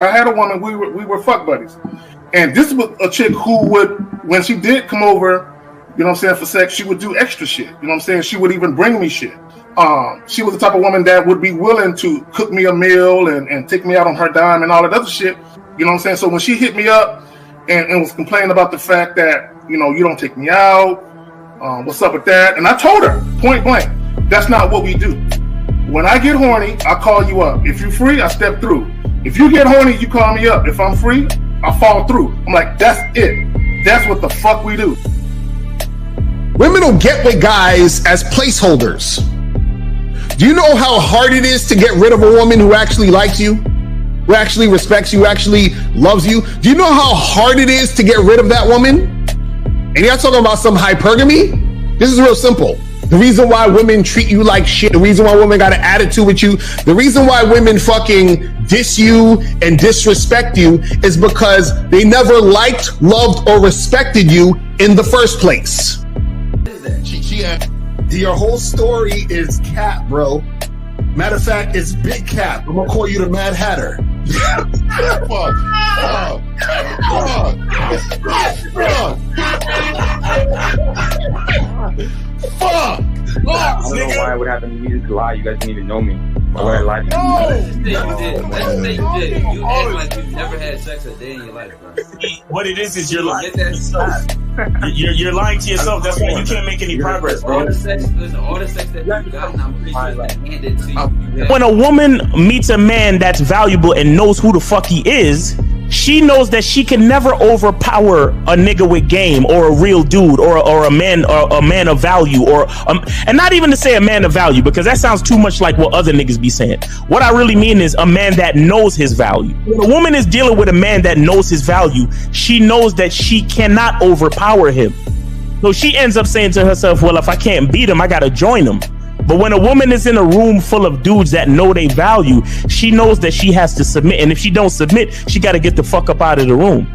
I had a woman. We were fuck buddies, and this was a chick who would, when she did come over, you know what I'm saying, for sex, she would do extra shit. You know what I'm saying? She would even bring me shit. She was the type of woman that would be willing to cook me a meal and take me out on her dime and all that other shit. You know what I'm saying? So when she hit me up and was complaining about the fact that, you know, you don't take me out, what's up with that? And I told her point blank, that's not what we do. When I get horny, I call you up. If you're free, I step through. If you get horny, you call me up. If I'm free, I fall through. I'm like, that's it. That's what the fuck we do. Women will get with guys as placeholders. Do you know how hard it is to get rid of a woman who actually likes you, who actually respects you, who actually loves you? Do you know how hard it is to get rid of that woman? And you're not talking about some hypergamy? This is real simple. The reason why women treat you like shit, the reason why women got an attitude with you, the reason why women fucking diss you and disrespect you is because they never liked, loved, or respected you in the first place. Your whole story is cap, bro. Matter of fact, it's big cap. I'm gonna call you the Mad Hatter. Fuck. I don't know why it would happen to me to lie. You guys didn't even know me. Why would I lie to you? Let's say you did. You act like you've never had sex a day in your life, bro. What it is you're lying to yourself. You're lying to yourself. That's why you can't make any progress, bro. All the sex that you've gotten, I'm pretty sure it's handed to you. When a woman meets a man that's valuable and knows who the fuck he is, she knows that she can never overpower a nigga with game or a real dude or a man of value and not even to say a man of value, because that sounds too much like what other niggas be saying. What I really mean is a man that knows his value. When a woman is dealing with a man that knows his value, she knows that she cannot overpower him. So she ends up saying to herself, well, if I can't beat him, I gotta join him. But when a woman is in a room full of dudes that know they value, she knows that she has to submit. And if she don't submit, she got to get the fuck up out of the room.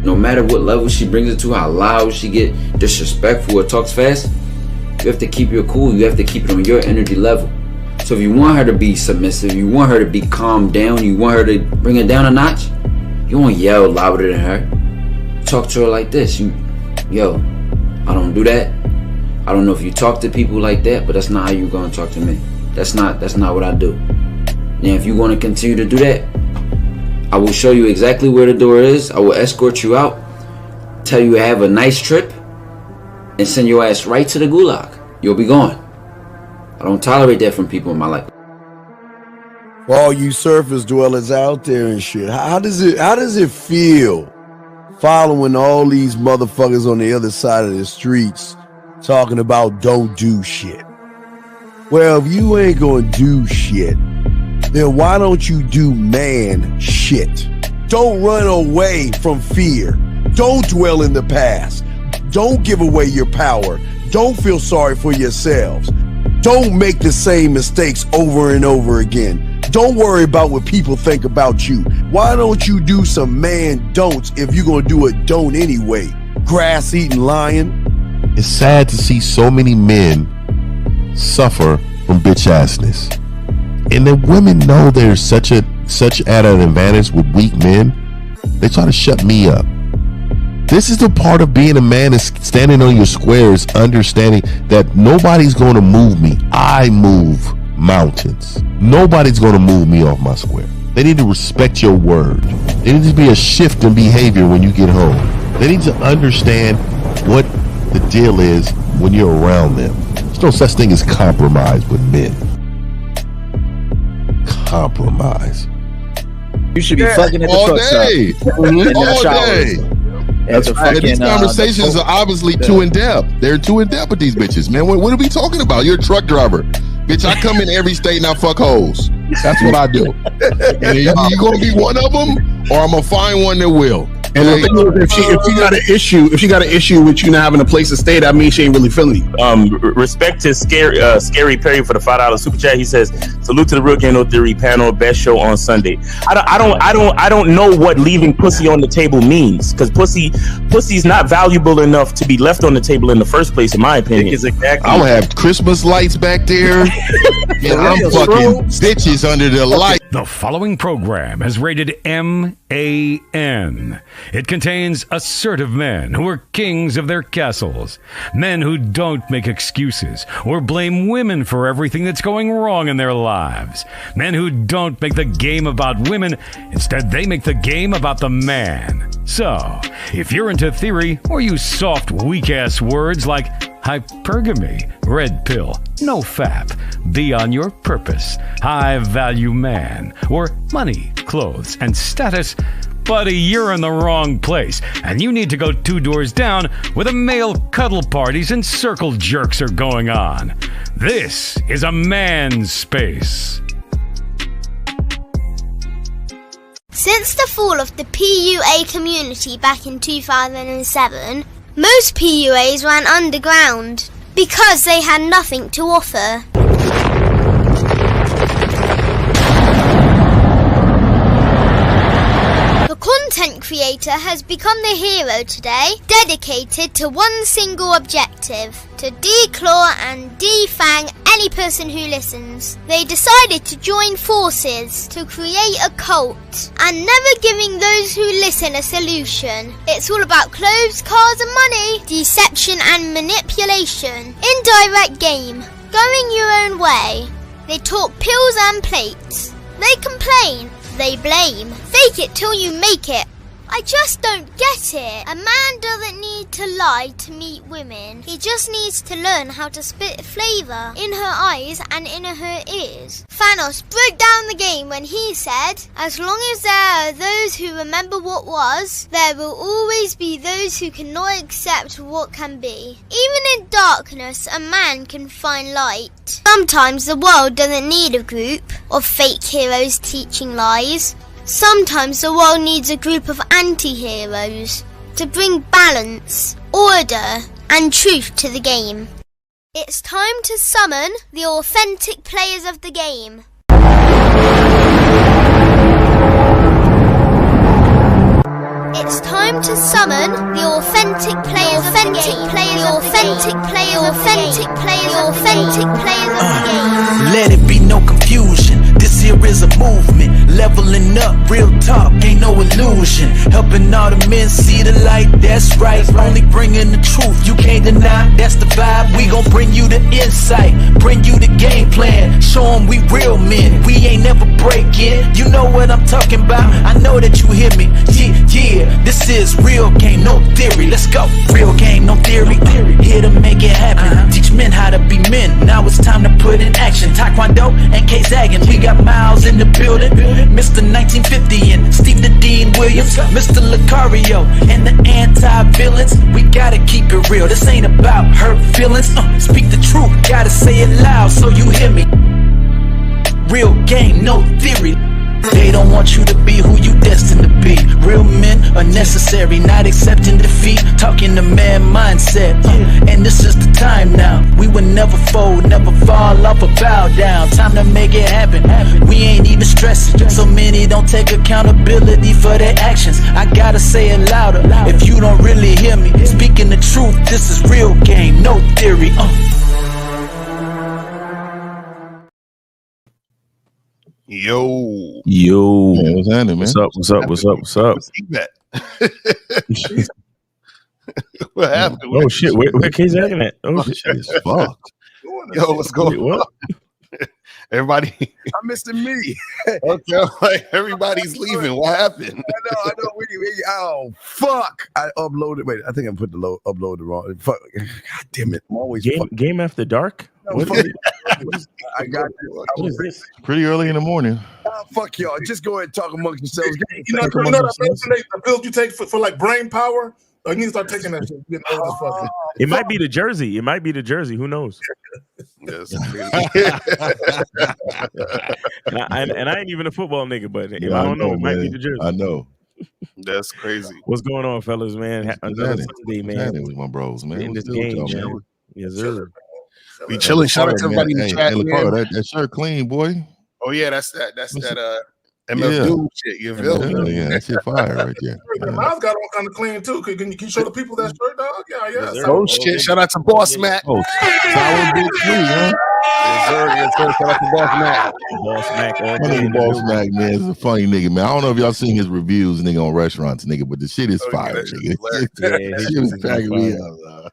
No matter what level she brings it to, how loud she get, disrespectful or talks fast, you have to keep your cool. You have to keep it on your energy level. So if you want her to be submissive, you want her to be calmed down, you want her to bring it down a notch, you won't yell louder than her. Talk to her like this. Yo, I don't do that. I don't know if you talk to people like that, but that's not how you gonna talk to me. That's not what I do. Now, if you want to continue to do that, I will show you exactly where the door is. I will escort you out, tell you have a nice trip, and send your ass right to the gulag. You'll be gone. I don't tolerate that from people in my life. For all you surface dwellers out there and shit, how does it feel following all these motherfuckers on the other side of the streets talking about don't do shit? Well, if you ain't gonna do shit, then why don't you do man shit? Don't run away from fear. Don't dwell in the past. Don't give away your power. Don't feel sorry for yourselves. Don't make the same mistakes over and over again. Don't worry about what people think about you. Why don't you do some man don'ts if you're gonna do a don't anyway? Grass-eating lion. It's sad to see so many men suffer from bitch assness, and the women know there's such at an advantage with weak men. They try to shut me up. This is the part of being a man, is standing on your squares, understanding that nobody's going to move me. I move mountains. Nobody's going to move me off my square. They need to respect your word. There needs to be a shift in behavior when you get home. They need to understand what the deal is when you're around them. There's no such thing as compromise with men. Compromise. You should be fucking at the all truck day. stop. All day. These conversations are obviously too in depth. They're too in depth with these bitches, man. What are we talking about? You're a truck driver. Bitch, I come in every state and I fuck hoes. That's what I do. And you gonna be one of them, or I'm gonna find one that will. And the thing is, if she got an issue with you not having a place to stay, that means she ain't really feeling you. Respect to Scary Perry for the $5 super chat. He says, "Salute to the Real Game No Theory panel. Best show on Sunday." I don't know what leaving pussy on the table means, because pussy's not valuable enough to be left on the table in the first place, in my opinion. I'm gonna have Christmas lights back there, and I'm fucking bitches under the light. The following program is rated MAN. It contains assertive men who are kings of their castles, men who don't make excuses or blame women for everything that's going wrong in their lives, men who don't make the game about women, instead they make the game about the man. So, if you're into theory or use soft, weak-ass words like hypergamy, red pill, no fap, be on your purpose, high-value man, or money, clothes, and status, buddy, you're in the wrong place, and you need to go 2 doors down where the male cuddle parties and circle jerks are going on. This is a man's space. Since the fall of the PUA community back in 2007, most PUAs ran underground because they had nothing to offer. The content creator has become the hero today, dedicated to one single objective: to declaw and defang any person who listens. They decided to join forces to create a cult, and never giving those who listen a solution. It's all about clothes, cars and money, deception and manipulation, indirect game, going your own way. They talk pills and plates. They complain. They blame. Fake it till you make it. I just don't get it. A man doesn't need to lie to meet women. He just needs to learn how to spit flavour in her eyes and in her ears. Thanos broke down the game when he said, "As long as there are those who remember what was, there will always be those who cannot accept what can be." Even in darkness, a man can find light. Sometimes the world doesn't need a group of fake heroes teaching lies. Sometimes the world needs a group of anti-heroes to bring balance, order, and truth to the game. It's time to summon the authentic players of the game. It's time to summon the authentic players of the game. The authentic players of the game. Let it be no confusion. This here is a movement, leveling up, real talk, ain't no illusion. Helping all the men see the light, that's right. Only bringing the truth, you can't deny, that's the vibe. We gon' bring you the insight, bring you the game plan. Show them we real men, we ain't never breaking. You know what I'm talking about, I know that you hear me. Yeah, this is real game, no theory. Let's go, real game, no theory. Here to make it happen, teach men how to be men. Now it's time to put in action. Taekwondo and K-Zagging, we got Miles in the building, Mr. 1950 and Steve the Dean Williams, Mr. Lucario and the anti-villains. We gotta keep it real, this ain't about hurt feelings. Speak the truth, gotta say it loud so you hear me. Real game, no theory. They don't want you to be who you destined to be. Real men are necessary, not accepting defeat. Talking the man mindset, and this is the time now. We will never fold, never fall off or bow down. Time to make it happen. We ain't even stressing. So many don't take accountability for their actions. I gotta say it louder. If you don't really hear me, speaking the truth, this is real game, no theory. Yo, man, what's happening, man? What's up? What happened? Oh shit, where K-Zagging at? Oh shit, fuck. Yo, what's going on? Everybody, I'm missing me. Okay, like everybody's leaving. What happened? I know. Oh fuck! I uploaded. Wait, I think I put the upload the wrong. Fuck! God damn it! I'm always game after dark. I got this. What is this? Pretty early in the morning. Fuck y'all! Just go ahead and talk amongst yourselves. You know that pills you take for like brain power. You need to start taking that shit. It might be the jersey. Who knows? Yes. and I ain't even a football nigga, but I don't know. It might be the jersey. I know. That's crazy. What's going on, fellas, man? Another Sunday, man. With my bros, man. In this What's good game, with y'all, man. Yes, sir. We chilling. Shout out to everybody in the chat, man. That shirt clean, boy. Oh yeah, that's that MF Doom shit. You feel me? Yeah, that shit fire right there. Miles got on kind of clean too. Can you show the people that shirt, dog? Yeah. Oh shit! Shout out to Boss Mac. Oh, sour bitch free, huh? Yes, sir. Shout out to Boss Mac. Boss Mac, Boss Mac, man, is a funny nigga, man. I don't know if y'all seen his reviews, nigga, on restaurants, nigga, but the shit is fire, nigga. Shit is cracking me up.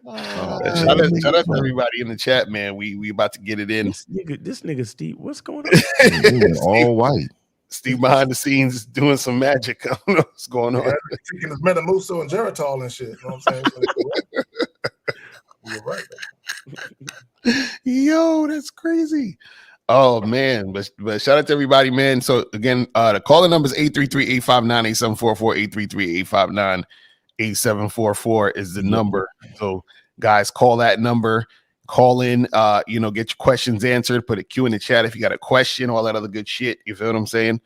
Shout out to everybody in the chat, man. We about to get it in. This nigga Steve, what's going on? He went all white. Steve behind the scenes is doing some magic. I don't know what's going on. Taking his Metamucil and Geritol and shit. You know what I'm saying? You're right. Yo, that's crazy. Oh man, but shout out to everybody, man. So again, the calling number is 833-859-8744, 833-859-8744 is the number. So guys, call that number, call in, get your questions answered, put a Q in the chat if you got a question, all that other good shit. You feel what I'm saying?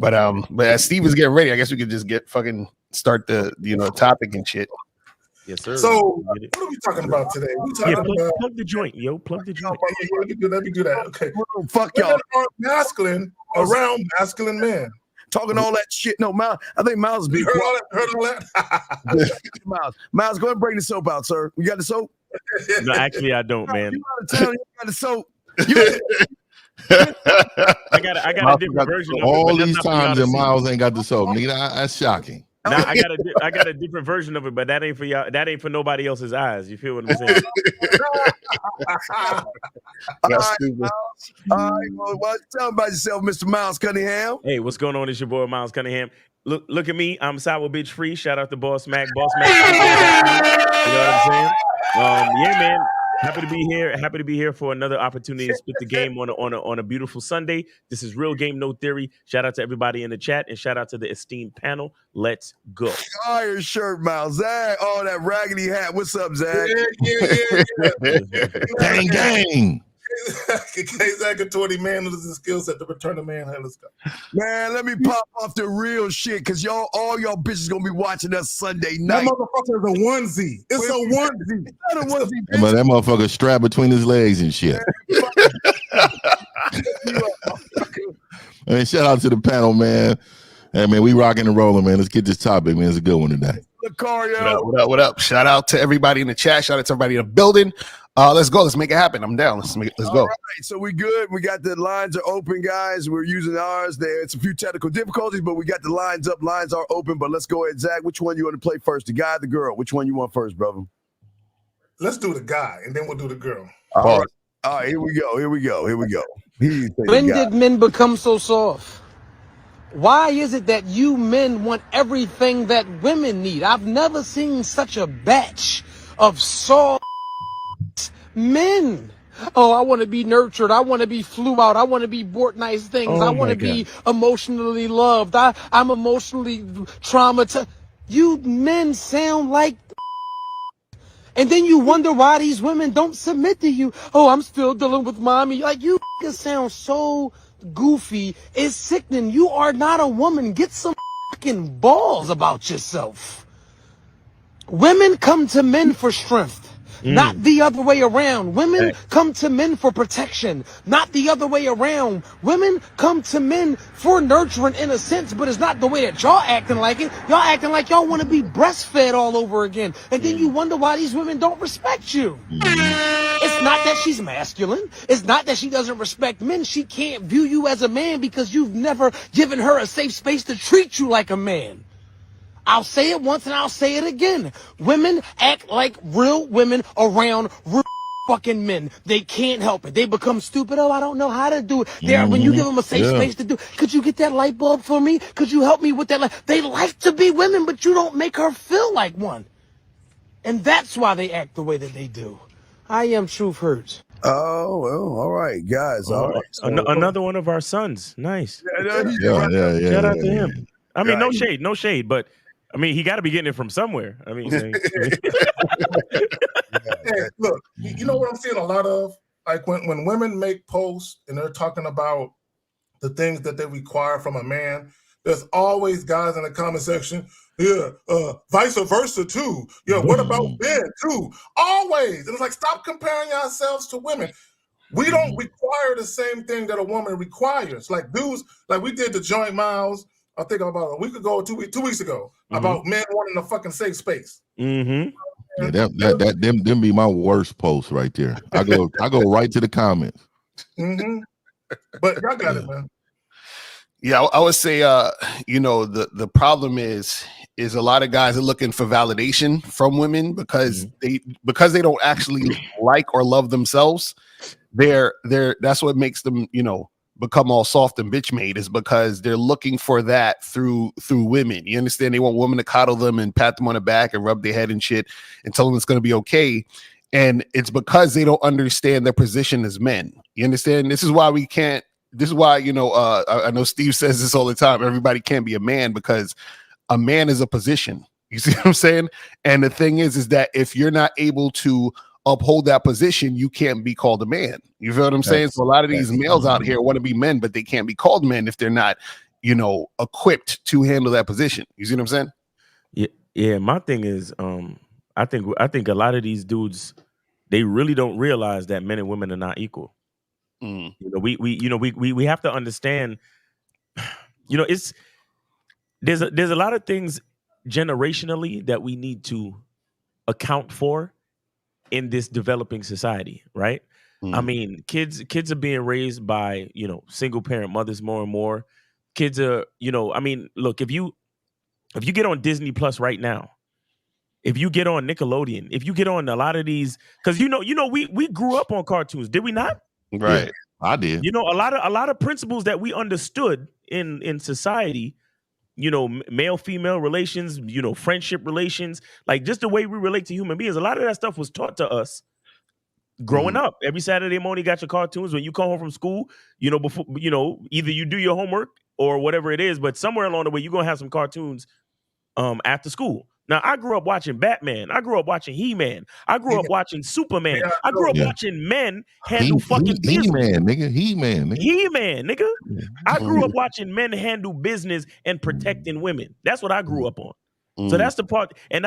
But as Steve is getting ready, I guess we could just start the topic and shit. Yes, sir. So what are we talking about today? We talking about plug the joint, yo. Plug the joint. Let me do that. Okay. Fuck y'all. Masculine around masculine men. Talking all that shit. No, Miles. I think Miles be. Heard all that? Miles, go ahead and bring the soap out, sir. You got the soap? No, actually, I don't, man. You out of town, you got the soap. I got a different version of it. All these times that Miles ain't got the soap, nigga. That's shocking. Nah, I got a different version of it, but that ain't for y'all. That ain't for nobody else's eyes. You feel what I'm saying? That's stupid. All right, well, why don't you tell about yourself, Mr. Miles Cunningham? Hey, what's going on? It's your boy Miles Cunningham. Look at me. I'm sour bitch free. Shout out to Boss Mac. Boss Mac. You know what I'm saying? Yeah, man. Happy to be here for another opportunity to spit the game on a beautiful Sunday. This is Real Game No Theory. Shout out to everybody in the chat and shout out to the esteemed panel. Let's go. Iron shirt, Miles. Zach, that raggedy hat. What's up, Zach? Yeah. Gang. Zach and 20 man is the skill set to return to manhood. Let's go. Man, let me pop off the real shit because all y'all bitches gonna be watching us Sunday night. That motherfucker is a onesie. It's a onesie. It's not a onesie. That motherfucker strapped between his legs and shit. Man, shout out to the panel, man. Hey, man, we rocking and rolling, man. Let's get this topic, man. It's a good one today. What up? Shout out to everybody in the chat. Shout out to everybody in the building. Let's go. Let's make it happen. I'm down. Let's go. All right, so we good. We got the lines are open, guys. We're using ours. It's a few technical difficulties, but we got the lines up. Lines are open, but let's go ahead. Zach, which one you want to play first? The guy or the girl? Which one you want first, brother? Let's do the guy, and then we'll do the girl. All right, here we go. When did men become so soft? Why is it that you men want everything that women need? I've never seen such a batch of soft men. Oh, I want to be nurtured. I want to be flew out. I want to be bought nice things. I want to be emotionally loved. I'm emotionally traumatized. You men sound like and then you wonder why these women don't submit to you. Oh, I'm still dealing with mommy. Like, you sound so goofy. It's sickening. You are not a woman. Get some fucking balls about yourself. Women come to men for strength. Not the other way around. Women come to men for protection, not the other way around. Women come to men for nurturing in a sense, but it's not the way that y'all acting like it. Y'all acting like y'all want to be breastfed all over again. And then you wonder why these women don't respect you. It's not that she's masculine. It's not that she doesn't respect men. She can't view you as a man because you've never given her a safe space to treat you like a man. I'll say it once and I'll say it again. Women act like real women around real fucking men. They can't help it. They become stupid. Oh, I don't know how to do it. When you give them a safe space to do, could you get that light bulb for me? Could you help me with that light? They like to be women, but you don't make her feel like one. And that's why they act the way that they do. I am Truth Hurts. Oh, well, all right, guys. All right. So, another one of our sons. Nice. Yeah. Shout out to him. I mean, no shade, but I mean, he got to be getting it from somewhere. I mean, hey, look, you know what I'm seeing a lot of? Like when women make posts and they're talking about the things that they require from a man, there's always guys in the comment section. Yeah, vice versa too. Yeah, what about men too? Always. And it's like, stop comparing ourselves to women. We don't require the same thing that a woman requires. Like dudes, like we did the joint miles, I think about a week ago, 2 weeks ago, about men wanting a fucking safe space. Yeah, them be my worst posts right there. I go right to the comments. But y'all got it, man. Yeah, I would say, the problem is a lot of guys are looking for validation from women because they don't actually like or love themselves. That's what makes them, become all soft and bitch made, is because they're looking for that through women. You understand? They want women to coddle them and pat them on the back and rub their head and shit and tell them it's going to be okay. And it's because they don't understand their position as men. You understand? This is why I know Steve says this all the time. Everybody can't be a man because a man is a position. You see what I'm saying? And the thing is that if you're not able to uphold that position, you can't be called a man. You feel what I'm saying? So a lot of these males out here want to be men, but they can't be called men if they're not, equipped to handle that position. You see what I'm saying? Yeah. My thing is, I think a lot of these dudes, they really don't realize that men and women are not equal. We have to understand. There's a lot of things generationally that we need to account for in this developing society, right? I mean, kids are being raised by, single parent mothers more and more. Kids are, look, if you get on Disney Plus right now, if you get on Nickelodeon, if you get on a lot of these, because we grew up on cartoons, did we not? Right. Yeah, I did. A lot of principles that we understood in society, male female relations, friendship relations, like just the way we relate to human beings. A lot of that stuff was taught to us growing up. Every Saturday morning, you got your cartoons. When you come home from school, before either you do your homework or whatever it is, but somewhere along the way, you're gonna have some cartoons after school. Now, I grew up watching Batman. I grew up watching He-Man. I grew up watching Superman. I grew up watching men handle fucking business. He-Man, nigga. He-Man, nigga. I grew up watching men handle business and protecting women. That's what I grew up on. So that's the part. And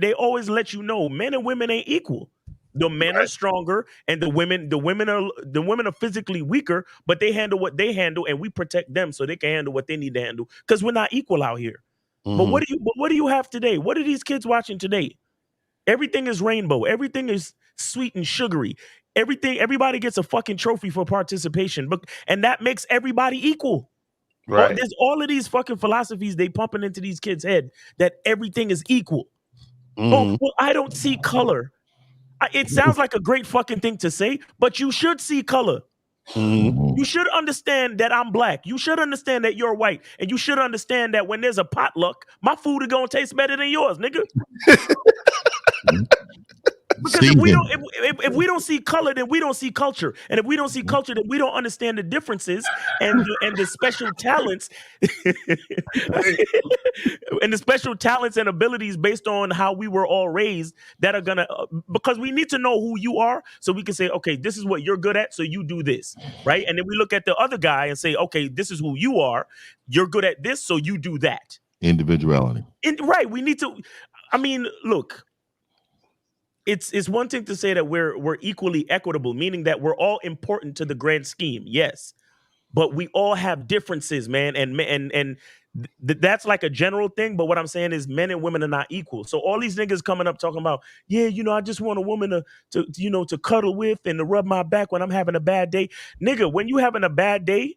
they always let you know men and women ain't equal. The men are stronger, and the women are physically weaker, but they handle what they handle, and we protect them so they can handle what they need to handle. Because we're not equal out here. But what do you have today? What are these kids watching today? Everything is rainbow. Everything is sweet and sugary. Everybody gets a fucking trophy for participation, and that makes everybody equal. Right. There's all of these fucking philosophies they pumping into these kids' head that everything is equal. Oh, well, I don't see color. It sounds like a great fucking thing to say, but you should see color. You should understand that I'm black. You should understand that you're white. And you should understand that when there's a potluck, my food is going to taste better than yours, nigga. Because if we don't see color, then we don't see culture. And if we don't see culture, then we don't understand the differences and the special talents and the special talents and abilities based on how we were all raised that are gonna because we need to know who you are so we can say, okay, this is what you're good at, so you do this, right? And then we look at the other guy and say, okay, this is who you are. You're good at this, so you do that. Individuality. Right. We need to. I mean, look. It's one thing to say that we're equally equitable, meaning that we're all important to the grand scheme, yes, but we all have differences, man, and that's like a general thing. But what I'm saying is, men and women are not equal. So all these niggas coming up talking about, yeah, I just want a woman to cuddle with and to rub my back when I'm having a bad day, nigga. When you having a bad day,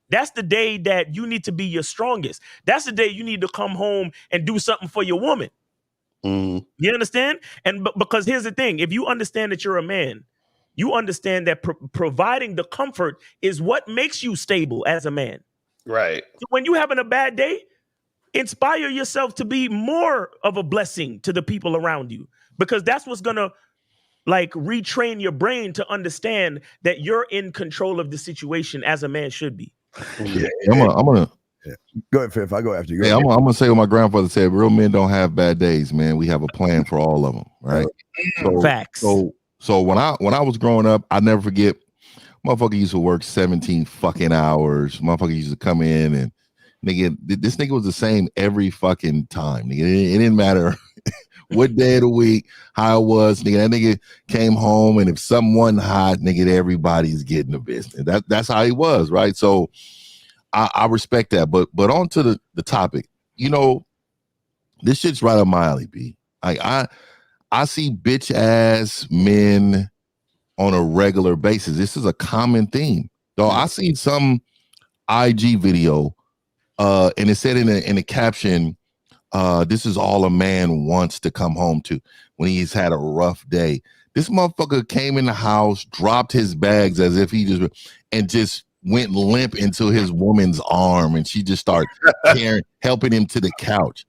that's the day that you need to be your strongest. That's the day you need to come home and do something for your woman. You understand? And because here's the thing, if you understand that you're a man, you understand that providing the comfort is what makes you stable as a man. Right. So when you're having a bad day, inspire yourself to be more of a blessing to the people around you, because that's what's going to retrain your brain to understand that you're in control of the situation as a man should be. Yeah, I'm gonna go ahead, Fifth. I go after you. I'm gonna say what my grandfather said: real men don't have bad days, man. We have a plan for all of them, right? Facts. So when I was growing up, I never forget. Motherfucker used to work 17 fucking hours. Motherfucker used to come in and Nigga, this nigga was the same every fucking time. Nigga, it didn't matter what day of the week, how it was. Nigga, that nigga came home, and if someone hot, nigga, everybody's getting the business. That's how he was, right? So I respect that. But on to the topic. You know, this shit's right up my alley, B. Like I see bitch ass men on a regular basis. This is a common theme. Though I seen some IG video, and it said in the caption, this is all a man wants to come home to when he's had a rough day. This motherfucker came in the house, dropped his bags as if he just went limp into his woman's arm, and she just started helping him to the couch.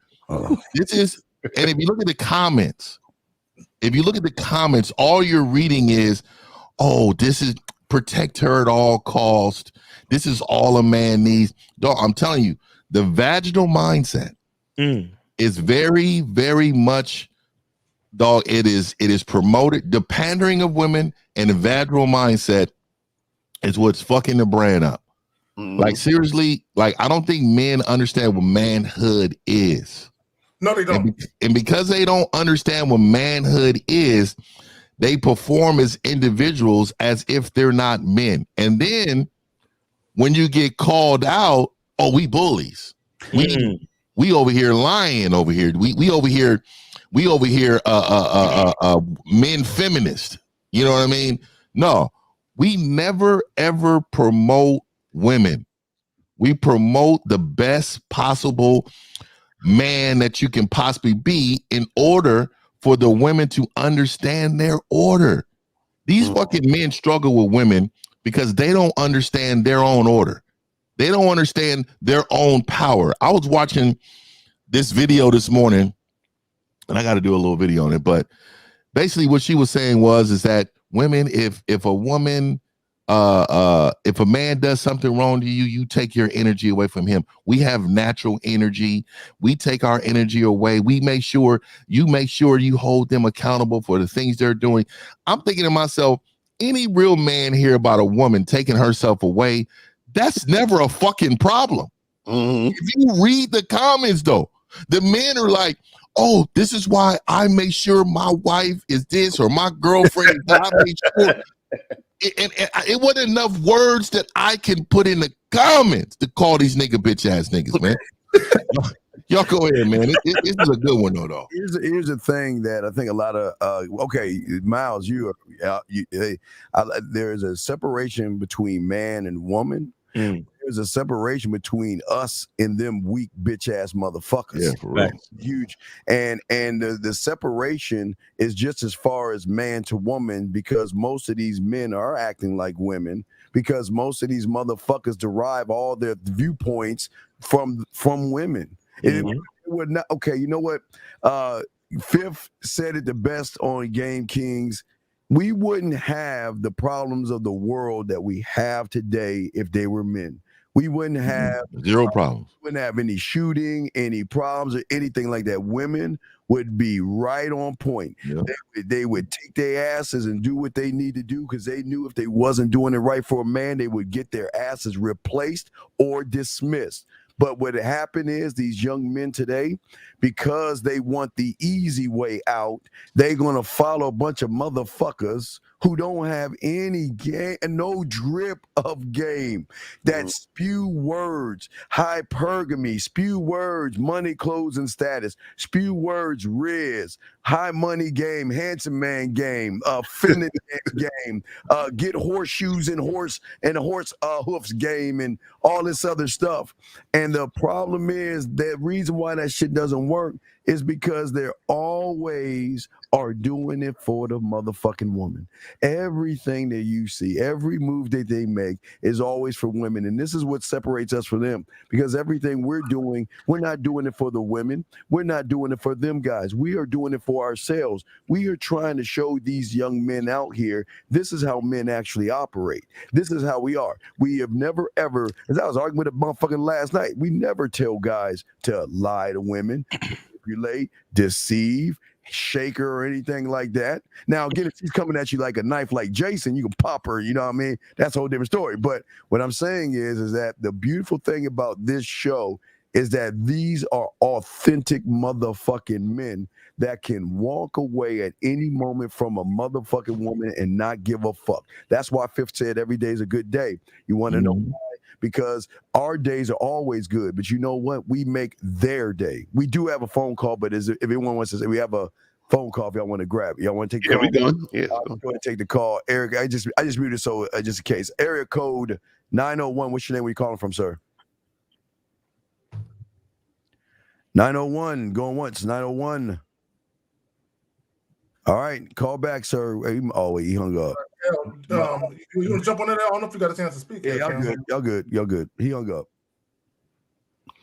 This is, and if you look at the comments, all you're reading is, oh, this is protect her at all costs. This is all a man needs. Dog, I'm telling you, the vaginal mindset is very, very much, dog. It is promoted. The pandering of women and the vaginal mindset is what's fucking the brand up. Like, seriously, like, I don't think men understand what manhood is. No, they don't. And because they don't understand what manhood is, they perform as individuals as if they're not men. And then when you get called out, oh, we bullies. We over here lying over here. We over here men feminist. You know what I mean? No, we never ever promote women. We promote the best possible man that you can possibly be in order for the women to understand their order. These fucking men struggle with women because they don't understand their own order. They don't understand their own power. I was watching this video this morning, and I got to do a little video on it, but basically what she was saying is that women, if a woman, if a man does something wrong to you, you take your energy away from him. We have natural energy. We take our energy away. We make sure you hold them accountable for the things they're doing. I'm thinking to myself, any real man hear about a woman taking herself away, that's never a fucking problem. If you read the comments, though, the men are like, oh, this is why I make sure my wife is this, or my girlfriend, I make sure. And it wasn't enough words that I can put in the comments to call these bitch ass niggas, man. Y'all go ahead, man. This is a good one, though. Here's the thing that I think a lot of okay, Miles, there's a separation between man and woman. There's a separation between us and them weak bitch ass motherfuckers. Yeah, for real. Huge. And the separation is just as far as man to woman, because most of these men are acting like women, because most of these motherfuckers derive all their viewpoints from women. It would not, okay, you know what? Fifth said it the best on Game Kings. We wouldn't have the problems of the world that we have today if they were men. We wouldn't have zero problems. Wouldn't have any shooting, any problems, or anything like that. Women would be right on point. Yep. They would take their asses and do what they need to do, because they knew if they wasn't doing it right for a man, they would get their asses replaced or dismissed. But what happened is these young men today, because they want the easy way out, they're going to follow a bunch of motherfuckers who don't have any game, no drip of game, that spew words, hypergamy, spew words, money, clothes, and status, spew words, riz, high money game, handsome man game, feminine game, get horseshoes and horse hoofs game, and all this other stuff. And the problem is, the reason why that shit doesn't work is because they're always are doing it for the motherfucking woman. Everything that you see, every move that they make is always for women. And this is what separates us from them, because everything we're doing, we're not doing it for the women. We're not doing it for them guys. We are doing it for ourselves. We are trying to show these young men out here, this is how men actually operate. This is how we are. We have never ever, as I was arguing with a motherfucking last night, we never tell guys to lie to women, manipulate, deceive, shake her or anything like that. Now, again, if she's coming at you like a knife like Jason, you can pop her, you know what I mean? That's a whole different story. But what I'm saying is that the beautiful thing about this show is that these are authentic motherfucking men that can walk away at any moment from a motherfucking woman and not give a fuck. That's why Fifth said every day is a good day. You want to know why? Because our days are always good, but you know what? We make their day. We do have a phone call, but if anyone wants to say, we have a phone call if y'all want to grab it. Y'all want to take the call? We done. Yeah, go ahead and take the call. Eric, I just muted so just in case. Area code 901. What's your name? Where you calling from, sir? 901. Going once. 901. All right, call back, sir. Oh wait, he hung up. You want to jump on that? I don't know if you got a chance to speak. Yeah, y'all good. He hung up.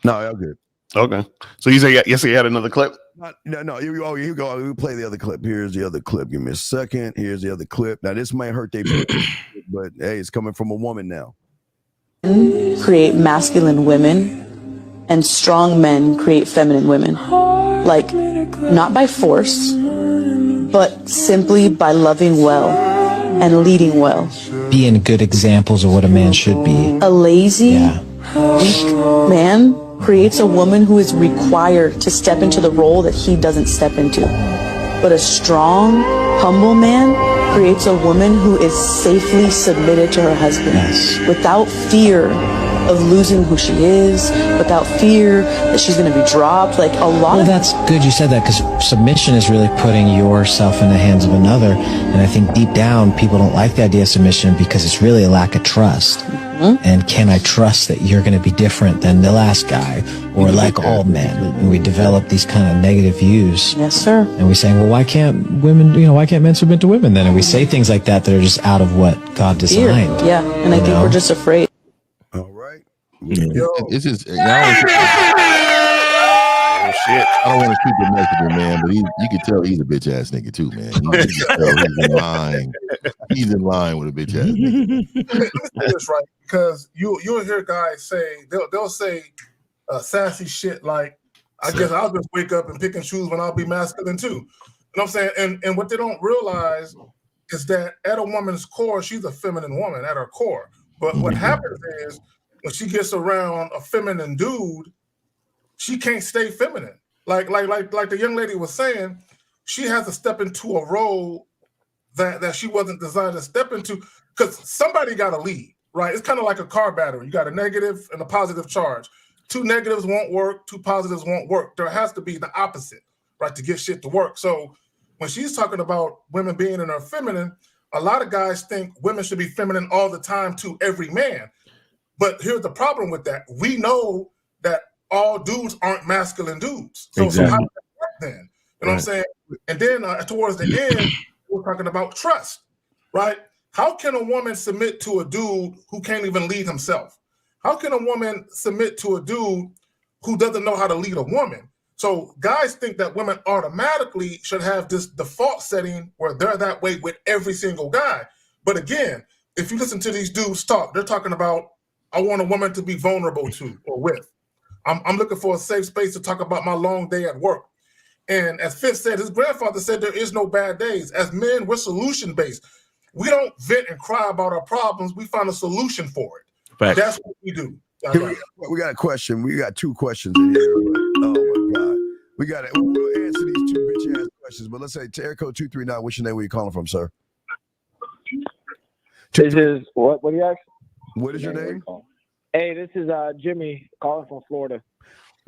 No, y'all good. Okay. So you say yes? He had another clip. No. Here you go. We'll play the other clip. Here's the other clip. Give me a second. Here's the other clip. Now this might hurt their, but hey, it's coming from a woman now. Create masculine women, and strong men create feminine women. Like, not by force, but simply by loving well and leading well. Being good examples of what a man should be. A lazy, weak man creates a woman who is required to step into the role that he doesn't step into. But a strong, humble man creates a woman who is safely submitted to her husband without fear of losing who she is, without fear that she's going to be dropped. Like a lot. Well, that's good you said that, because submission is really putting yourself in the hands of another. And I think deep down, people don't like the idea of submission because it's really a lack of trust. And can I trust that you're going to be different than the last guy, or like all men? And we develop these kind of negative views. Yes, sir. And we say, well, why can't why can't men submit to women then? And we say things like that are just out of what God designed. Yeah, and I think we're just afraid. It's just shit. I don't want to keep it messaging, man, but you can tell he's a bitch ass nigga too, man. You can tell he's in line. He's in line with a bitch ass nigga. That's right, because you'll hear guys say they'll say sassy shit like, I guess I'll just wake up and pick and choose when I'll be masculine too. You know what I'm saying? And what they don't realize is that at a woman's core, she's a feminine woman at her core. But what happens is, when she gets around a feminine dude, she can't stay feminine. Like the young lady was saying, she has to step into a role that she wasn't designed to step into, because somebody got to lead, right? It's kind of like a car battery. You got a negative and a positive charge. 2 negatives won't work, 2 positives won't work. There has to be the opposite, right, to get shit to work. So when she's talking about women being in her feminine, a lot of guys think women should be feminine all the time to every man. But here's the problem with that. We know that all dudes aren't masculine dudes. So how does that work then? You know what I'm saying? And then towards the end, we're talking about trust, right? How can a woman submit to a dude who can't even lead himself? How can a woman submit to a dude who doesn't know how to lead a woman? So guys think that women automatically should have this default setting where they're that way with every single guy. But again, if you listen to these dudes talk, they're talking about, I want a woman to be vulnerable to or with. I'm looking for a safe space to talk about my long day at work. And as Fifth said, his grandfather said there is no bad days. As men, we're solution-based. We don't vent and cry about our problems. We find a solution for it. Facts. That's what we do. We got a question. We got 2 questions in here. But, oh, my God. We got it. We'll answer these 2 bitch-ass questions. But let's say, area code 239, what's your name? Where you calling from, sir? This is, what do you ask? What is your name? Hey, this is Jimmy calling from Florida.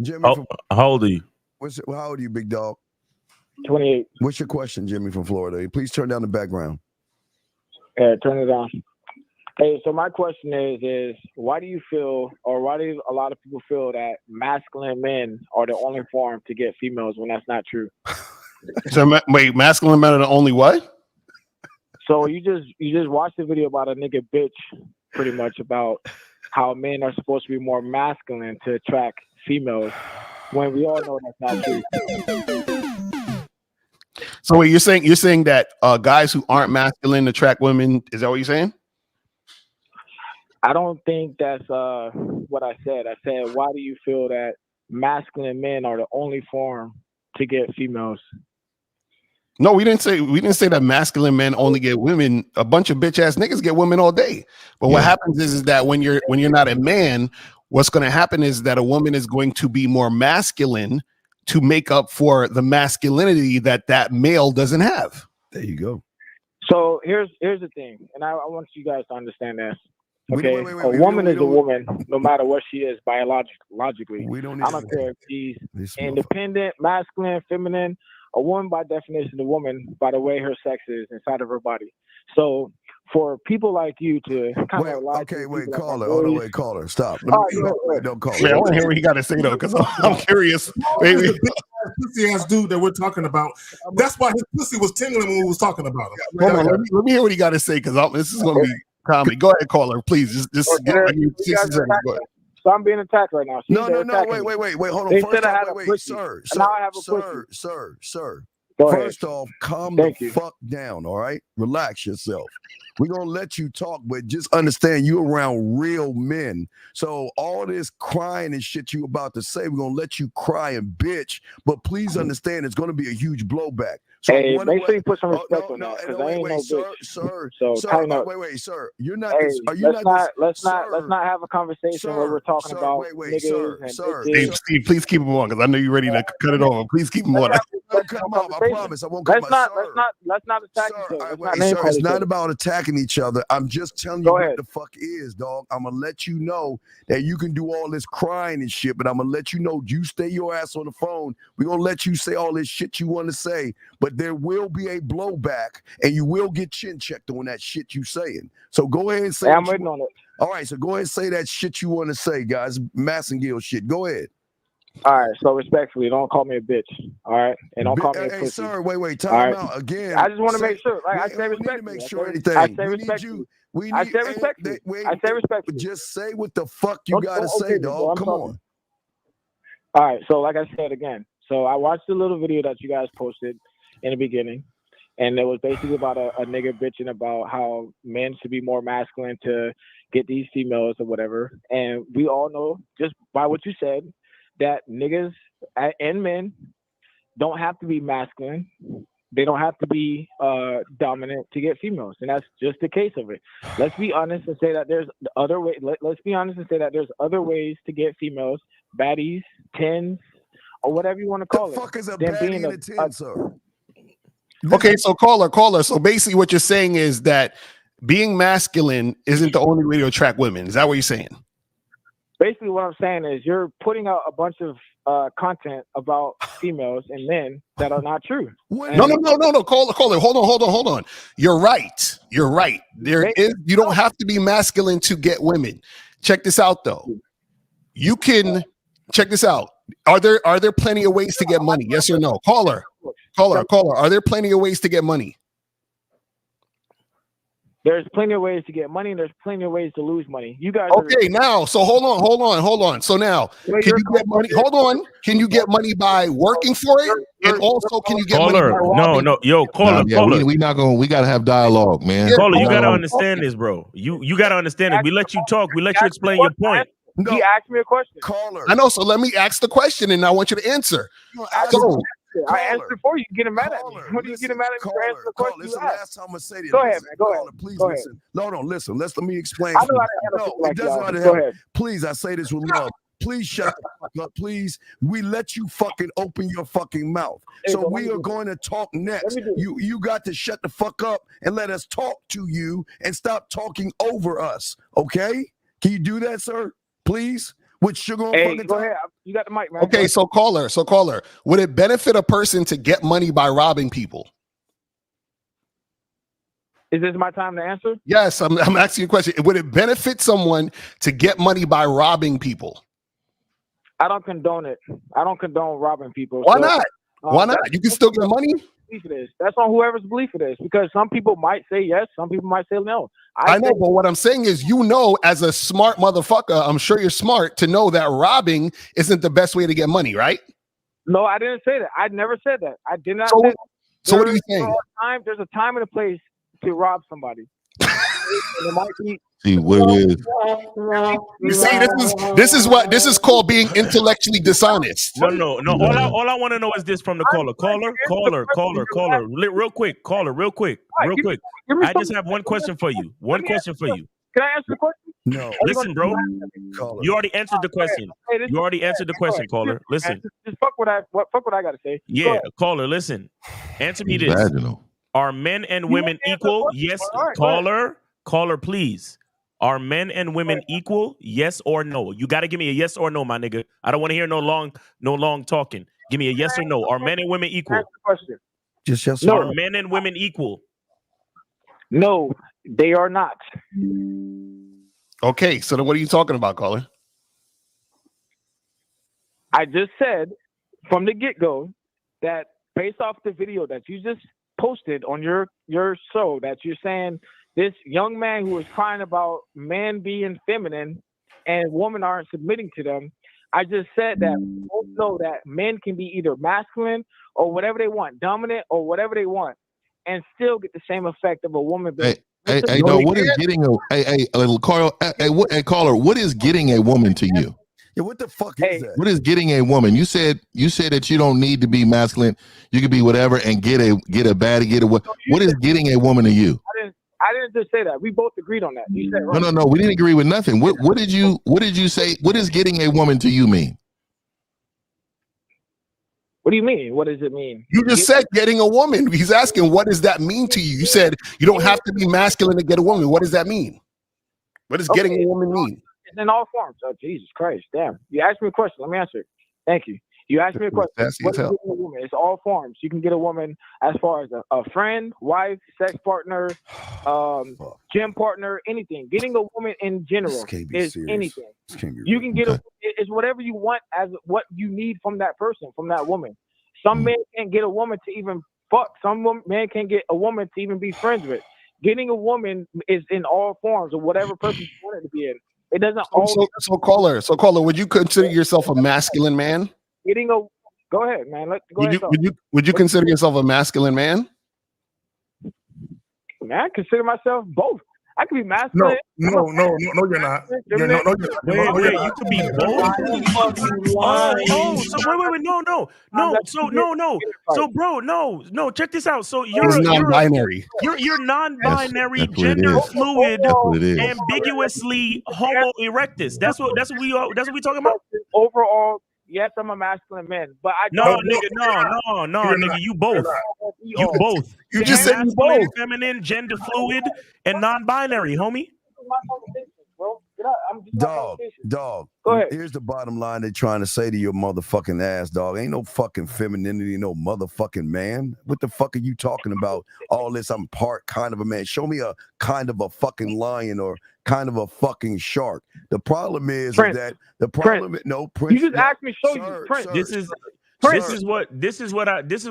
Jimmy, how old are you? How old are you, big dog? 28. What's your question, Jimmy from Florida? Please turn down the background. Yeah, turn it on. Hey, so my question is why do you feel, or why do a lot of people feel that masculine men are the only form to get females when that's not true? So wait, masculine men are the only what? So you just watched the video about a nigga bitch, pretty much about how men are supposed to be more masculine to attract females, when we all know that's not true. So wait, you're saying that guys who aren't masculine attract women? Is that what you're saying? I don't think that's what I said. I said, why do you feel that masculine men are the only form to get females? No, we didn't say that masculine men only get women. A bunch of bitch ass niggas get women all day. But what happens is that when you're not a man, what's going to happen is that a woman is going to be more masculine to make up for the masculinity that male doesn't have. There you go. So here's the thing, and I want you guys to understand this. Okay, a woman is a woman, no matter what she is biologically. I don't care if she's independent, masculine, feminine. A woman, by definition, a woman by the way her sex is inside of her body. So for people like you to kind of lie to caller. Hold on, caller. Stop. Don't call. I want to hear what he got to say though, because I'm curious. Baby, pussy ass dude that we're talking about. That's why his pussy was tingling when we was talking about him. Hold on, let me hear what he got to say, because this is going to be comedy. Go ahead, caller. Please, just get like 60 seconds. Go ahead. So I'm being attacked right now. No. Wait. Hold on. They First said I had off, a pussy. Now I have a pussy. Sir. Go First ahead. off, calm the fuck down, all right? Relax yourself. We're going to let you talk, but just understand you're around real men. So all this crying and shit you about to say, we're going to let you cry and bitch, but please understand it's going to be a huge blowback. So hey, make sure you put some respect on that, because I ain't no bitch. Sir, Wait, sir. You're not. Hey, are you let's not have a conversation where we're talking about niggas and bitches. Steve, please keep him on, because I know you're ready to cut it off. Please keep him on. I promise. I won't cut Let's not attack each other. Sir, it's not about attacking each other. I'm just telling you what the fuck is, dog. I'm gonna let you know that you can do all this crying and shit, but I'm gonna let you know you stay your ass on the phone. We're gonna let you say all this shit you want to say, but there will be a blowback, and you will get chin checked on that shit you saying. So go ahead and say. I'm waiting on it. All right, so go ahead and say that shit you want to say, guys. Massengill shit. Go ahead. All right, so respectfully, don't call me a bitch. All right, and don't call me a pussy. Hey, sir, wait, time out again. I just want to make sure. Like I say, respectfully. I say respectfully. I say respectfully. I say respectfully. Just say what the fuck you gotta say, dog. Come on. All right, so like I said again, so I watched the little video that you guys posted in the beginning, and it was basically about a nigga bitching about how men should be more masculine to get these females or whatever. And we all know, just by what you said, that niggas and men don't have to be masculine. They don't have to be dominant to get females, and that's just the case of it. Let's be honest and say that there's other ways. Let's be honest and say that there's other ways to get females, baddies, tens, or whatever you want to call it. The fuck is a baddie and a 10, sir? Okay, so caller. So basically, what you're saying is that being masculine isn't the only way to attract women. Is that what you're saying? Basically, what I'm saying is you're putting out a bunch of content about females and men that are not true. No. Caller. Hold on. You're right. There is. You don't have to be masculine to get women. Check this out, though. You can check this out. Are there plenty of ways to get money? Yes or no? Caller. Are there plenty of ways to get money? There's plenty of ways to get money, and there's plenty of ways to lose money. You guys now, so hold on. So now, can you get money? Hold on. Can you get money by working for it? And also, can you get money by robbing? Caller. We not going. We got to have dialogue, man. Caller, you got to understand this, bro. You got to understand it. We let you talk. We let you explain your point. No. He asked me a question. Caller. I know, so let me ask the question, and I want you to answer. I answered before. You getting mad at me. What are you getting mad at me for answering the question? Listen, last time I say this. Go ahead, man. Go ahead. Please go listen. Ahead. No, listen. Let me explain. I know how to handle like Go ahead. Please, I say this with love. Please shut the fuck up, please. We let you fucking open your fucking mouth. So we are going to talk next. You got to shut the fuck up and let us talk to you and stop talking over us. Okay? Can you do that, sir? Please? With sugar on fucking go ahead. You got the mic, man. Okay, so caller, would it benefit a person to get money by robbing people? Is this my time to answer? Yes, I'm asking you a question. Would it benefit someone to get money by robbing people? I don't condone it. I don't condone robbing people. Why not? Why not? You can still get money. That's on whoever's belief it is, because some people might say yes, some people might say no. I know, but what I'm saying is, as a smart motherfucker, I'm sure you're smart to know that robbing isn't the best way to get money, right? No, I didn't say that. I never said that. I did not say that. So what are you saying? There's a time and a place to rob somebody. There might be See what it is. You see, this is called being intellectually dishonest. No. All I want to know is this from the caller. Real quick. I just have one question for you. Can I answer the question? No. Listen, bro. You already answered the question. Caller. Listen. Just fuck what I gotta say. Yeah, caller, listen. Answer me this. Vaginal. Are men and women equal? Yes. Caller, please. Are men and women equal? Yes or no? You got to give me a yes or no, my nigga. I don't want to hear no long talking. Give me a yes or no. Are men and women equal? Question. Just yes. No. Are men and women equal? No, they are not. Okay, so then what are you talking about, caller? I just said from the get-go that based off the video that you just posted on your show, that you're saying this young man who is crying about men being feminine and women aren't submitting to them. I just said that we both know that men can be either masculine or whatever they want, dominant or whatever they want, and still get the same effect of a woman being. Hey, no, what is getting caller, what is getting a woman to you? Yeah, what the fuck is that? What is getting a woman? You said that you don't need to be masculine. You could be whatever and get a baddie, what is getting a woman to you? I didn't just say that. We both agreed on that. You said right. No. We didn't agree with nothing. What did you say? What does getting a woman to you mean? What do you mean? What does it mean? You just said getting a woman. He's asking, what does that mean to you? You said you don't have to be masculine to get a woman. What does that mean? What does getting a woman mean? It's in all forms. Oh, Jesus Christ. Damn. You asked me a question. Let me answer it. Thank you. You asked me a question. What is getting a woman? It's all forms. You can get a woman as far as a friend, wife, sex partner, gym partner, anything. Getting a woman in general is anything. You can get it's whatever you want as what you need from that person, from that woman. Some men can't get a woman to even fuck. Some men can't get a woman to even be friends with. Getting a woman is in all forms of whatever person you want it to be in. It doesn't always. So caller, would you consider yourself a masculine man? Go ahead, man. Would you consider yourself a masculine man? Man, I consider myself both. I could be masculine. No, you're not. You're not. Wait, you could be both. So, bro, no. Check this out. So you're non-binary. You're non-binary, gender fluid, ambiguously Homo erectus. That's what we talking about. Overall, yes, I'm a masculine man, but I no, nigga, you both. You both. You just said masculine, both. feminine, gender fluid, and non-binary, homie. Dog. Go ahead. Here's the bottom line they're trying to say to your motherfucking ass, dog. Ain't no fucking femininity, no motherfucking man. What the fuck are you talking about? All this, I'm part kind of a man. Show me a kind of a fucking lion or kind of a fucking shark. The problem is Prince. that the problem Prince. is no Prince. You just asked me show you Prince. This is what I talked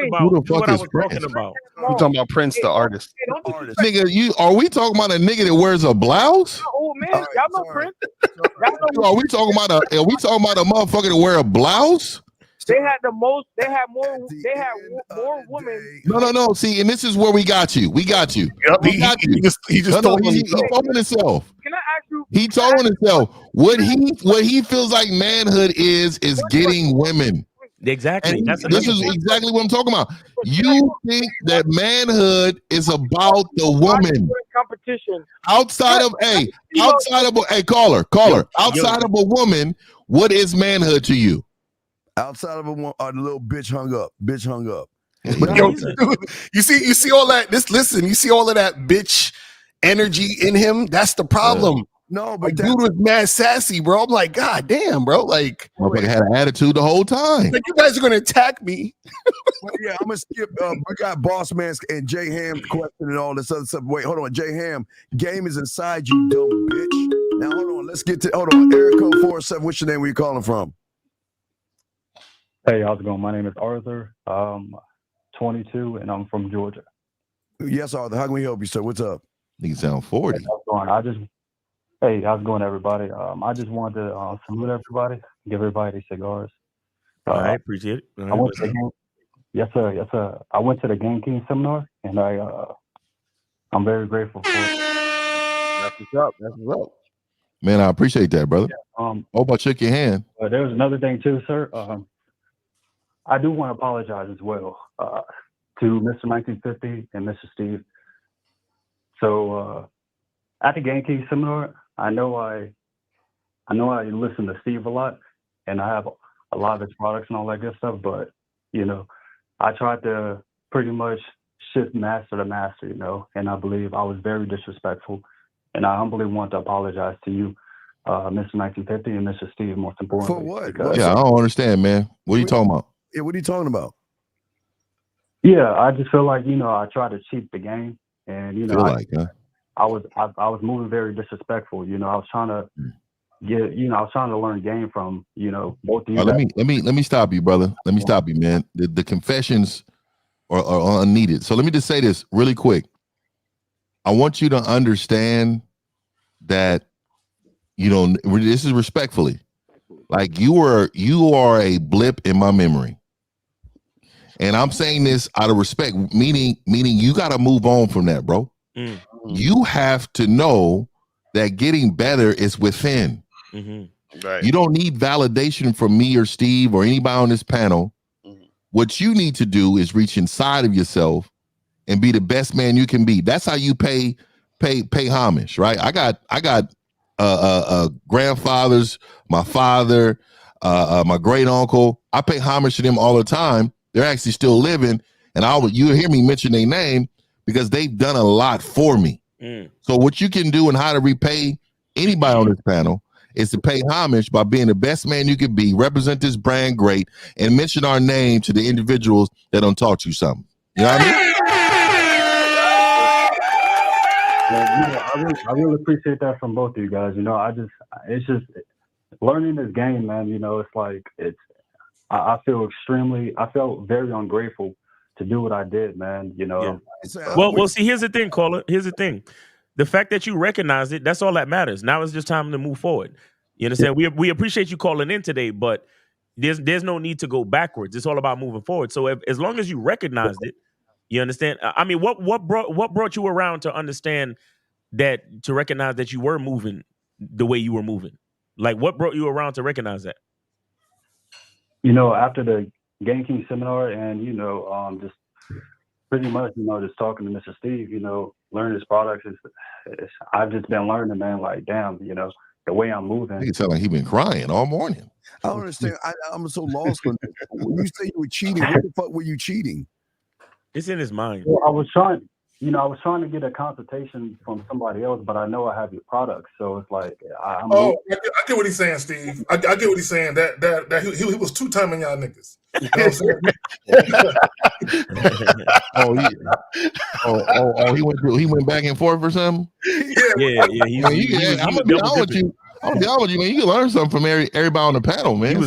about. Who the fuck is I was Prince? talking about. We're talking about Prince, the artist. Nigga, are we talking about a nigga that wears a blouse? Oh man, y'all know Prince. Are we talking about a motherfucker that wear a blouse? They had more women. No. See, and this is where we got you. We got you. Yep, We got you. He just told he himself. told himself. Can I ask you? He told himself what he feels like manhood is getting women. Exactly. And That's this is exactly what I'm talking about. You think that manhood is about the woman. Competition. Outside of caller. Outside of a woman, what is manhood to you? Outside of a woman, the little bitch hung up. But yo, dude, you see all that. You see all of that bitch energy in him. That's the problem. No, but dude was mad sassy, bro. I'm like, God damn, bro. Like, motherfucker had an attitude the whole time. Like, you guys are gonna attack me. Yeah, I'm gonna skip. We got Boss Man and J Ham's question and all this other stuff. Wait, hold on, J Ham. Game is inside you, dumb bitch. Now hold on. Let's get to. Hold on, Eric Code 47. What's your name? Where you calling from? Hey, how's it going? My name is Arthur. 22, and I'm from Georgia. Yes, Arthur. How can we help you, sir? What's up? You sound 40. Hey, how's it going, everybody? I just wanted to salute everybody, give everybody cigars. I appreciate it. I went to the yes, sir. I went to the Game King seminar, and I'm very grateful for it. what's up. That's what's up. Man, I appreciate that, brother. Hope I shook your hand. There was another thing too, sir. I do want to apologize as well to Mr. 1950 and Mr. Steve. So at the Game Key seminar, I know I listen to Steve a lot, and I have a lot of his products and all that good stuff. But you know, I tried to pretty much shift master to master, you know, and I believe I was very disrespectful, and I humbly want to apologize to you, Mr. 1950 and Mr. Steve, most importantly. For what? Yeah, I don't understand, man. What are you talking about? Yeah, what are you talking about? Yeah, I just feel like, you know, I tried to cheat the game, and you know, I was moving very disrespectful. You know, I was trying to I was trying to learn game from, you know, both of you. Let me stop you, brother. Let me stop you, man. The confessions are unneeded. So let me just say this really quick. I want you to understand that, you know, this is respectfully. Like you are a blip in my memory. And I'm saying this out of respect, meaning you got to move on from that, bro. You have to know that getting better is within. Right. You don't need validation from me or Steve or anybody on this panel. What you need to do is reach inside of yourself and be the best man you can be. That's how you pay homage, right? I got grandfathers, my father, my great uncle. I pay homage to them all the time. They're actually still living, and you hear me mention their name because they've done a lot for me. So what you can do and how to repay anybody on this panel is to pay homage by being the best man you can be, represent this brand great, and mention our name to the individuals that don't taught you something. You know what I mean? I really appreciate that from both of you guys. You know, it's just learning this game, man. You know, it's like I felt very ungrateful to do what I did, man. You know. Yeah. Well, see, here's the thing, caller. Here's the thing. The fact that you recognize it, that's all that matters. Now it's just time to move forward. You understand? We appreciate you calling in today, but there's no need to go backwards. It's all about moving forward. So as long as you recognized it, you understand? I mean, what brought you around to understand that, to recognize that you were moving the way you were moving? Like, what brought you around to recognize that? You know, after the Game King seminar, and you know, just pretty much, you know, just talking to Mr. Steve, you know, learning his products I've just been learning, man. Like, damn, you know, the way I'm moving. He sound like he been crying all morning. I don't understand. I'm so lost on this. When you say you were cheating, what the fuck were you cheating? It's in his mind. Well, I was trying to get a consultation from somebody else, but I know I have your products, so it's like I get what he's saying, Steve. I get what he's saying. That he was two-timing y'all niggas. You know what I'm saying? He went back and forth or something. Yeah. I'm gonna be honest with you. Man. You can learn something from everybody on the panel, man.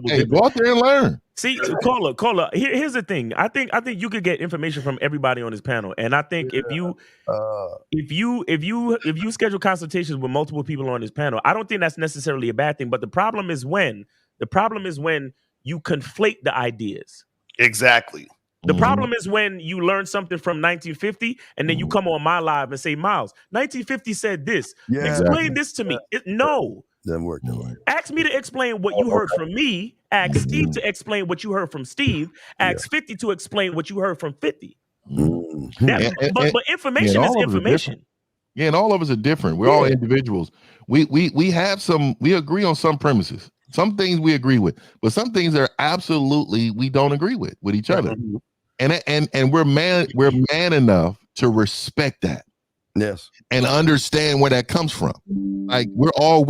Hey, go out there and learn. See, caller. Here's the thing. I think you could get information from everybody on this panel, and I think if you schedule consultations with multiple people on this panel, I don't think that's necessarily a bad thing. But the problem is when you conflate the ideas. Exactly. The problem is when you learn something from 1950 and then you come on my live and say, Miles, 1950 said this. Yeah, explain this to me. No. Doesn't work that way. Ask me to explain what you heard from me. Ask Steve to explain what you heard from Steve. Ask 50 to explain what you heard from 50. But information is information. Yeah, and all of us are different. We're all individuals. We agree on some premises. Some things we agree with, but some things are absolutely we don't agree with each other. And we're man enough to respect that. Yes. And understand where that comes from. Like we're all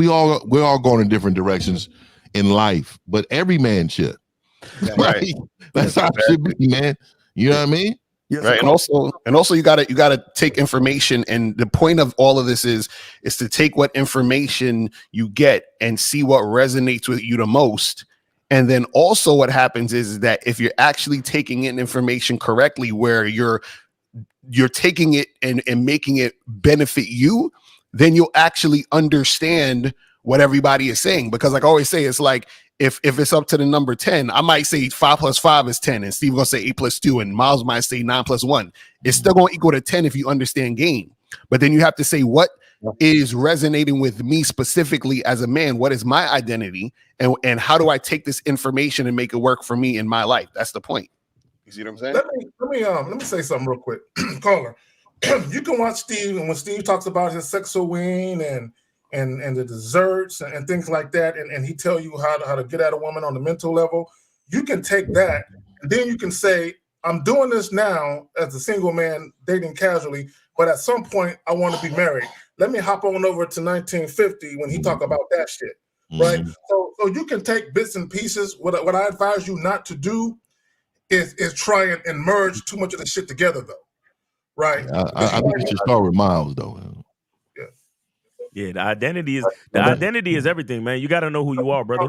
going in different directions in life, but every man should. Right. That's how it should be, man. You know what I mean? Yes, right. And also you gotta take information, and the point of all of this is to take what information you get and see what resonates with you the most. And then also what happens is that if you're actually taking in information correctly, where you're taking it and making it benefit you, then you'll actually understand what everybody is saying. Because like I always say, it's like if it's up to the number 10, I might say 5 plus 5 is 10, and Steve gonna say 8 plus 2, and Miles might say 9 plus 1. It's still gonna equal to 10 if you understand game. But then you have to say what is resonating with me specifically as a man. What is my identity, and how do I take this information and make it work for me in my life? That's the point. You see what I'm saying? Let me say something real quick, caller. You can watch Steve, and when Steve talks about his sexual wing and the desserts and things like that, and he tell you how to get at a woman on the mental level, you can take that, and then you can say, I'm doing this now as a single man dating casually, but at some point I want to be married. Let me hop on over to 1950 when he talk about that shit, right? So you can take bits and pieces. What I advise you not to do is try and merge too much of the shit together, though, right? I think you should start with Miles, though. Yeah, the identity is everything, man. You got to know who you are, brother.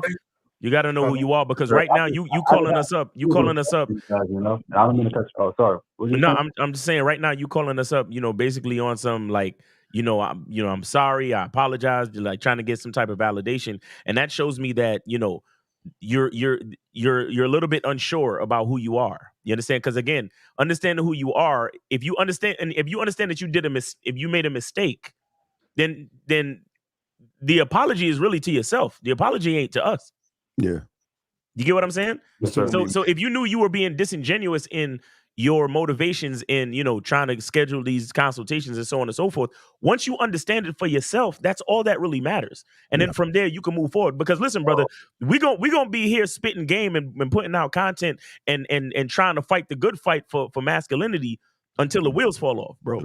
You got to know who you are, because right now you calling us up. You calling us up. I don't mean to cut. Oh, sorry. No, I'm just saying right now you calling us up. Basically on some like, I'm sorry, I apologize, like trying to get some type of validation, and that shows me that you're a little bit unsure about who you are. You understand? Because again, understanding who you are, if you understand that if you made a mistake, then the apology is really to yourself. The apology ain't to us. Yeah. You get what I'm saying? Yes, So if you knew you were being disingenuous in your motivations in, trying to schedule these consultations and so on and so forth, once you understand it for yourself, that's all that really matters. And then from there you can move forward. Because listen, brother, we gonna be here spitting game and putting out content and trying to fight the good fight for masculinity until the wheels fall off, bro.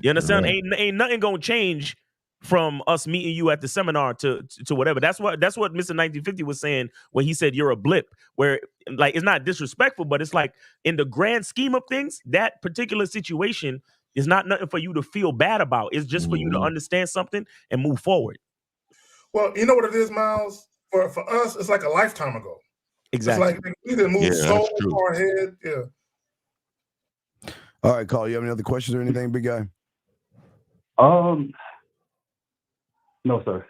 You understand? Right. Ain't nothing gonna change from us meeting you at the seminar to whatever. That's what Mr. 1950 was saying when he said you're a blip, where like it's not disrespectful, but it's like in the grand scheme of things, that particular situation is not nothing for you to feel bad about. It's just for you to understand something and move forward. Well, you know what it is, Miles? For us, it's like a lifetime ago. Exactly. It's like we didn't move so far ahead. Yeah. All right, Carl, you have any other questions or anything, big guy? No, sir.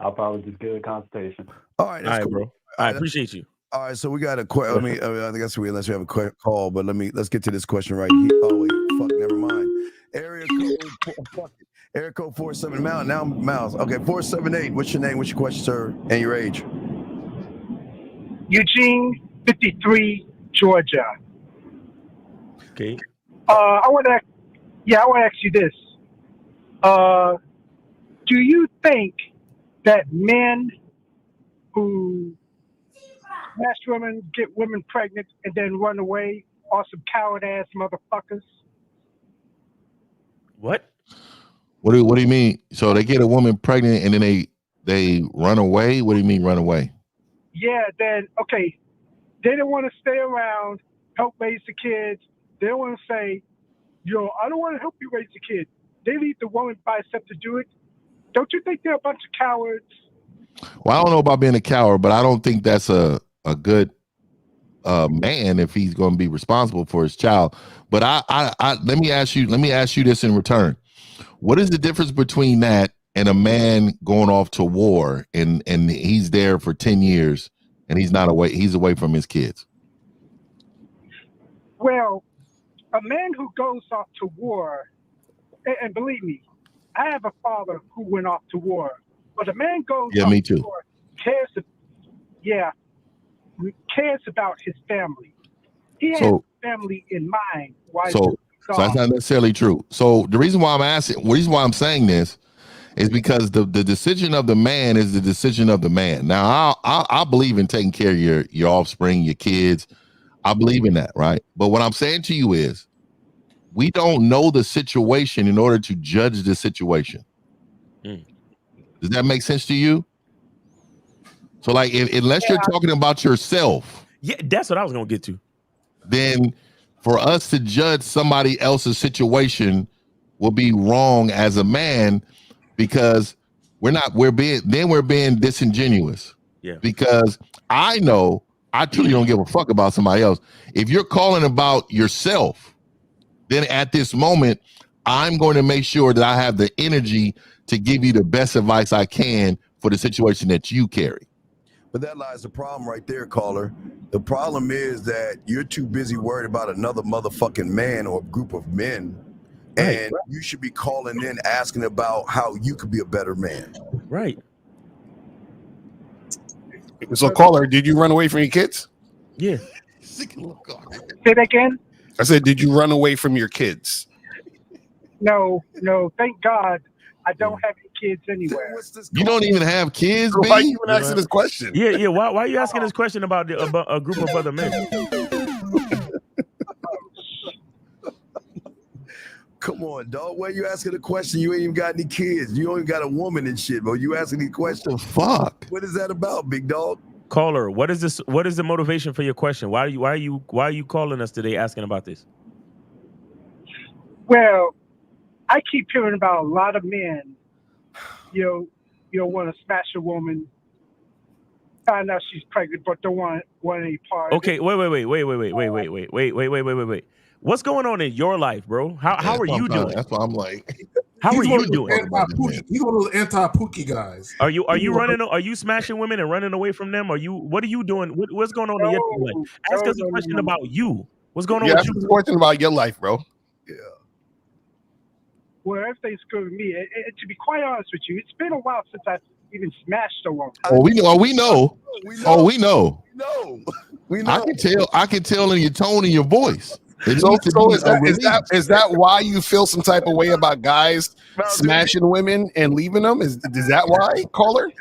I'll probably just get a consultation. All right, that's cool, bro. I appreciate you. All right, so we got a question. I guess unless we have a call, but let's get to this question right here. Oh wait, fuck, never mind. Area code 47 Miles. Okay, 478. What's your name? What's your question, sir? And your age? Eugene, 53, Georgia. Okay. I want to ask you this. Do you think that men who smash women, get women pregnant, and then run away are some coward-ass motherfuckers? What? What do you mean? So they get a woman pregnant and then they run away? What do you mean run away? Yeah, then, okay, they don't want to stay around, help raise the kids. They don't want to say, I don't want to help you raise the kids. They leave the woman by herself to do it. Don't you think they're a bunch of cowards? Well, I don't know about being a coward, but I don't think that's a good man if he's going to be responsible for his child. But I let me ask you this in return. What is the difference between that and a man going off to war and he's there for 10 years and he's away from his kids? Well, a man who goes off to war, and believe me, I have a father who went off to war, but a man goes off me too. to war, cares about his family. He has family in mind. So that's not necessarily true. So the reason why I'm saying this is because the decision of the man is the decision of the man. Now, I believe in taking care of your offspring, your kids. I believe in that, right? But what I'm saying to you is, we don't know the situation in order to judge the situation. Does that make sense to you? So, like, unless you're talking about yourself, that's what I was gonna get to. Then, for us to judge somebody else's situation will be wrong as a man, because we're being disingenuous. Yeah. Because I know I truly don't give a fuck about somebody else. If you're calling about yourself, then at this moment, I'm going to make sure that I have the energy to give you the best advice I can for the situation that you carry. But that lies the problem right there, caller. The problem is that you're too busy worried about another motherfucking man or group of men And you should be calling in asking about how you could be a better man. Right. So, caller, did you run away from your kids? Yeah. Say that again? I said, did you run away from your kids? No. Thank God I don't have any kids anywhere. You don't even have kids, Why are you even asking this question? Yeah. Why are you asking this question about a group of other men? Come on, dog. Why you asking a question? You ain't even got any kids. You only got a woman and shit, bro. You asking these questions? Fuck. What is that about, big dog? Caller, what is this? What is the motivation for your question? Why are you calling us today asking about this? Well, I keep hearing about a lot of men, you want to smash a woman, find out she's pregnant, but don't want any part. Okay, wait. What's going on in your life, bro? How are you doing? That's why I'm like, how are you doing? He's one of those anti-Pookie guys. Are you running? Are you smashing women and running away from them? What are you doing? What's going on in your life? Ask us a question about you. What's going on with you? Ask us a question about your life, bro. Yeah. Well, everything's good with me. And to be quite honest with you, it's been a while since I've even smashed a woman. Oh, we know. We know. We know. I can tell in your tone and your voice. So is that why you feel some type of way about guys smashing women and leaving them? Is that why, caller?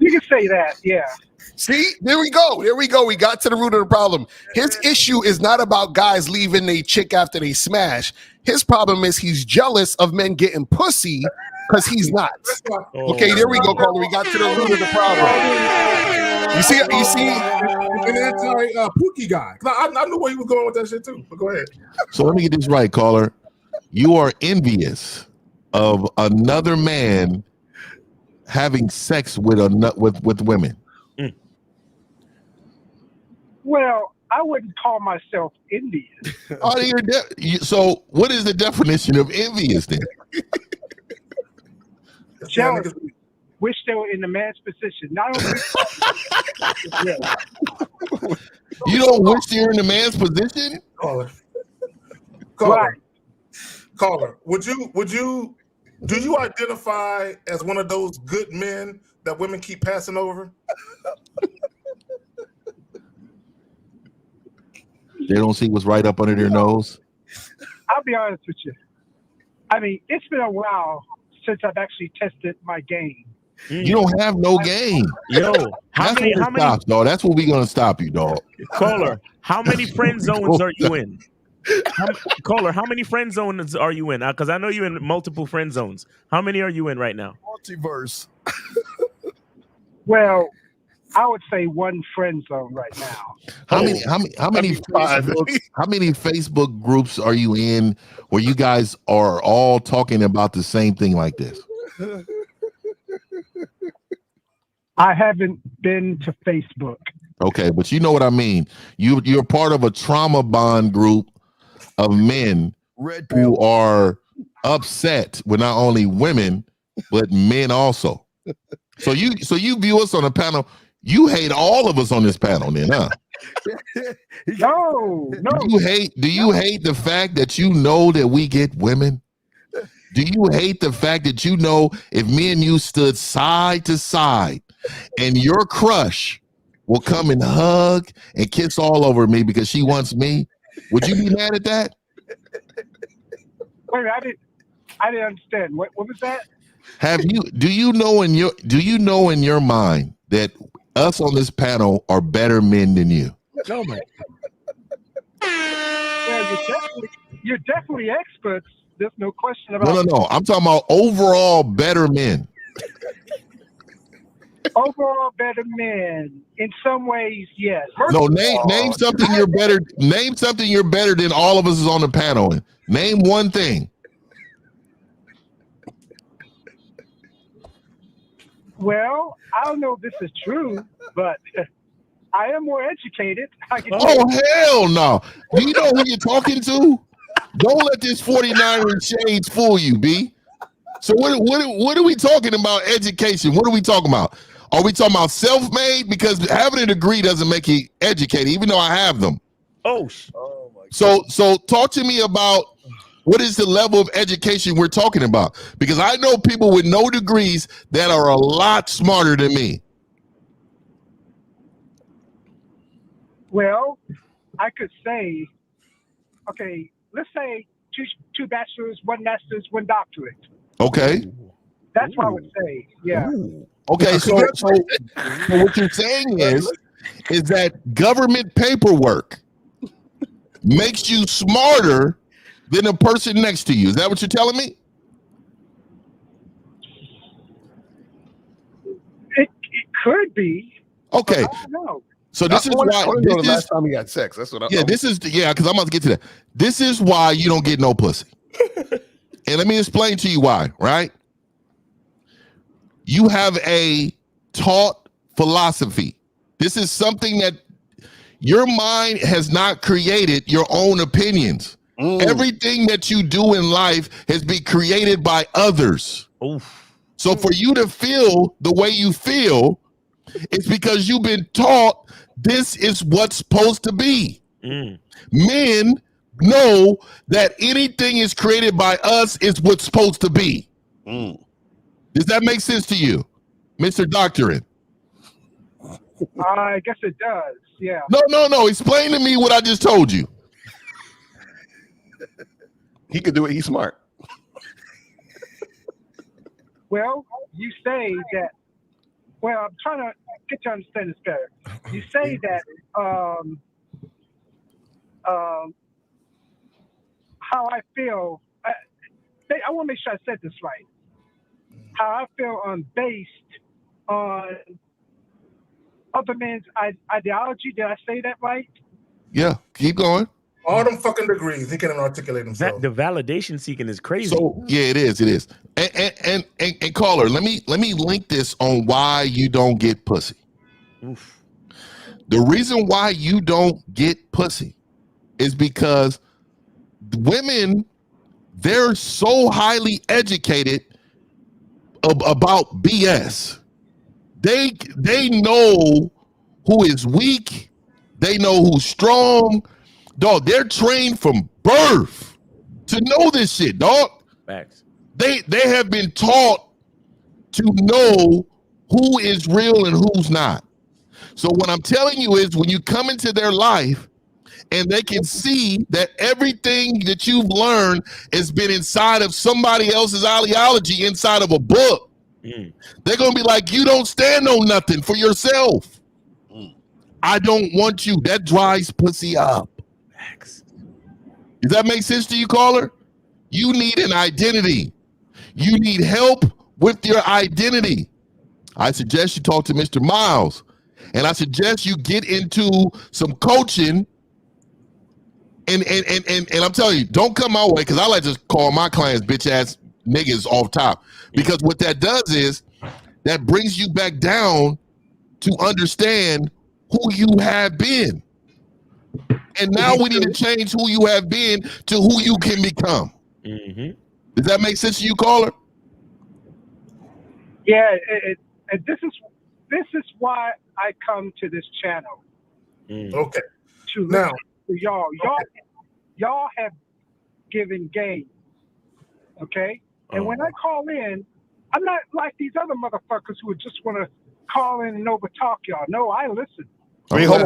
You can say that, yeah. See, there we go. We got to the root of the problem. His issue is not about guys leaving a chick after they smash. His problem is he's jealous of men getting pussy because he's not. Okay, there we go, caller. We got to the root of the problem. You see, an anti-Pookie guy. I knew where he was going with that shit too. But go ahead. So let me get this right, caller. You are envious of another man having sex with women. Well, I wouldn't call myself envious. So what is the definition of envious then? Jealous. Wish they were in the man's position. Not only you don't wish you're in the man's position? Caller, do you identify as one of those good men that women keep passing over? They don't see what's right up under their nose. I'll be honest with you. I mean, it's been a while since I've actually tested my game. You don't have no game. Yo, how many stops, dog. That's what we're gonna stop you, dog. Caller, how many friend zones are you in? Caller, how many friend zones are you in? Because I know you're in multiple friend zones. How many are you in right now? Multiverse. Well, I would say one friend zone right now. How many Facebook groups are you in where you guys are all talking about the same thing like this? I haven't been to Facebook. Okay, but you know what I mean. You're part of a trauma bond group of men who are upset with not only women but men also. So you view us on the panel. You hate all of us on this panel, then, huh? No. Do you hate the fact that you know that we get women? Do you hate the fact that you know if me and you stood side to side and your crush will come and hug and kiss all over me because she wants me? Would you be mad at that? Wait, I didn't understand. What was that? Do you know in your mind that us on this panel are better men than you? No, man. Yeah, you're definitely experts. There's no question about it. No. I'm talking about overall better men. Overall better men. In some ways, yes. No, name something you're better. Name something you're better than all of us is on the panel. Name one thing. Well, I don't know if this is true, but I am more educated. Hell no. Do you know who you're talking to? Don't let this 49 shades fool you, B. So what are we talking about education? What are we talking about? Are we talking about self-made? Because having a degree doesn't make you educated, even though I have them. Oh So talk to me about what is the level of education we're talking about? Because I know people with no degrees that are a lot smarter than me. Well, I could say, okay, let's say two bachelors, one master's, one doctorate. Okay. That's what I would say. Yeah. Okay, so what you're saying is that government paperwork makes you smarter than the person next to you. Is that what you're telling me? It could be. Okay. I don't know. So this is why the last time you had sex. That's what. This is because I'm about to get to that. This is why you don't get no pussy. And let me explain to you why. Right? You have a taught philosophy. This is something that your mind has not created your own opinions. Everything that you do in life has been created by others. So for you to feel the way you feel, it's because you've been taught this is what's supposed to be. Men know that anything is created by us is what's supposed to be. Does that make sense to you, Mr. Doctorate? I guess it does. Yeah. No. Explain to me what I just told you. He could do it. He's smart. Well, you say that. Well, I'm trying to get you to understand this better. You say that how I feel. I want to make sure I said this right. How I feel based on other men's ideology. Did I say that right? Yeah, keep going. All them fucking degrees, he can't even articulate himself. The validation seeking is crazy. So yeah, it is. And caller, let me link this on why you don't get pussy. The reason why you don't get pussy is because women, they're so highly educated about BS. They know who is weak. They know who's strong. Dog, they're trained from birth to know this shit, dog. Facts. They have been taught to know who is real and who's not. So what I'm telling you is when you come into their life and they can see that everything that you've learned has been inside of somebody else's ideology, inside of a book, they're going to be like, you don't stand on nothing for yourself. I don't want you. That dries pussy up. Does that make sense to you, caller? You need an identity. You need help with your identity. I suggest you talk to Mr. Miles, and I suggest you get into some coaching. And I'm telling you, don't come my way because I like to call my clients bitch ass niggas off top. Because what that does is that brings you back down to understand who you have been. And now we need to change who you have been to who you can become. Does that make sense to you, caller? Yeah, and this is why I come to this channel. Okay. To listen to y'all. Y'all have given game. Okay? And when I call in, I'm not like these other motherfuckers who just want to call in and over talk y'all. No, I listen. I mean, hold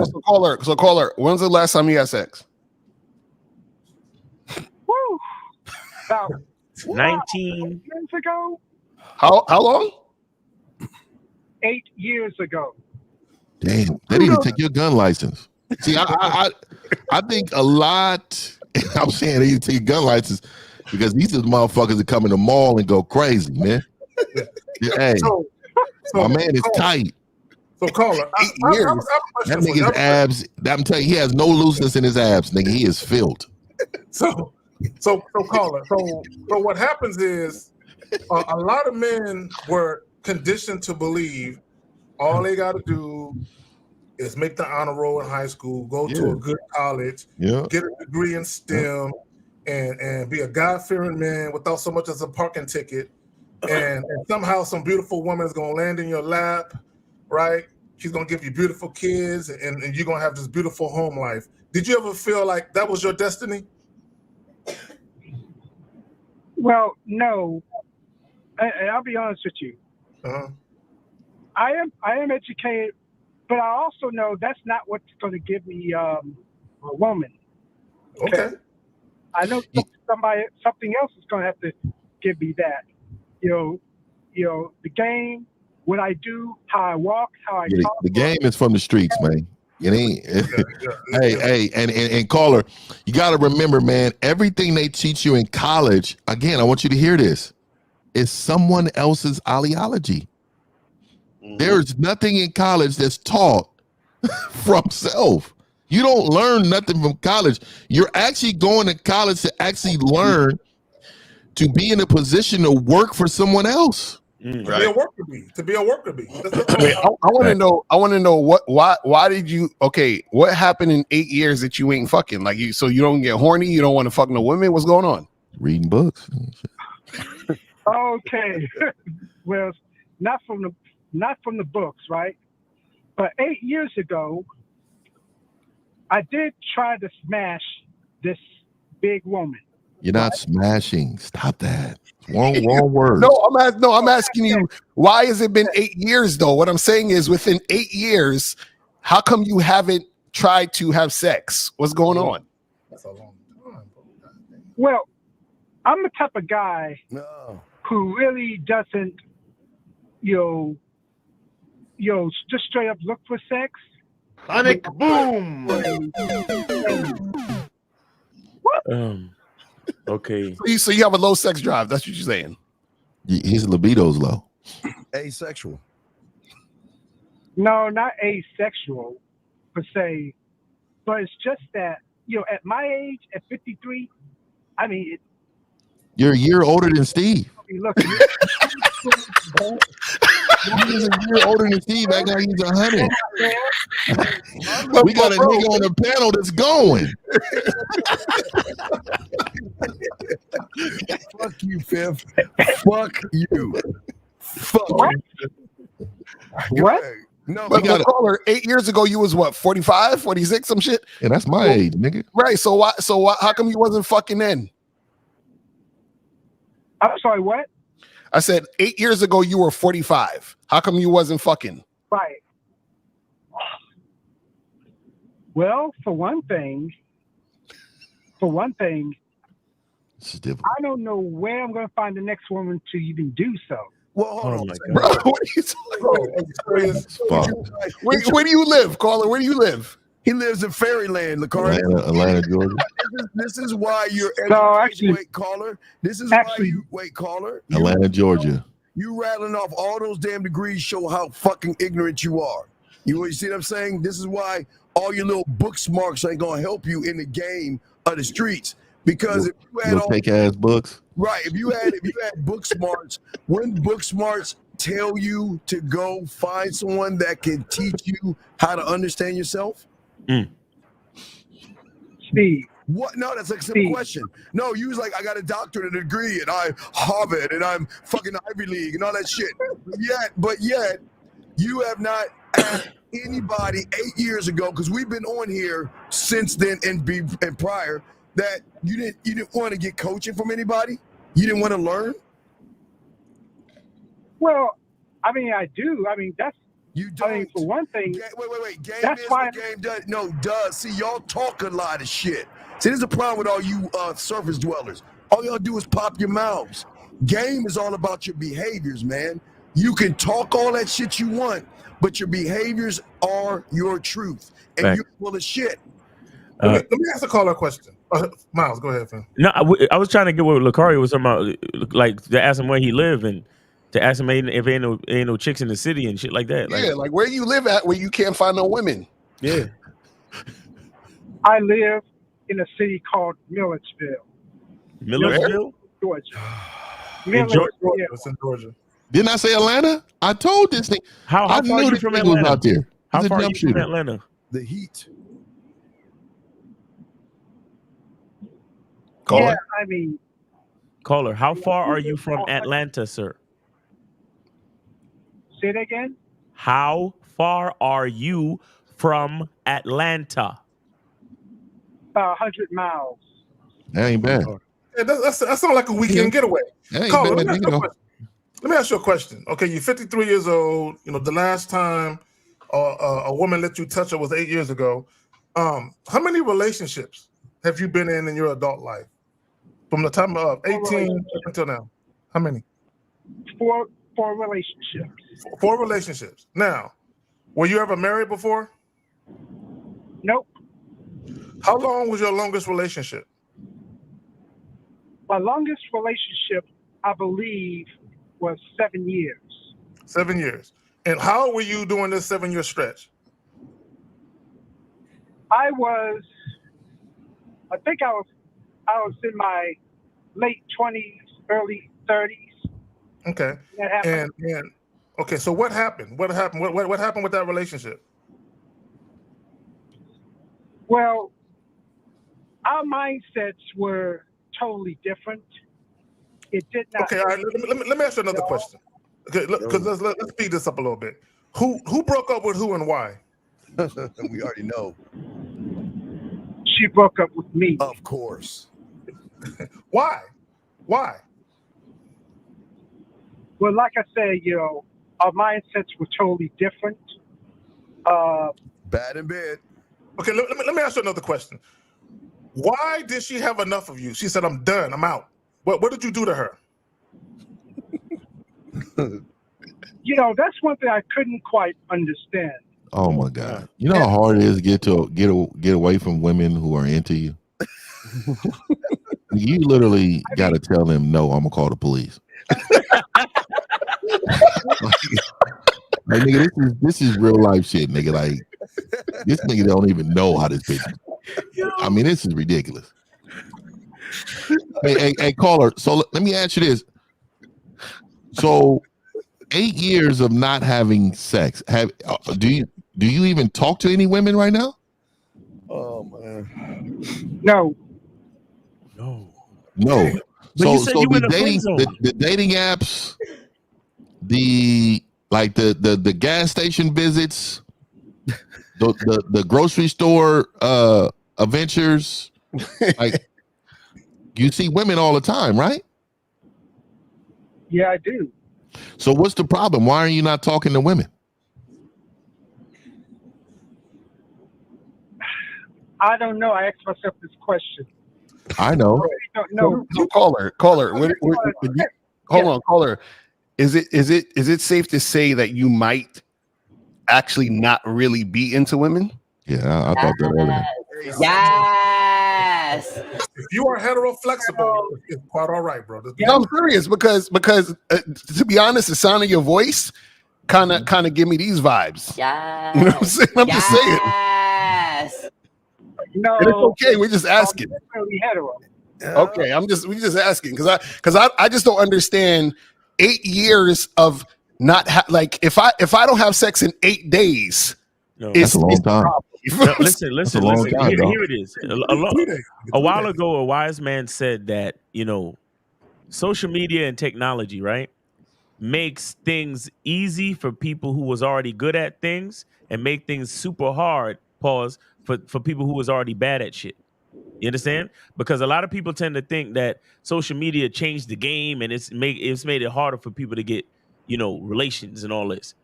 on. So caller, when's the last time you had sex? Woo! About 19 years ago. How long? 8 years ago. Damn, they need to take your gun license. See, I think a lot. I'm saying they need to take your gun license because these are the motherfuckers that come in the mall and go crazy, man. Hey, my man is tight. So caller, 8 years. That nigga's abs. I'm telling you, he has no looseness in his abs, nigga. He is filled. So caller. So what happens is a lot of men were conditioned to believe all they got to do is make the honor roll in high school, go to a good college, get a degree in STEM, and be a God-fearing man without so much as a parking ticket. And somehow some beautiful woman is going to land in your lap, right? She's going to give you beautiful kids, and you're going to have this beautiful home life. Did you ever feel like that was your destiny? Well, no. And I'll be honest with you. Uh-huh. I am educated, but I also know that's not what's going to give me a woman. Okay. I know something else is going to have to give me that. You know, the game, what I do, how I walk, how I talk. The game is from the streets, man. It ain't. Hey, and caller, you got to remember, man. Everything they teach you in college, again, I want you to hear this, is someone else's ideology. There's nothing in college that's taught from self. You don't learn nothing from college. You're actually going to college to actually learn to be in a position to work for someone else. To be a worker bee. To be a worker bee. I want to know. I want to know why did you? Okay, what happened in 8 years that you ain't fucking? Like you, so you don't get horny. You don't want to fuck no women. What's going on? Reading books. Okay, well, not from the books, right? But 8 years ago, I did try to smash this big woman. You're not smashing. Stop that. Wrong word. No, I'm asking you, why has it been 8 years though? What I'm saying is, within 8 years, how come you haven't tried to have sex? What's going on? That's a long time. Well, I'm the type of guy who really doesn't, just straight up look for sex. Sonic boom. Okay. So you have a low sex drive. That's what you're saying. His libido's low. Asexual. No, not asexual per se, but it's just that at my age, at 53, I mean, You're a year older than Steve. Look, He's a year older than Steve. That guy, he's 100. We got a nigga on the panel that's going. Fuck you, Fifth. Fuck you. Fuck what? What? No, but caller, 8 years ago, you was what, 45, 46, some shit? Yeah, that's my age, nigga. Right. So why? How come you wasn't fucking then? I'm sorry, what? I said 8 years ago you were 45. How come you wasn't fucking? Right. Well, for one thing, I don't know where I'm going to find the next woman to even do so. Well, hold on, bro. What are you talking about? Where do you live, caller? Where do you live? He lives in Fairyland, Lacardi. Atlanta, Georgia. This is why you're wait, caller. This is actually, why you wait, caller. Atlanta, Georgia. You rattling off all those damn degrees show how fucking ignorant you are. You see what I'm saying? This is why all your little book smarts ain't gonna help you in the game of the streets. Because if you had all fake ass books, right? If you had book smarts, wouldn't book smarts tell you to go find someone that can teach you how to understand yourself? Steve. What? No, that's like a simple question. No, you was like, I got a doctorate degree and I'm Harvard and I'm fucking Ivy League and all that shit. But yet, you have not asked anybody 8 years ago, because we've been on here since then and prior, that you didn't want to get coaching from anybody? You didn't want to learn? Well, I mean, I do. I mean, that's you don't. I mean, for one thing. Wait. Game that's is why the game does. No, does. See, y'all talk a lot of shit. See, there's a problem with all you surface dwellers. All y'all do is pop your mouths. Game is all about your behaviors, man. You can talk all that shit you want, but your behaviors are your truth, and you're full of shit. Let me ask a caller a question. Miles, go ahead, fam. No, I was trying to get what Lakari was talking about, like to ask him where he lived and to ask him if ain't no chicks in the city and shit like that. Yeah, like where you live at where you can't find no women. Yeah. I live in a city called Milledgeville. Milledgeville? Georgia. In Georgia? It's in Georgia. Didn't I say Atlanta? I told this thing. How I far knew are you this from thing was Atlanta? out there. How He's a far are dumb you from shooter. Atlanta? The heat. Yeah, I mean. Caller, how far are you from Atlanta, sir? Say it again? How far are you from Atlanta? about 100 miles. That ain't bad. Yeah, that sounds like a weekend getaway. That ain't Caller, bad, nigga, though. let me ask you a question. Okay, you're 53 years old. You know, the last time a woman let you touch her was 8 years ago. How many relationships have you been in your adult life? From the time of 18 until now? How many? Four relationships. Four relationships. Now, were you ever married before? Nope. How long was your longest relationship? My longest relationship, I believe, was 7 years. 7 years. And how were you doing this 7-year stretch? I think I was in my late 20s, early 30s. Okay. And okay, so what happened? What happened? What happened with that relationship? Well, our mindsets were totally different. It did not. Okay, all right. Let me ask you another question. Okay, because let's speed this up a little bit. Who broke up with who and why? We already know. She broke up with me. Of course. Why? Why? Well, like I said, our mindsets were totally different. Bad in bed. Okay, let me ask you another question. Why did she have enough of you? She said, "I'm done. I'm out." What did you do to her? That's one thing I couldn't quite understand. Oh my God! You know how hard it is to get away from women who are into you. You literally got to tell them, "No, I'm gonna call the police." Like, nigga, this is real life shit, nigga. Like, this nigga don't even know how this bitch. I mean, this is ridiculous. Hey, caller. So let me ask you this. So, 8 years of not having sex. Do you even talk to any women right now? Oh man. No. So the dating apps, the gas station visits, the grocery store adventures, like you see women all the time, right? Yeah, I do. So what's the problem? Why are you not talking to women? I don't know. I asked myself this question. I know. No. So caller. Hold on, caller. Is it safe to say that you might actually not really be into women? Yeah, I thought that earlier. Yes. If you are hetero flexible, it's quite all right, bro. No, I'm serious because to be honest, the sound of your voice kind of give me these vibes. Yes. You know what I'm saying? I'm just saying. Yes. No. And it's okay. We're just asking. Really hetero. Okay, we just asking because I just don't understand 8 years of not like if I don't have sex in 8 days, that's a long time. No, listen. Time, here it is. A while ago, a wise man said that social media and technology, right, makes things easy for people who was already good at things and make things super hard. Pause for people who was already bad at shit. You understand? Because a lot of people tend to think that social media changed the game and it's made it harder for people to get, relations and all this.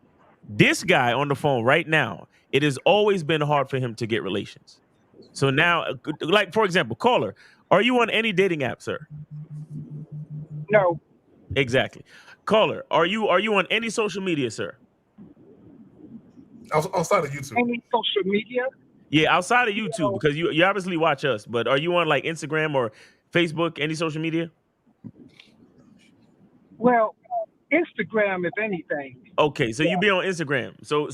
This guy on the phone right now, it has always been hard for him to get relations. So now, like for example, caller, are you on any dating app, sir? No. Exactly. Caller, are you on any social media, sir? Outside of YouTube. Any social media? Yeah, outside of YouTube, because you obviously watch us, but are you on like Instagram or Facebook, any social media? Well, Instagram, if anything. Okay, so you be on Instagram. So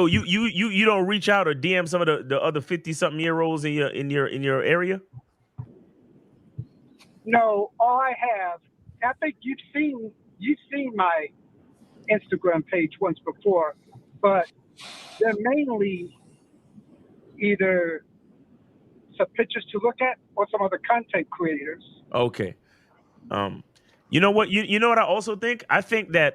you don't reach out or DM some of the other 50-something-year-olds in your area? No, all I have, I think you've seen my Instagram page once before, but they're mainly either some pictures to look at or some other content creators. Okay. You know what? You know what I also think? I think that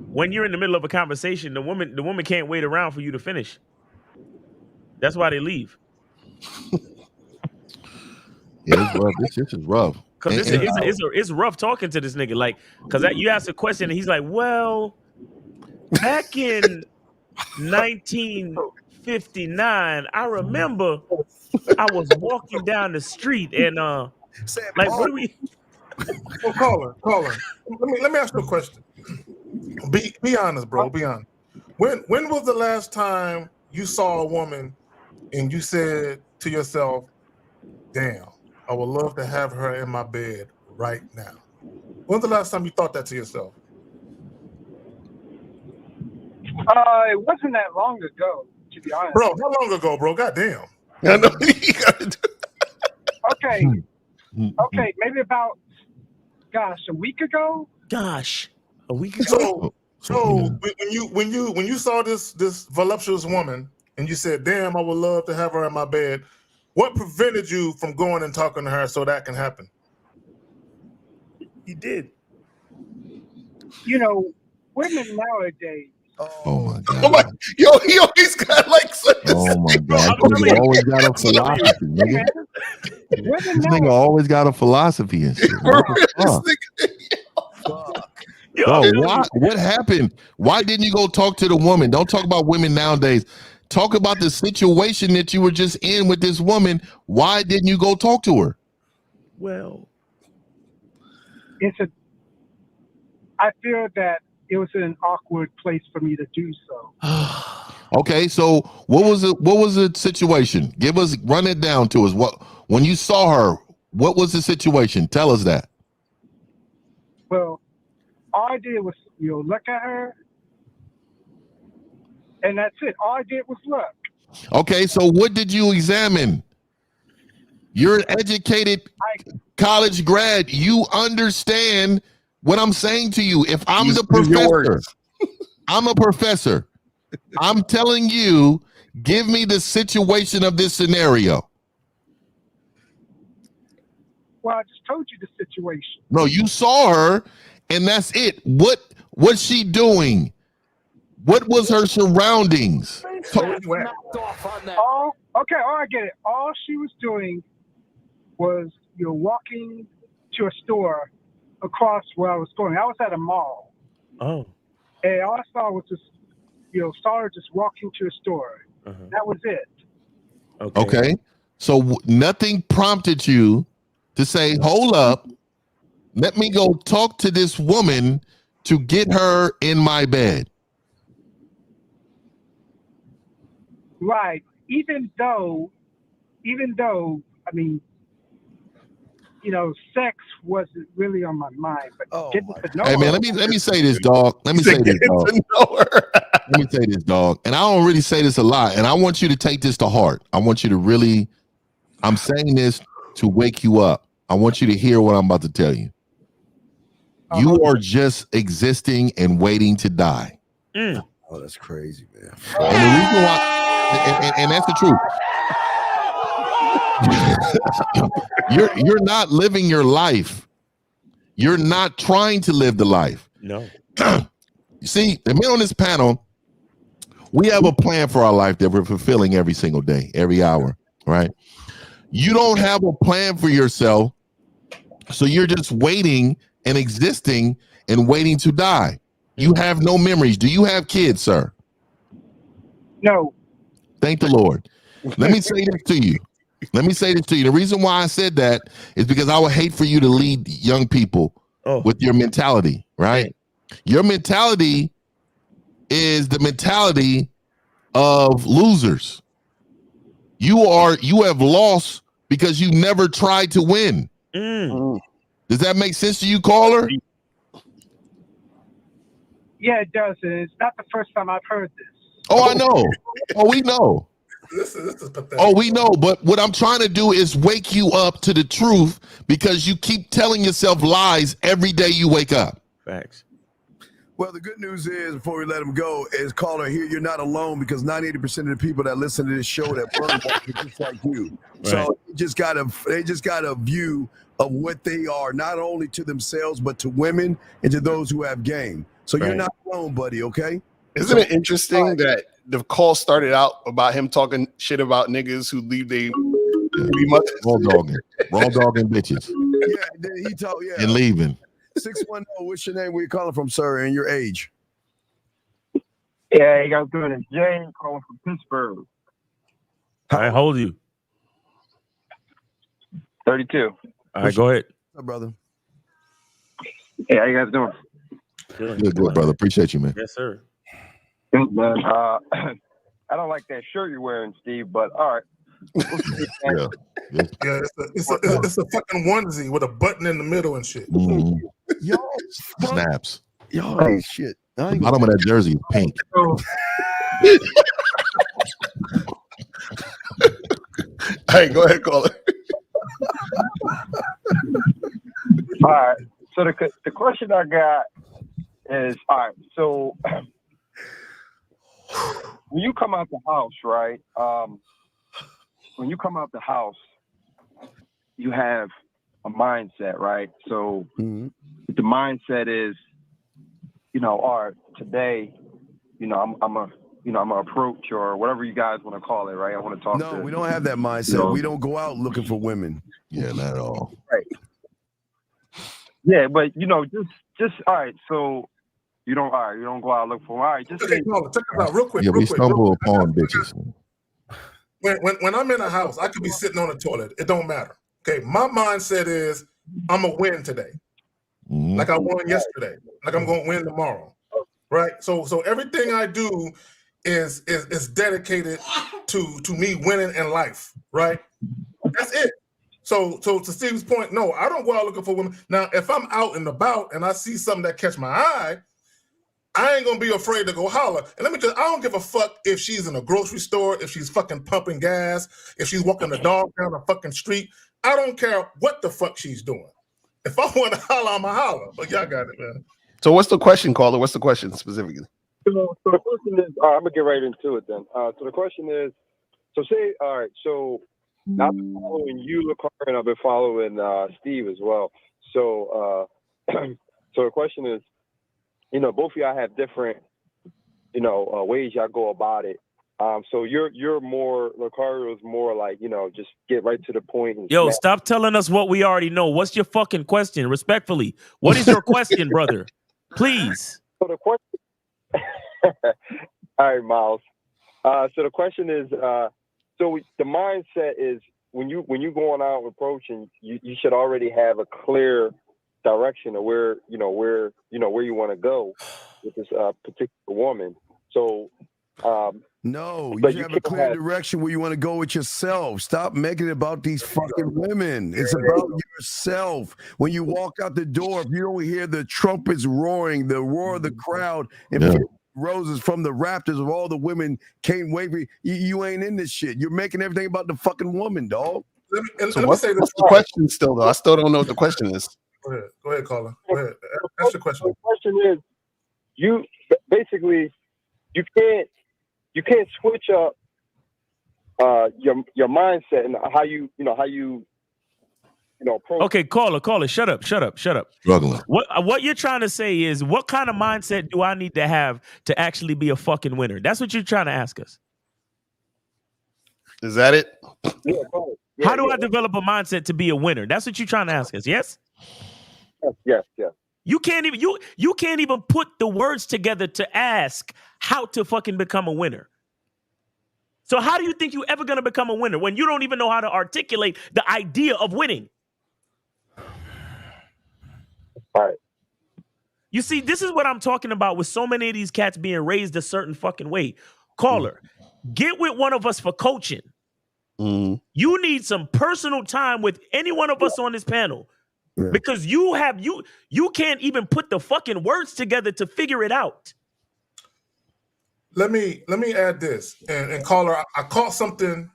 when you're in the middle of a conversation, the woman can't wait around for you to finish. That's why they leave. Yeah, it's rough. This shit is rough. Because it's rough talking to this nigga. Like, because you ask a question and he's like, well, back in 1959, I remember I was walking down the street and like, what do we? Well, caller. Let me ask you a question. Be honest, bro. Be honest. When was the last time you saw a woman and you said to yourself, "Damn, I would love to have her in my bed right now"? When's the last time you thought that to yourself? It wasn't that long ago, to be honest. Bro, how long ago, bro? Goddamn. I know. Okay, maybe about, a week ago. Gosh, a week ago. So when you saw this voluptuous woman and you said, "Damn, I would love to have her in my bed," what prevented you from going and talking to her so that can happen? You did. Women nowadays. Oh my god! Oh my, yo, he always got like such. Oh my god! He always got a philosophy, nigga. This nigga always got a philosophy and shit. Bro, what happened? Why didn't you go talk to the woman? Don't talk about women nowadays. Talk about the situation that you were just in with this woman. Why didn't you go talk to her? Well, I feel that it was an awkward place for me to do so. Okay, so what was the situation? Run it down to us. When you saw her, what was the situation? Tell us that. Well, all I did was look at her, and that's it. All I did was look. Okay, so what did you examine? You're an educated college grad. You understand what I'm saying to you. If I'm the professor, I'm a professor. I'm telling you, give me the situation of this scenario. Well, I just told you the situation. No, you saw her, and that's it. What's she doing? What was her surroundings? Okay, I get it. All she was doing was walking to a store across where I was going. I was at a mall. Oh. And all I saw was just, saw her just walking to a store. That was it. Okay. So nothing prompted you to say, hold up, let me go talk to this woman to get her in my bed. Right. Even though, I mean, sex wasn't really on my mind, but getting to know Hey man, her, let me say this, dog. Let me say this, dog. And I don't really say this a lot, and I want you to take this to heart. I want you to really, I'm saying this to wake you up. I want you to hear what I'm about to tell you. You are just existing and waiting to die. Oh, that's crazy, man. And the reason why, and that's the truth. You're not living your life. You're not trying to live the life. No. You see, the men on this panel, we have a plan for our life that we're fulfilling every single day, every hour, right? You don't have a plan for yourself, so you're just waiting and existing and waiting to die. You have no memories. Do you have kids, sir? No. Thank the Lord. Let me say this to you. The reason why I said that is because I would hate for you to lead young people with your mentality, right? Your mentality is the mentality of losers. You have lost because you never tried to win. Does that make sense to you, caller? Yeah, it does. And it's not the first time I've heard this. Oh, I know. Oh, we know. This is pathetic. Oh, we know. But what I'm trying to do is wake you up to the truth because you keep telling yourself lies every day you wake up. Facts. Well, the good news is, before we let him go, is caller here, you're not alone because 98% of the people that listen to this show that burn are just like you. Right. So they just got a view of what they are, not only to themselves, but to women and to those who have game. So you're not alone, buddy, okay? Isn't it interesting that the call started out about him talking shit about niggas who leave their Raw dogging bitches. Yeah, he told And leaving. 610. What's your name? Where you calling from, sir? And your age? Yeah, you guys doing it. Jay calling from Pittsburgh. How old are you? 32. All right, go ahead. What's up, brother? Hey, how you guys doing? Good, brother. Appreciate you, man. Yes, sir. Good, man. I don't like that shirt you're wearing, Steve, but all right. Yeah. It's a fucking onesie with a button in the middle and shit. Y'all Snaps. Y'all ain't shit. The bottom of that jersey is pink. Hey, go ahead, call it. All right. So the question I got is, all right, so when you come out the house, right? When you come out the house, you have a mindset, right? So the mindset is, all right, today, I'm gonna approach or whatever you guys want to call it, right? I want to talk to. No, we don't have that mindset. We don't go out looking for women. Yeah, not at all. Right. Yeah, but just all right. So you don't go out look for. All right, just check this out real quick. Yeah, we stumble upon bitches. When I'm in a house, I could be sitting on the toilet. It don't matter. Okay, my mindset is I'm gonna win today, like I won yesterday, like I'm gonna win tomorrow, right? So everything I do is dedicated to me winning in life, right? That's it. So to Steve's point, no, I don't go out looking for women. Now, if I'm out and about and I see something that catch my eye, I ain't gonna be afraid to go holler. And I don't give a fuck if she's in a grocery store, if she's fucking pumping gas, if she's walking the dog down the fucking street. I don't care what the fuck she's doing. If I want to holler, I'm a holler. But y'all got it, man. So what's the question, caller? What's the question specifically? So the question is, I'm gonna get right into it then. So the question is, all right, so I've been following you, LaCar, and I've been following Steve as well. So so the question is, both of y'all have different, ways y'all go about it. So you're more, LaCar is more like, just get right to the point. And Yo, stop telling us what we already know. What's your fucking question? Respectfully, what is your question, brother? Please. So the question. All right, Miles. So the question is, so the mindset is when you going out approaching, you should already have a clear direction of where you want to go with this particular woman. So no, you have a clear direction where you want to go with yourself. Stop making it about these fucking women. It's about yourself. When you walk out the door, if you don't hear the trumpets roaring, the roar of the crowd, and roses from the rafters of all the women can't wait for you, you ain't in this shit. You're making everything about the fucking woman, dog. What's the question still, though? I still don't know what the question is. Go ahead, caller. Go ahead. That's the question. The question is, you basically you can't switch up your mindset and how you approach. Okay, caller, shut up. Struggling. What you're trying to say is, what kind of mindset do I need to have to actually be a fucking winner? That's what you're trying to ask us. Is that it? Yeah, how do I develop a mindset to be a winner? That's what you're trying to ask us. Yes. Yes. You can't even put the words together to ask how to fucking become a winner. So how do you think you ever going to become a winner when you don't even know how to articulate the idea of winning? All right. You see, this is what I'm talking about with so many of these cats being raised a certain fucking way. Caller, get with one of us for coaching. You need some personal time with any one of us on this panel. Because you can't even put the fucking words together to figure it out. Let me add this, and caller, I caught something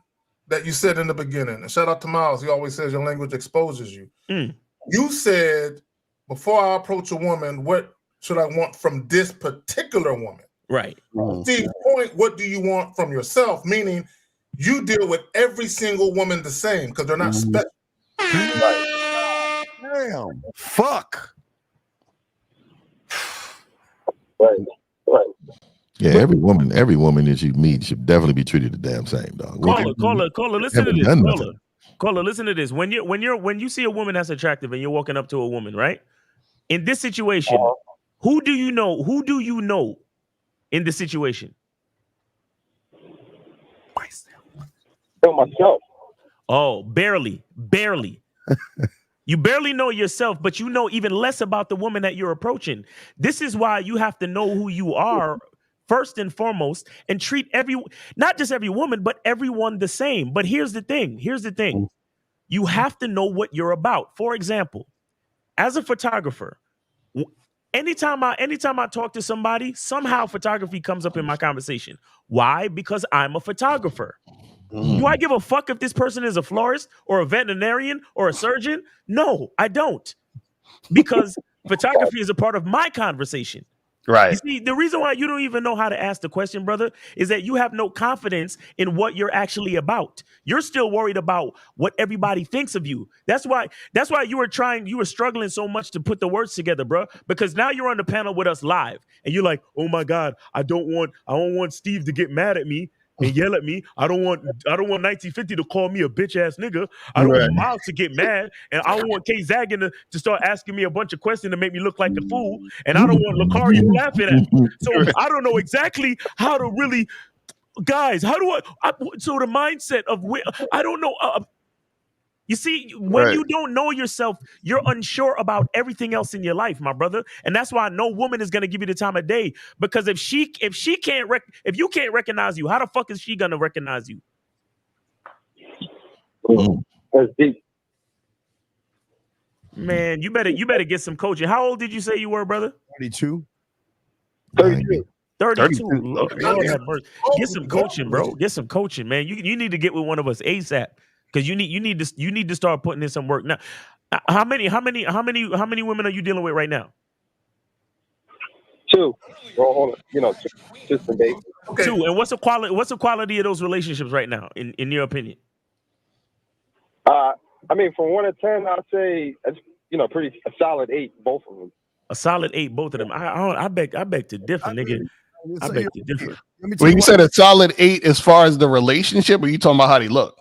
that you said in the beginning. And shout out to Miles. He always says your language exposes you. You said, before I approach a woman, what should I want from this particular woman? Right. Steve's point, what do you want from yourself? Meaning you deal with every single woman the same because they're not special. Damn. Fuck. Right. Yeah, every woman that you meet should definitely be treated the damn same, dog. Caller, listen to this. Cola, listen to this. When you see a woman that's attractive and you're walking up to a woman, right? In this situation, who do you know? Who do you know in this situation? Myself. Oh, barely. You barely know yourself, but you know even less about the woman that you're approaching. This is why you have to know who you are first and foremost, and treat not just every woman, but everyone the same. But here's the thing. You have to know what you're about. For example, as a photographer, anytime I talk to somebody, somehow photography comes up in my conversation. Why? Because I'm a photographer. Do I give a fuck if this person is a florist or a veterinarian or a surgeon? No, I don't. Because photography is a part of my conversation. Right. You see, the reason why you don't even know how to ask the question, brother, is that you have no confidence in what you're actually about. You're still worried about what everybody thinks of you. That's why you were struggling so much to put the words together, bro. Because now you're on the panel with us live, and you're like, oh my God, I don't want Steve to get mad at me and yell at me. I don't want 1950 to call me a bitch ass nigga. I don't want Miles to get mad, and I don't want Kay Zaggin to start asking me a bunch of questions to make me look like a fool, and I don't want Lucario laughing at me. So I don't know exactly how to really, guys. How do I so the mindset of I don't know. You see, when you don't know yourself, you're unsure about everything else in your life, my brother. And that's why no woman is going to give you the time of day. Because if you can't recognize you, how the fuck is she going to recognize you? That's deep. Man, you better get some coaching. How old did you say you were, brother? 32. 32. 32. Okay. Lord have mercy. Get some coaching, bro. Get some coaching, man. You need to get with one of us ASAP. Because you need to start putting in some work now. How many women are you dealing with right now? 2. Well, hold on. Just a basic. Okay. 2. And what's the quality of those relationships right now, in your opinion? I mean, from 1 to 10, I'd say it's pretty a solid 8, both of them. A solid 8, both of them. I beg to differ, nigga. I beg to differ. When you said a solid 8 as far as the relationship, or are you talking about how they look?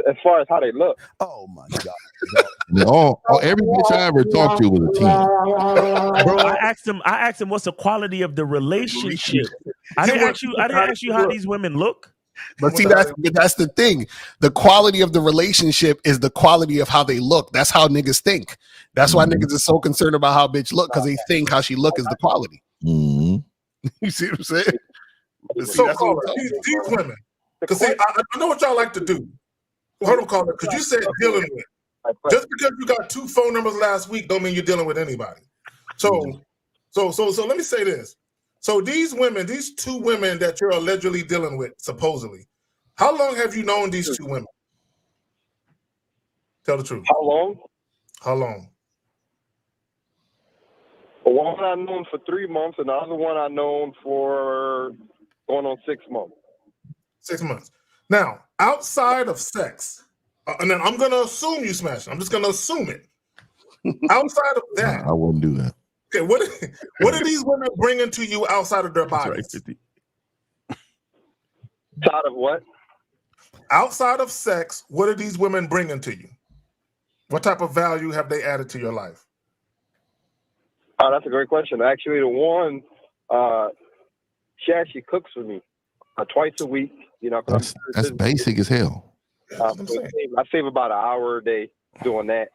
As far as how they look. Oh my God. Every bitch I ever talked to was a 10. Bro, I asked him what's the quality of the relationship. I didn't ask you how these women look. But see, that's the thing. The quality of the relationship is the quality of how they look. That's how niggas think. That's why niggas are so concerned about how bitch look, because they think how she look is the quality. Mm-hmm. You see what I'm saying? So, Caller, these women, because see, I know what y'all like to do. Hold on, Caller, because you said dealing with. Just because you got 2 phone numbers last week don't mean you're dealing with anybody. So let me say this. So these 2 women that you're allegedly dealing with, supposedly, how long have you known these 2 women? Tell the truth. How long? How long? One I've known for 3 months, and the other one I've known for going on 6 months. 6 months. Now, outside of sex, and then I'm going to assume you smashed. I'm just going to assume it. Outside of that, I wouldn't do that. Okay, what are these women bringing to you outside of their bodies? Outside of what? Outside of sex, what are these women bringing to you? What type of value have they added to your life? Oh, that's a great question. Actually, the one, she actually cooks for me twice a week. That's basic as hell. I save about an hour a day doing that.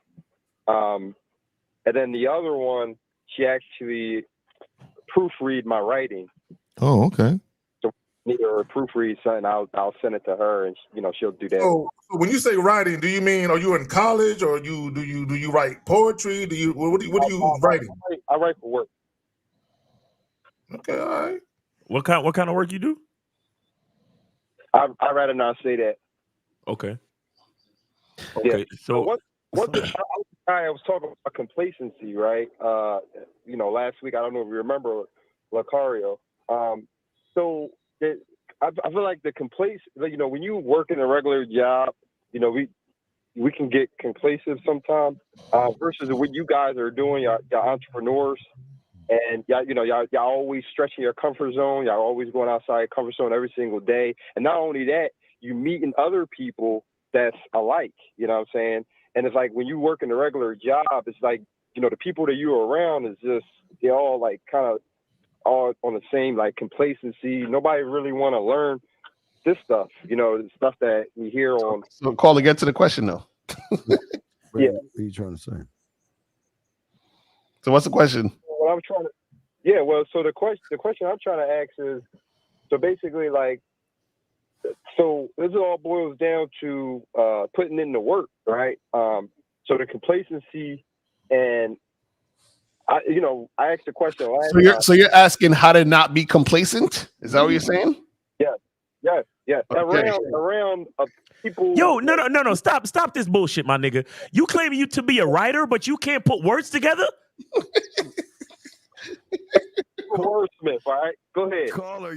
And then the other one, she actually proofread my writing. Oh, okay. So need her to proofread something, I'll send it to her, and she'll do that. So when you say writing, do you mean are you in college, or do you write poetry? What are you writing? I write for work. Okay, all right. What kind of work you do? I'd rather not say that. Okay. Yeah. So what I was talking about complacency, right? Last week, I don't know if you remember Lucario. So I feel like the when you work in a regular job, we can get complacent sometimes. Versus what you guys are doing, y'all entrepreneurs, and y'all always stretching your comfort zone. Y'all always going outside your comfort zone every single day. And not only that, you meeting other people that's alike. You know what I'm saying? And it's like when you work in a regular job, it's like, you know, the people that you're around is just, they're all like kind of all on the same like complacency. Nobody really want to learn this stuff, you know, the stuff that we hear on. So call to get to the question though. Yeah. What are you trying to say? So what's the question? What I'm trying to, yeah, well, so the question I'm trying to ask is, so basically like, so this all boils down to putting in the work, right? So the complacency, and I asked the question last time. So you're asking how to not be complacent? Is that what you're saying? Yes. Okay. Around people. Yo, no. Stop this bullshit, my nigga. You claiming you to be a writer, but you can't put words together? Wordsmith, all right? Go ahead. Caller.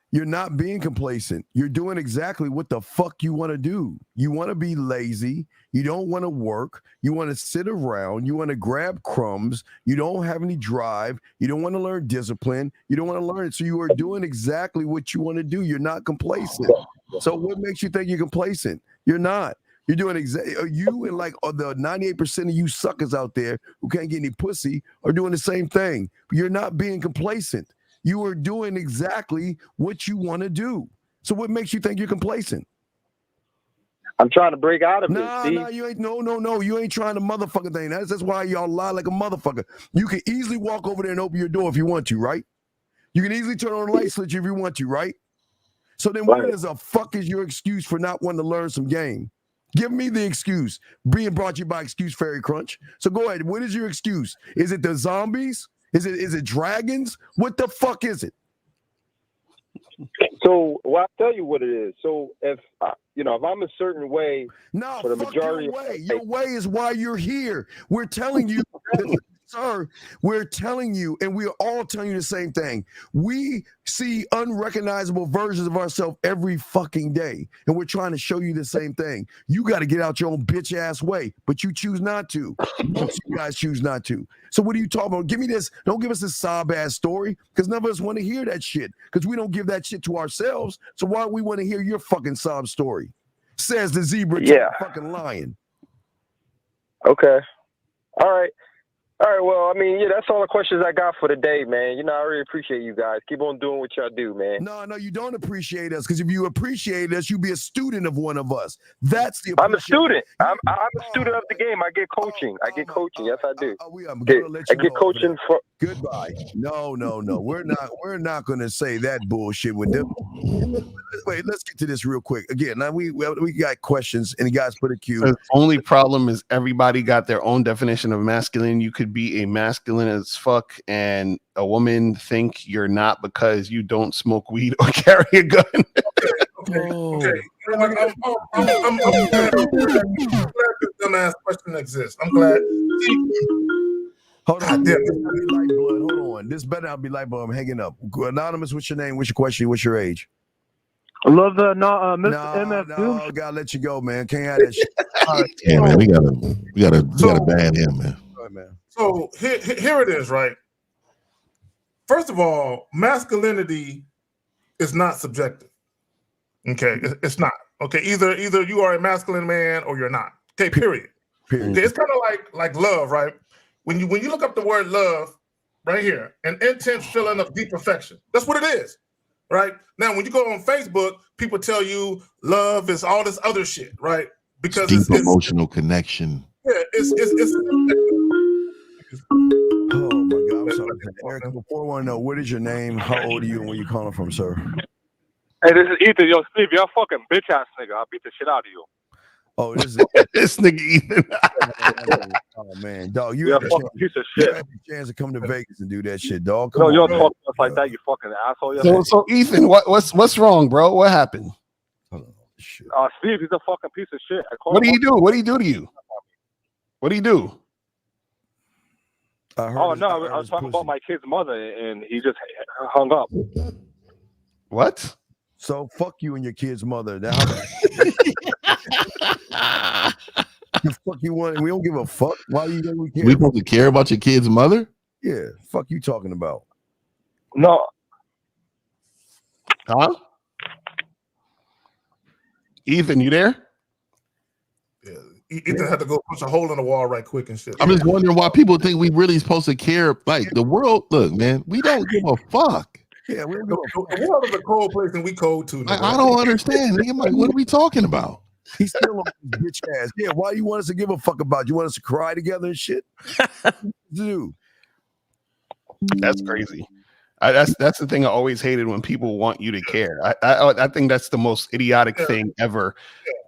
You're not being complacent. You're doing exactly what the fuck you want to do. You want to be lazy. You don't want to work. You want to sit around. You want to grab crumbs. You don't have any drive. You don't want to learn discipline. You don't want to learn it. So you are doing exactly what you want to do. You're not complacent. So what makes you think you're complacent? You're not. You're doing you and like the 98% of you suckers out there who can't get any pussy are doing the same thing. You're not being complacent. You are doing exactly what you want to do. So what makes you think you're complacent? I'm trying to break out of it, Steve. Nah, you ain't. No. You ain't trying to motherfucking thing. That's why y'all lie like a motherfucker. You can easily walk over there and open your door if you want to, right? You can easily turn on the light switch if you want to, right? So then what is a fuck is your excuse for not wanting to learn some game? Give me the excuse. Being brought to you by Excuse Fairy Crunch. So go ahead. What is your excuse? Is it the zombies? Is it dragons? What the fuck is it? So, well, I'll tell you what it is. So, if if I'm a certain way, for the majority, your way is why you're here. We're telling you, sir. We're telling you, and we're all telling you the same thing. We see unrecognizable versions of ourselves every fucking day, and we're trying to show you the same thing. You got to get out your own bitch ass way, but you choose not to. Most of you guys choose not to. So what are you talking about? Give me this. Don't give us this sob ass story, because none of us want to hear that shit, because we don't give that shit to ourselves. So why do we want to hear your fucking sob story? Says the zebra to the fucking lion. Okay. All right. Well, I mean, that's all the questions I got for today, man. I really appreciate you guys. Keep on doing what y'all do, man. No, you don't appreciate us, because if you appreciate us, you'd be a student of one of us. That's the. I'm a student. I'm a student of the game. I get coaching. Yes, I do. I get coaching for. Goodbye. No. We're not going to say that bullshit with them. Wait, let's get to this real quick. Again, now we got questions, and you guys put a queue. The only problem is everybody got their own definition of masculine. You could be a masculine as fuck, and a woman think you're not because you don't smoke weed or carry a gun. Okay. I'm glad this dumbass question exists. I'm glad. Hold on. Hold on. This better not be light bulb. I'm hanging up. Anonymous, what's your name? What's your question? What's your age? I love the MF Doom. No, gotta let you go, man. Can't have that shit. All right. Yeah, man, we gotta ban him, man. All right, man. So here it is, right? First of all, masculinity is not subjective. Okay, it's not. Okay, either you are a masculine man or you're not. Okay, period. Okay, it's kind of like love, right? When you look up the word love, right here, an intense feeling of deep affection. That's what it is, right? Now, when you go on Facebook, people tell you love is all this other shit, right? Because deep emotional connection. Yeah, it's Oh my God, I'm sorry. Eric, before I want to know, what is your name? How old are you, and where you calling from, sir? Hey, this is Ethan. Yo, Steve, you're a fucking bitch ass nigga. I'll beat the shit out of you. Oh, this is this nigga Ethan. Oh man, dog, you You're had a a fucking piece of shit. chance to come to Vegas and do that shit, dog. No, Come you on, don't talk to us like that, you fucking asshole. So Ethan, what's wrong, bro? What happened? Steve, he's a fucking piece of shit. What do you do? What do you do to you? What do you do? Oh no, I was talking about my kid's mother, and he just hung up. What? So fuck you and your kid's mother. Now, the fuck you want? We don't give a fuck. Why you think we care? We supposed to care about your kid's mother? Yeah, fuck you talking about? No. Huh? Ethan, you there? Ethan had to go punch a hole in the wall right quick and shit. I'm just wondering why people think we really supposed to care. Like the world, look, man, we don't give a fuck. Yeah, we don't the world is a cold place and we cold too. Like, I don't understand. Nigga, like, what are we talking about? He's still on his bitch ass. Yeah, why you want us to give a fuck about? You want us to cry together and shit? Dude. That's crazy. That's the thing I always hated when people want you to care. I think that's the most idiotic thing ever,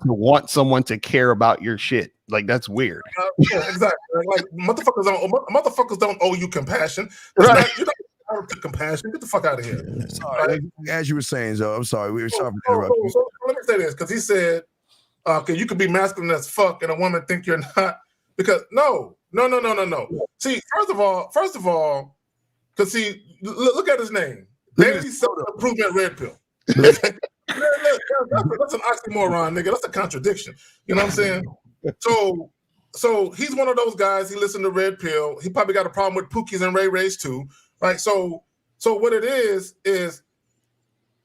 to want someone to care about your shit. Like, that's weird. Yeah, exactly. Like motherfuckers don't owe you compassion. Right. You're not to compassion. Get the fuck out of here. Sorry, as you were saying, Zoe, I'm sorry. We were sorry for interrupting you. So let me say this, because he said, okay, you could be masculine as fuck and a woman think you're not. Because no. See, first of all, because see, look at his name. Daily Self-Improvement Red Pill. That's an oxymoron, nigga. That's a contradiction. You know what I'm saying? So he's one of those guys. He listened to Red Pill. He probably got a problem with Pookies and Ray Rays too, right? So what it is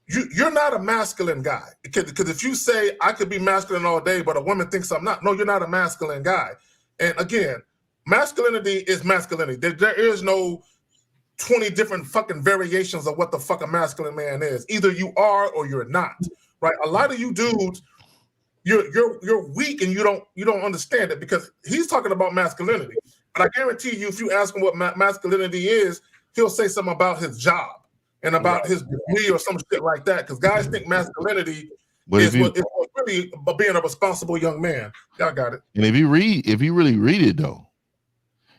you're not a masculine guy. Because if you say I could be masculine all day, but a woman thinks I'm not, no, you're not a masculine guy. And again, masculinity is masculinity. There is no 20 different fucking variations of what the fuck a masculine man is. Either you are or you're not, right? A lot of you dudes, you're weak and you don't understand it, because he's talking about masculinity. But I guarantee you, if you ask him what masculinity is, he'll say something about his job and about his degree or some shit like that. Because guys think masculinity is really being a responsible young man. Y'all got it. And if you really read it though,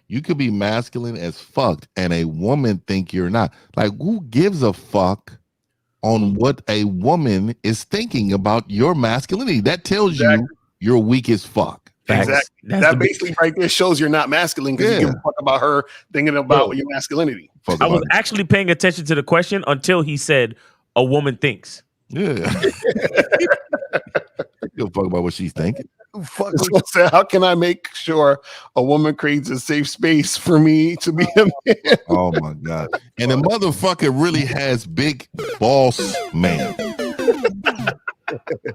you could be masculine as fuck and a woman think you're not. Like, who gives a fuck on what a woman is thinking about your masculinity? That tells you you're weak as fuck. Exactly. That basically right there shows you're not masculine, because you give a fuck about her thinking about your masculinity. I was actually paying attention to the question until he said a woman thinks. Yeah. You'll fuck about what she's thinking. So how can I make sure a woman creates a safe space for me to be a man? Oh my God. And the motherfucker really has big boss man.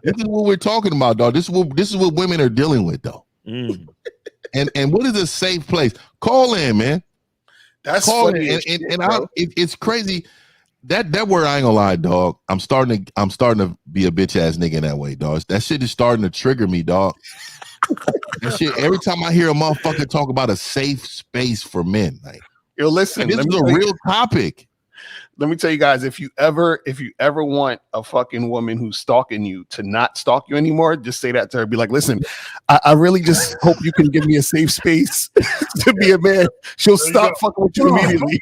This is what we're talking about, dog. This is what women are dealing with, though. And what is a safe place? Call in, man. That's call funny. In. It's crazy. That word, I ain't gonna lie, dog. I'm starting to be a bitch ass nigga in that way, dog. That shit is starting to trigger me, dog. That shit. Every time I hear a motherfucker talk about a safe space for men, like, yo, listen, this is a real topic. Let me tell you guys, if you ever want a fucking woman who's stalking you to not stalk you anymore, just say that to her. Be like, listen, I really just hope you can give me a safe space to be a man. She'll stop fucking with you immediately.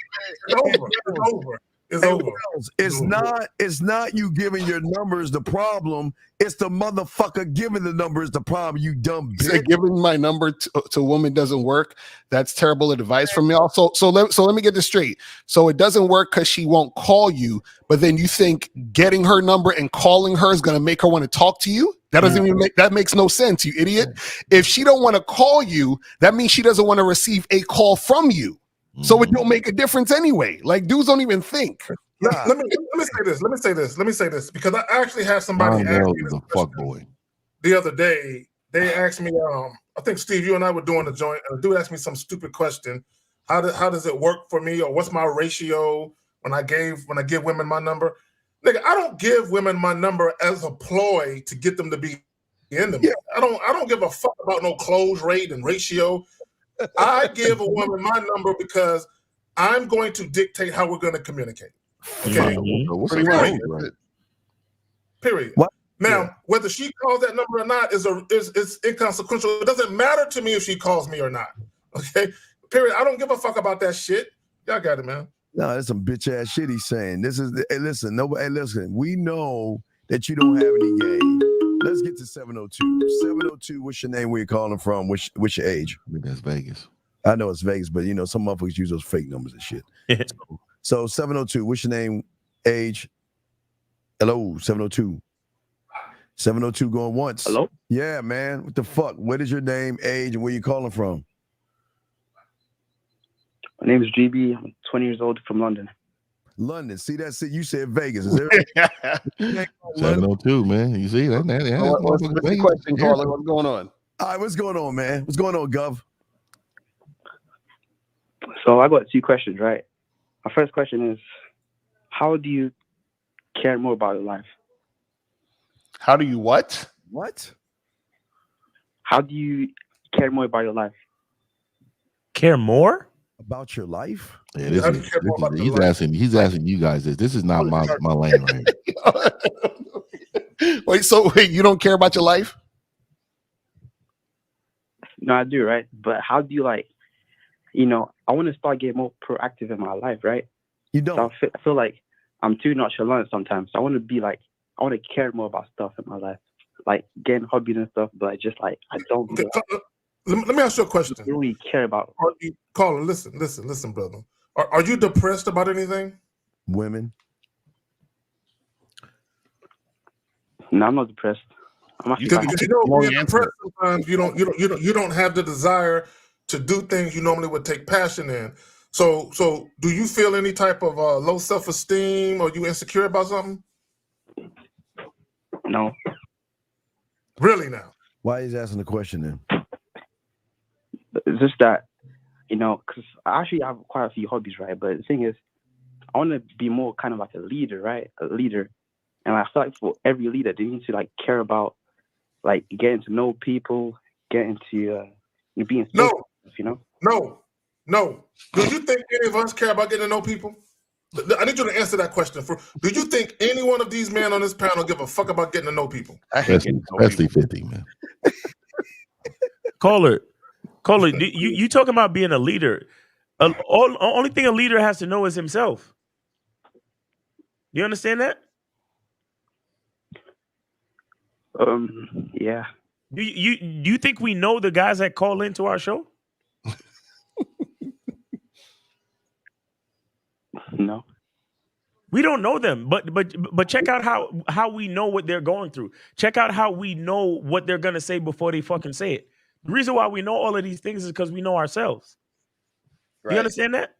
It's over. It's over. It's not you giving your numbers the problem. It's the motherfucker giving the numbers the problem. You dumb bitch. Giving my number to a woman doesn't work. That's terrible advice from y'all. So let me get this straight. So it doesn't work because she won't call you, but then you think getting her number and calling her is gonna make her want to talk to you? That doesn't even that makes no sense, you idiot. If she don't want to call you, that means she doesn't want to receive a call from you. So it don't make a difference anyway. Like, dudes don't even think. Let me say this, because I actually had somebody ask me this fuck boy the other day. They asked me, I think Steve, you and I were doing the joint, and a dude asked me some stupid question. How does it work for me, or what's my ratio when I give women my number? Nigga, I don't give women my number as a ploy to get them to be into me. I don't give a fuck about no close rate and ratio. I give a woman my number because I'm going to dictate how we're going to communicate. Okay. Period. What? Now, whether she calls that number or not is inconsequential. It doesn't matter to me if she calls me or not. Okay. Period. I don't give a fuck about that shit. Y'all got it, man. No, that's some bitch ass shit he's saying. Listen. We know that you don't have any game. Let's get to 702. 702, what's your name? Where you calling from? What's your age? I think that's Vegas. I know it's Vegas, but some motherfuckers use those fake numbers and shit. So 702, what's your name? Age? Hello, 702. 702 going once. Hello? Yeah, man. What the fuck? What is your name, age, and where you calling from? My name is GB. I'm 20 years old from London. London. See that? See, you said Vegas. Is there? 702, man. You see that? What's the question, caller? What's going on? All right, what's going on, man? What's going on, Gov? So I got 2 questions, right? My first question is, how do you care more about your life? How do you what? What? How do you care more about your life? Care more about your life? Yeah, he's asking you guys this. This is not my lane right here. Wait, you don't care about your life? No, I do, right? But how do you I want to start getting more proactive in my life, right? You don't. So I feel like I'm too nonchalant sometimes. So I want to be I want to care more about stuff in my life, like getting hobbies and stuff. But just I don't. Let me ask you a question. I don't really care about. Caller, listen, brother. Are you depressed about anything? Women. No, I'm not depressed. Because when you're depressed, sometimes you don't have the desire to do things you normally would take passion in. So do you feel any type of low self-esteem, or you insecure about something? No. Really now? Why is he asking the question then? It's just that, because I actually have quite a few hobbies, right? But the thing is, I want to be more kind of like a leader, right? A leader. And I feel like for every leader, they need to care about getting to know people, getting to being social, No. Do you think any of us care about getting to know people? I need you to answer that question. Do you think any one of these men on this panel give a fuck about getting to know people? Especially 50, man. Caller, you talking about being a leader? Only thing a leader has to know is himself. You understand that? Yeah. Do you think we know the guys that call into our show? No. We don't know them, but check out how we know what they're going through. Check out how we know what they're gonna say before they fucking say it. The reason why we know all of these things is because we know ourselves. Right. You understand that?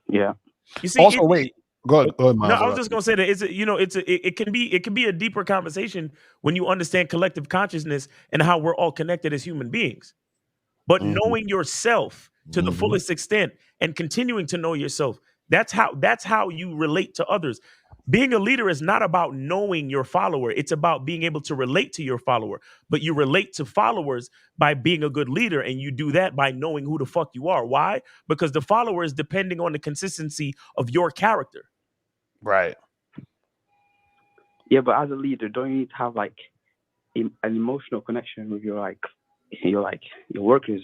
Yeah. You see. Also, wait. Go ahead, No, Miles. I was just gonna say that it can be a deeper conversation when you understand collective consciousness and how we're all connected as human beings. But knowing yourself to the fullest extent and continuing to know yourself, that's how you relate to others. Being a leader is not about knowing your follower. It's about being able to relate to your follower. But you relate to followers by being a good leader, and you do that by knowing who the fuck you are. Why? Because the follower is depending on the consistency of your character. Right. Yeah, but as a leader, don't you need to have an emotional connection with your workers?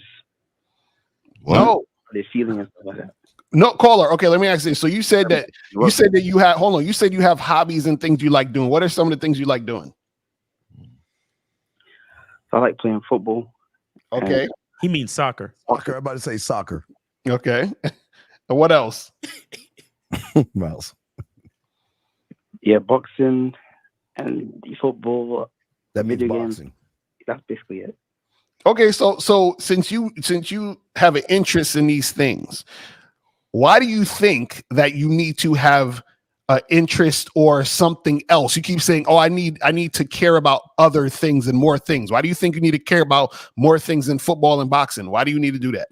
No. They're feeling and stuff like that. No, caller. Okay, let me ask you. So you said that you have. Hold on. You said you have hobbies and things you like doing. What are some of the things you like doing? I like playing football. Okay. He means soccer. Soccer. I'm about to say soccer. Okay. And what else? Miles. Yeah, boxing and football. That means video boxing. games. That's basically it. Okay, so since you have an interest in these things, why do you think that you need to have an interest or something else? You keep saying, "Oh, I need to care about other things and more things." Why do you think you need to care about more things than football and boxing? Why do you need to do that?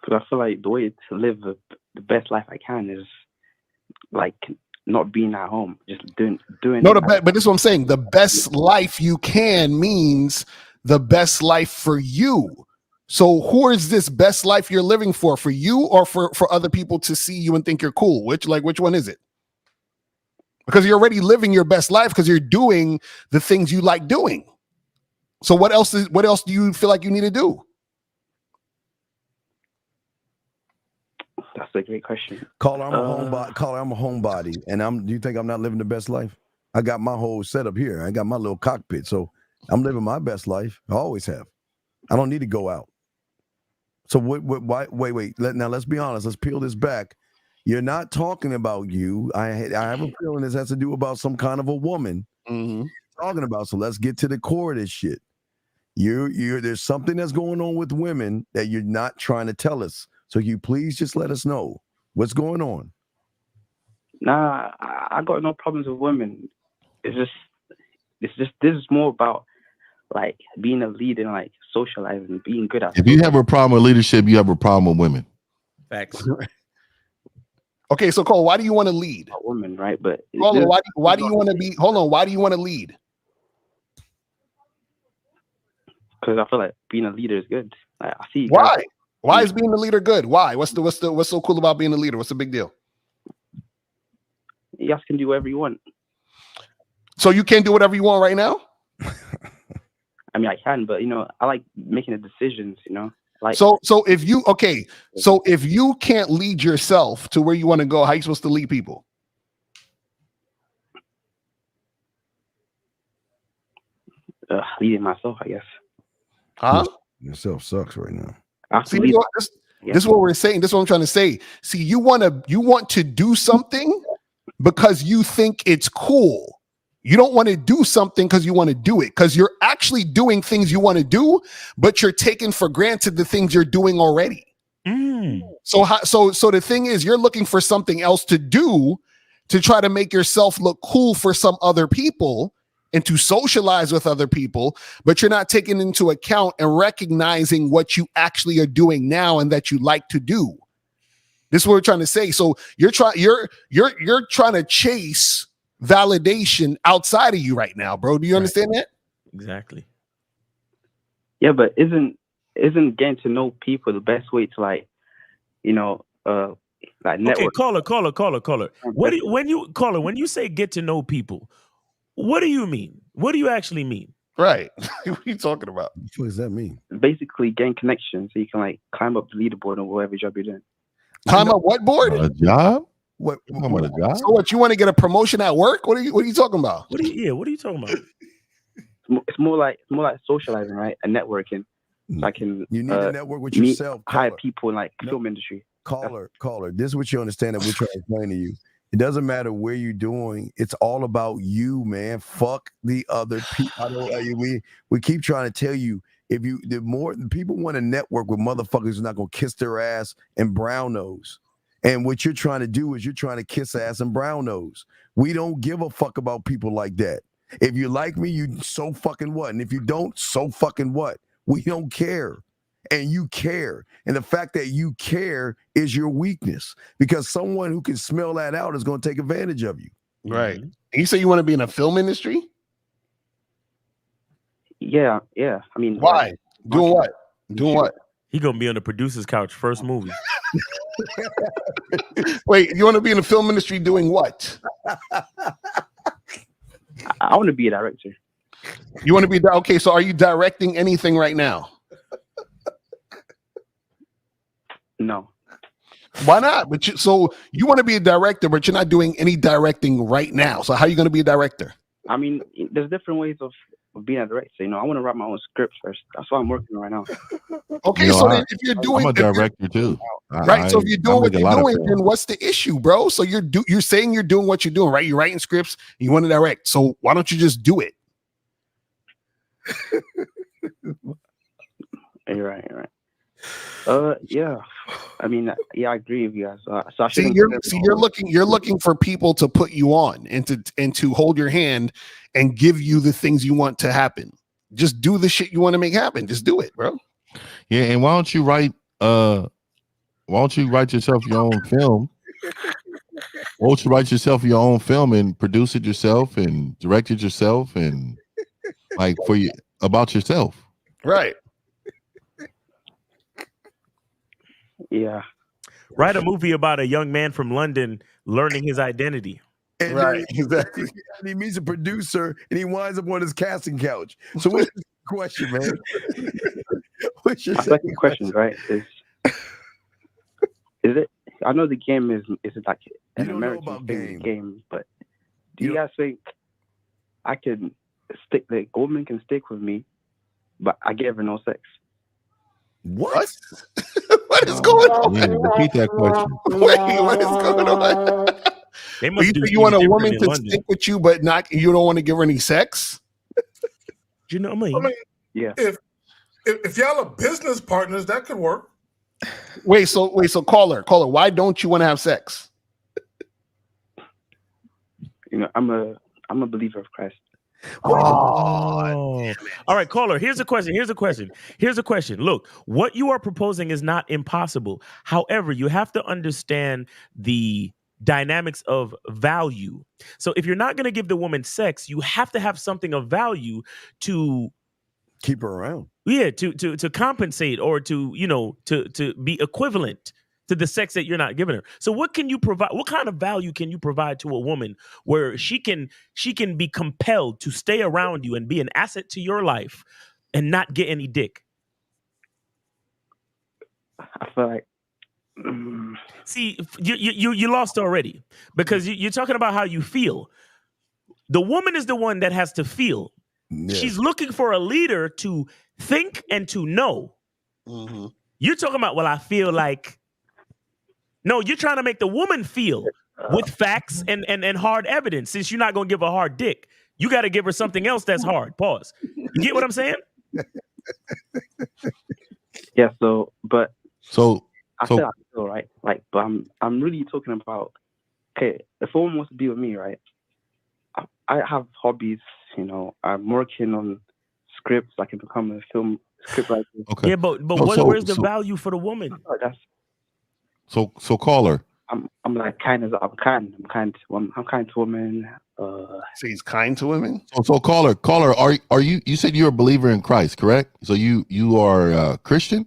Because I feel like the way to live the best life I can is not being at home, just doing. No, but this is what I'm saying. The best life you can means the best life for you. So who is this best life you're living for you or for other people to see you and think you're cool? Which one is it? Because you're already living your best life because you're doing the things you like doing. So what else do you feel like you need to do? That's a great question. Caller, I'm a homebody. And do you think I'm not living the best life? I got my whole setup here. I got my little cockpit. So I'm living my best life. I always have. I don't need to go out. So why, wait. Now let's be honest. Let's peel this back. You're not talking about you. I have a feeling this has to do about some kind of a woman. Talking about. So let's get to the core of this shit. There's something that's going on with women that you're not trying to tell us. So you please just let us know what's going on. Nah, I got no problems with women. It's just this is more about like being a leader and like socializing, being good at. If you have a problem with leadership, you have a problem with women. Facts. Okay, so Cole, why do you want to lead? A woman, right? But Hold on, why do you want to be? Hold on, why do you want to lead? Because I feel like being a leader is good. Like, I see. Why? Guys, Why is being a leader good? Why? What's so cool about being a leader? What's the big deal? You guys can do whatever you want. So you can't do whatever you want right now? I mean, I can, but I like making the decisions. Like so if you can't lead yourself to where you want to go, how are you supposed to lead people? Leading myself, I guess. Huh? Yourself sucks right now. See, this is what we're saying. This is what I'm trying to say. See, you want to do something because you think it's cool. You don't want to do something because you want to do it, because you're actually doing things you want to do, but you're taking for granted the things you're doing already. So the thing is, you're looking for something else to do to try to make yourself look cool for some other people and to socialize with other people, but you're not taking into account and recognizing what you actually are doing now and that you like to do. This is what we're trying to say. So you're trying to chase validation outside of you right now, bro. Do you understand that? Exactly. Yeah, but isn't getting to know people the best way to like network? Okay, caller. When you say get to know people, what do you mean? What do you actually mean? Right. What are you talking about? What does that mean? Basically, gain connections so you can like climb up the leaderboard or whatever job you're doing. Climb up what board? A job? What about a job? So what? You want to get a promotion at work? What are you talking about? What are you talking about? It's more like socializing, right? And networking. So I can You need to network with yourself. Hire people in like film industry. Caller. This is what you understand that we're trying to explain to you. It doesn't matter where you're doing. It's all about you, man. Fuck the other people. We keep trying to tell you, the more people want to network with motherfuckers who's not gonna kiss their ass and brown nose. And what you're trying to do is you're trying to kiss ass and brown nose. We don't give a fuck about people like that. If you like me, you so fucking what? And if you don't, so fucking what? We don't care. And you care. And the fact that you care is your weakness, because someone who can smell that out is going to take advantage of you. Right. And you say you want to be in a film industry? Yeah. I mean, why? Doing what? Doing what? He gonna be on the producer's couch first movie. Wait, you want to be in the film industry doing what? I want to be a director. You want to be okay? So are you directing anything right now? No. Why not? So you want to be a director, but you're not doing any directing right now. So how are you going to be a director? I mean, there's different ways of being a director. I want to write my own scripts first. That's what I'm working on right now. Okay, then if you're doing, I'm a director too. Right. So if you're doing what you're doing, then what's the issue, bro? So you're saying you're doing what you're doing, right? You're writing scripts, you want to direct. So why don't you just do it? You're right. Yeah. I mean, yeah, I agree with you guys. So you're looking for people to put you on and to hold your hand and give you the things you want to happen. Just do the shit you want to make happen. Just do it, bro. Yeah, and why don't you write yourself your own film? Why don't you write yourself your own film and produce it yourself and direct it yourself and like about yourself? Right. Yeah. Write a movie about a young man from London learning his identity. And right, exactly. And he meets a producer and he winds up on his casting couch. So what's your question, man? What's your second question, right? Is it? I know the game is like an American game, but do you guys think I can stick? The woman can stick with me, but I give her no sex? What? What is going on? Yeah, repeat that question. Wait, what is going on? You want a woman to stick with you, but you don't want to give her any sex? Do you know what I mean? Yeah. If y'all are business partners, that could work. Wait, so caller, why don't you want to have sex? You know, I'm a believer of Christ. Oh, all right, caller. Here's a question. Look, what you are proposing is not impossible. However, you have to understand the dynamics of value. So if you're not going to give the woman sex, you have to have something of value to keep her around. Yeah, to compensate or to be equivalent to the sex that you're not giving her. So what can you provide? What kind of value can you provide to a woman where she can be compelled to stay around you and be an asset to your life and not get any dick? I feel like see, you lost already because you're talking about how you feel. The woman is the one that has to feel. Yeah. She's looking for a leader to think and to know. Mm-hmm. You're talking about, well, I feel like. No, you're trying to make the woman feel with facts and hard evidence. Since you're not going to give a hard dick, you got to give her something else that's hard. Pause. You get what I'm saying? Yeah. But I feel right. Like, but I'm really talking about. Okay, if a woman wants to be with me, right? I have hobbies. You know, I'm working on scripts. I can become a film script writer. Okay. Yeah, but where's the value for the woman? So caller. I'm kind to women. So he's kind to women. So caller, are you? You said you're a believer in Christ, correct? So you are Christian.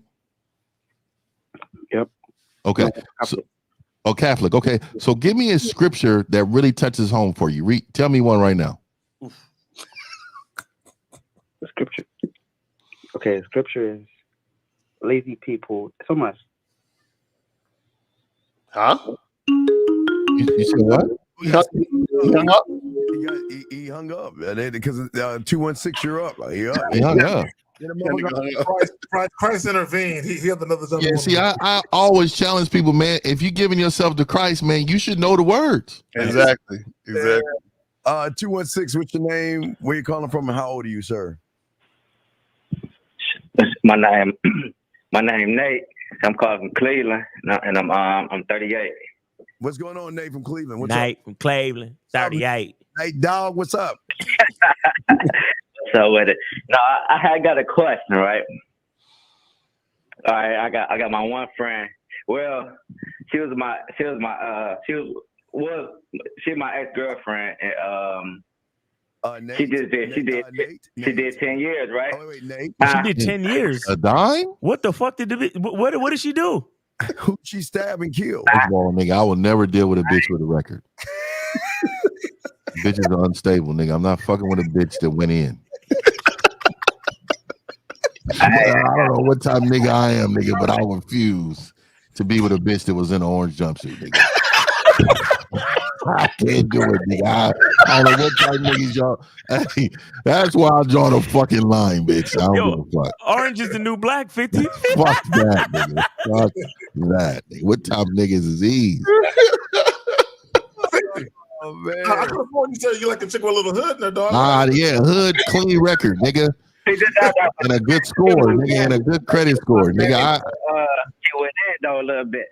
Yep. Okay. Catholic. Okay. So give me a scripture that really touches home for you. Tell me one right now. The scripture. Okay, the scripture is lazy people. So much. Huh? You said what? He hung up. He hung up because 216. You're up. He hung up. Christ intervened. He had another. Yeah. See, I always challenge people, man. If you're giving yourself to Christ, man, you should know the words. Exactly. 216. What's your name? Where you calling from? And how old are you, sir? My name Nate. I'm calling from Cleveland, and I'm 38. What's going on, Nate from Cleveland? What's Nate up? from Cleveland, 38. Nate, dog, what's up? So with it, no, I got a question, right? All right, I got my one friend. Well, she was my ex-girlfriend, and Nate, she did 10 years, right? Oh, wait, Nate. She did 10 years. A dime? What the fuck what did she do? Who she stabbed and killed? First of all, nigga, I will never deal with a bitch with a record. Bitches are unstable, nigga. I'm not fucking with a bitch that went in. I don't know what type of nigga I am, nigga, but I refuse to be with a bitch that was in an orange jumpsuit, nigga. I can't do it, nigga. I don't know what type of niggas y'all. Hey, that's why I draw the fucking line, bitch. I don't give a fuck. Orange is the new black, 50. Fuck that, nigga. Fuck that, nigga. What type of niggas is these? Oh, man. I could afford you say you like a chick with a little hood in her, dog. Yeah, hood, clean record, nigga. And a good score, nigga, and a good credit score, nigga. She went in though a little bit,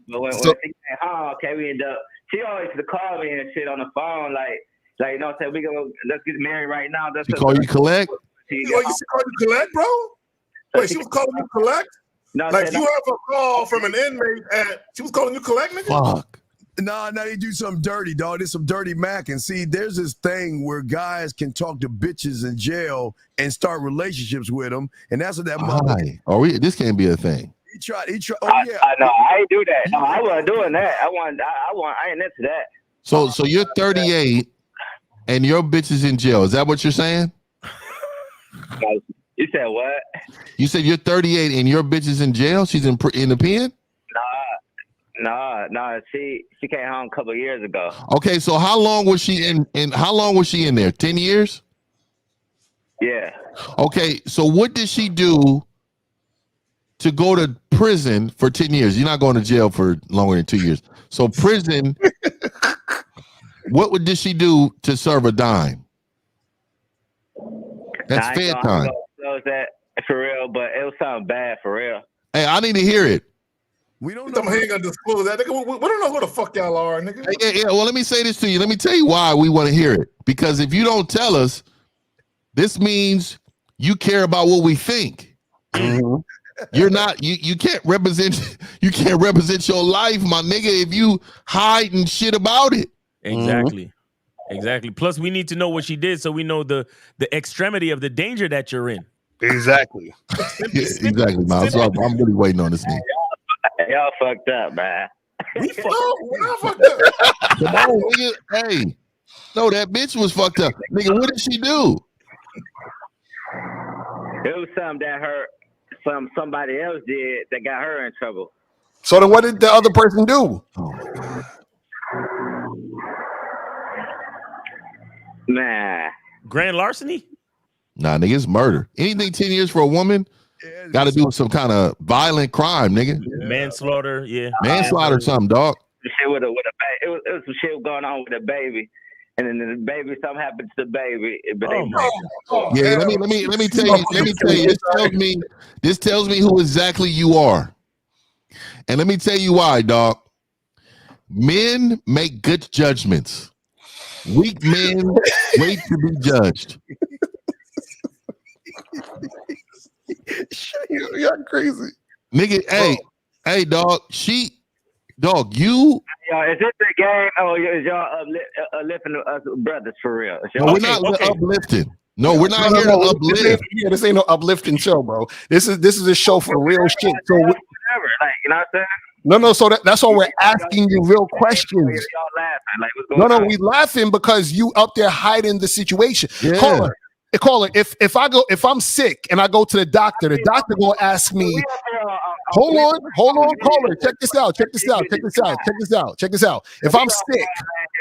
but when she came home, okay, we ended up. She always used to call me and shit on the phone, like you know, say let's get married right now. She call you collect? She call you collect, bro? Wait, she was calling you collect? No, like you have a call from an inmate and she was calling you collect, nigga? Fuck. No, they do something dirty, dog. There's some dirty Mac. And see, there's this thing where guys can talk to bitches in jail and start relationships with them. And that's what that mother. This can't be a thing. He tried. Oh, yeah. I know. I ain't do that. No, I wasn't doing that. I ain't into that. So you're 38 and your bitch is in jail. Is that what you're saying? You said what? You said you're 38 and your bitch is in jail? She's in the pen? No. She came home a couple of years ago. Okay, so how long was she in how long was she in there? 10 years? Yeah. Okay, so what did she do to go to prison for 10 years? You're not going to jail for longer than 2 years. So prison, what did she do to serve a dime? That's fair time. That for real, but it was something bad for real. Hey, I need to hear it. We don't know. He ain't gonna disclose that. Nigga, we don't know who the fuck y'all are, nigga. Yeah. Well, let me say this to you. Let me tell you why we want to hear it. Because if you don't tell us, this means you care about what we think. Mm-hmm. You're not. You can't represent. You can't represent your life, my nigga, if you hiding shit about it. Exactly. Exactly. Plus, we need to know what she did so we know the extremity of the danger that you're in. Exactly. Exactly, Miles. So I'm really waiting on this nigga. Y'all fucked up, man. We fucked up. Come on, nigga. Hey, no, that bitch was fucked up, nigga. What did she do? It was something that somebody else did that got her in trouble. So then, what did the other person do? Nah. Grand larceny? Nah, nigga, it's murder. Anything 10 years for a woman, got to do with some kind of violent crime, nigga. Manslaughter, yeah. Manslaughter or something, dog. Shit with a baby. It was some shit going on with the baby, and then the baby, something happened to the baby. But Yeah, let me tell you. Let me tell you. This tells me who exactly you are, and let me tell you why, dog. Men make good judgments. Weak men wait to be judged. You're crazy, nigga. Hey, dog. You. Yo, is this the game? Oh, is y'all uplifting us brothers for real? No, we're not uplifting. No, we're not here to uplift. This ain't no uplifting show, bro. This is a show for real shit. So whatever, like, you know what I'm saying? No. So that's why we're asking you real questions. Y'all laughing, like, what's going on? We laughing because you up there hiding the situation. Yeah. Caller. If I'm sick and I go to the doctor gonna ask me. Hold on, caller. Check this out. If I'm sick,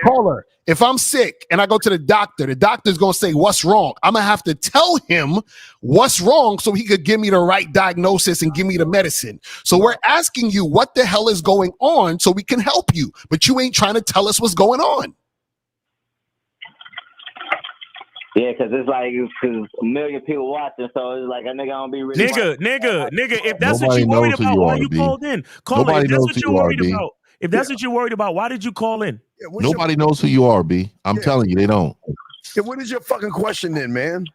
caller, if I'm sick and I go to the doctor's gonna say, what's wrong? I'm gonna have to tell him what's wrong so he could give me the right diagnosis and give me the medicine. So we're asking you what the hell is going on so we can help you, but you ain't trying to tell us what's going on. Yeah, because it's like a million people watching, so it's like a nigga don't be really. Nigga. If that's what you're worried about, why you called in? Caller, if that's what you're worried about, if that's what you're worried about, why did you call in? Nobody knows who you are, B. I'm telling you, they don't. Yeah, what is your fucking question then, man?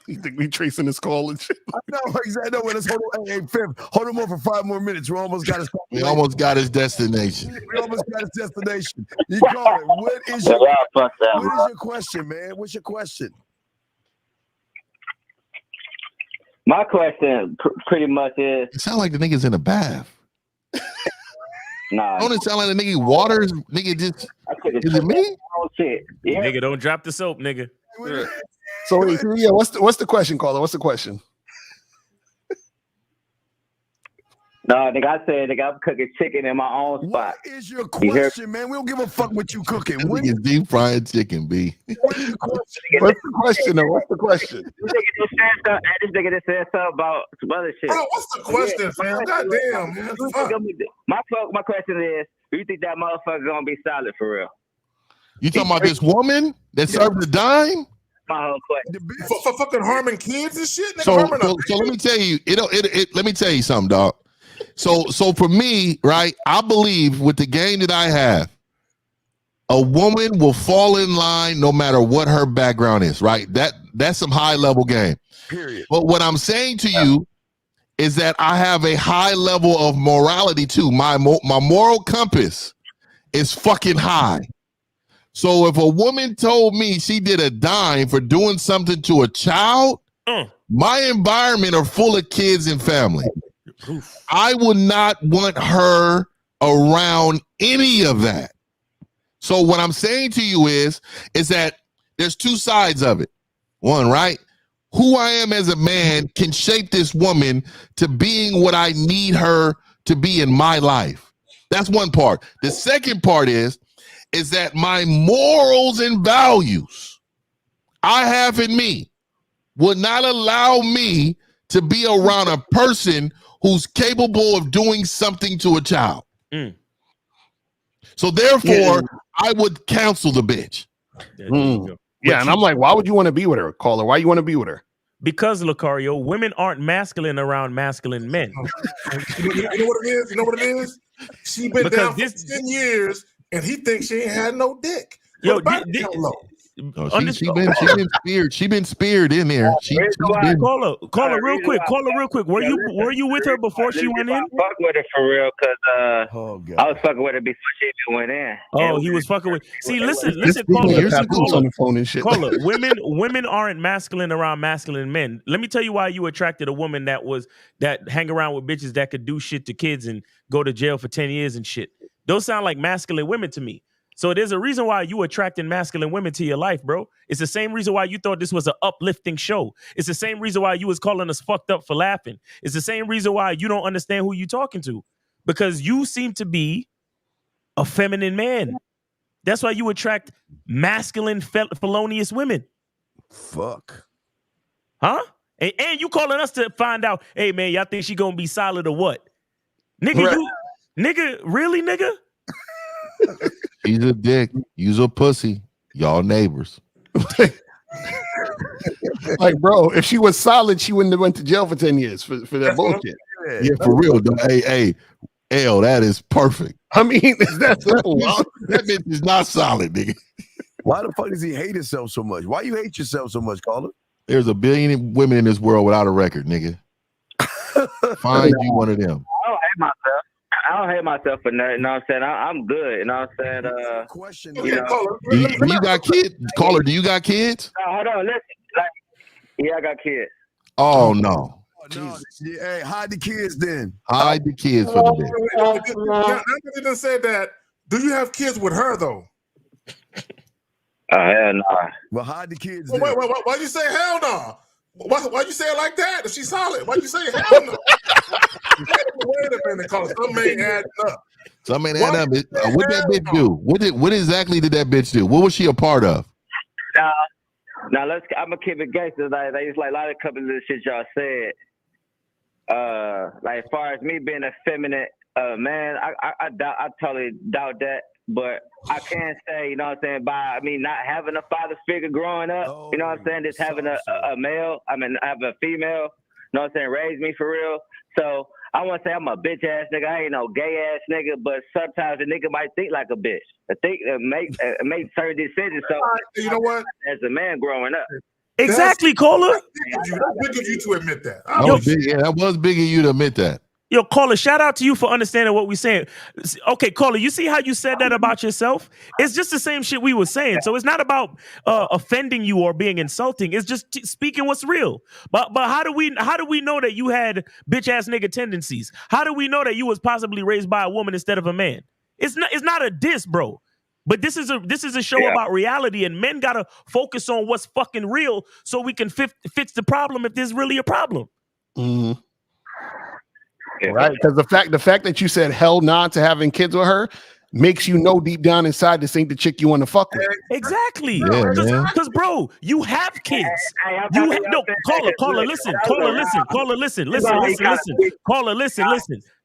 You think we tracing this call and shit? No, exactly. No, let's hold him on for 5 more minutes. We almost got his destination. You call it. What is your question, man? What's your question? My question pretty much is. It sounds like the nigga's in a bath. Nah. Don't it sound like the nigga waters? Nigga just. Is it me? Oh shit. Yeah. Nigga, don't drop the soap, nigga. So yeah, what's the question, caller? What's the question? No, nigga, I said, nigga, I'm cooking chicken in my own spot. What is your question, man? We don't give a fuck what you cooking. What is deep fried chicken, B? What's the question, though? What's the question? This nigga just said something about some other shit. Bro, what's the question, fam? Goddamn, man. My question is, do you think that motherfucker gonna be solid for real? You talking about this woman that served the dime? My whole question. For fucking harming kids and shit. So let me tell you, let me tell you something, dog. So for me, right, I believe with the game that I have, a woman will fall in line no matter what her background is, right? That's some high level game. Period. But what I'm saying to you is that I have a high level of morality too. My moral compass is fucking high. So if a woman told me she did a dime for doing something to a child, my environment are full of kids and family. I would not want her around any of that. So what I'm saying to you is that there's two sides of it. One, right? Who I am as a man can shape this woman to being what I need her to be in my life. That's one part. The second part is that my morals and values I have in me would not allow me to be around a person who's capable of doing something to a child. So therefore, I would cancel the bitch. Yeah, and I'm like, why would you want to be with her, caller? Why you want to be with her? Because, Lucario, women aren't masculine around masculine men. You know what it is? You know what it is? She been Because down for 10 years, and he thinks she ain't had no dick. Yo, Well, the body count low. Oh, she been speared in there. She's been Caller, real quick. Were you with her before she went in? Fuck with her for real, cause I was fucking with her before she even went in. Oh, he was fucking with. See, listen, Your caller. tattoos on the phone and shit. Caller, women aren't masculine around masculine men. Let me tell you why you attracted a woman that hang around with bitches that could do shit to kids and go to jail for 10 years and shit. Those sound like masculine women to me. So there's a reason why you attracting masculine women to your life, bro. It's the same reason why you thought this was an uplifting show. It's the same reason why you was calling us fucked up for laughing. It's the same reason why you don't understand who you talking to. Because you seem to be a feminine man. That's why you attract masculine, felonious women. Fuck. Huh? And you calling us to find out, hey, man, y'all think she gonna be solid or what? Nigga, Right. Really, nigga? She's a dick. You's a pussy. Y'all neighbors. Like, bro, if she was solid, she wouldn't have went to jail for 10 years for that bullshit. Yeah, for real. Hey, L, that is perfect. I mean, it's that simple. That bitch is not solid, nigga. Why the fuck does he hate himself so much? Why you hate yourself so much, caller? There's a billion women in this world without a record, nigga. Find you one of them. I don't hate myself for nothing. You know what I'm saying? I'm good. You know what I'm saying? Question. You know, Do you got kids? Caller, do you got kids? No, hold on. Listen. Yeah, I got kids. Oh, no. Yeah, hey, hide the kids then. Hide the kids from the Now that you done said that, do you have kids with her, though? Hell no. Well, hide the kids Well, then. why you say hell no? Why you say it like that? If she's solid, why you say hell no? Wait a minute, cause some ain't adding up. Some ain't adding up. What that bitch do? What exactly did that bitch do? What was she a part of? Now I'm gonna keep it gangster. Like it's like a lot of couple of the shit y'all said. Like as far as me being a feminine man, I totally doubt that. But I can say, you know what I'm saying, by not having a father figure growing up, you know what I'm saying, just having a male, having a female, you know what I'm saying, raised me for real. So I want to say I'm a bitch ass nigga. I ain't no gay ass nigga, but sometimes a nigga might think like a bitch. Make certain decisions. So you know what? As a man growing up. Exactly, Caller. That's big of you to admit that. That was big of you to admit that. Yo, Caller, shout out to you for understanding what we're saying. Okay, Caller, you see how you said that about yourself? It's just the same shit we were saying. So it's not about offending you or being insulting. It's just speaking what's real. But how do we know that you had bitch ass nigga tendencies? How do we know that you was possibly raised by a woman instead of a man? It's not a diss, bro. But this is a show about reality, and men gotta focus on what's fucking real so we can fix the problem if there's really a problem. Mm-hmm. Right, because the fact that you said hell nah to having kids with her makes you know deep down inside this ain't the chick you want to fuck with. Exactly. Yeah, Because bro, you have kids. Caller, listen. Caller, listen.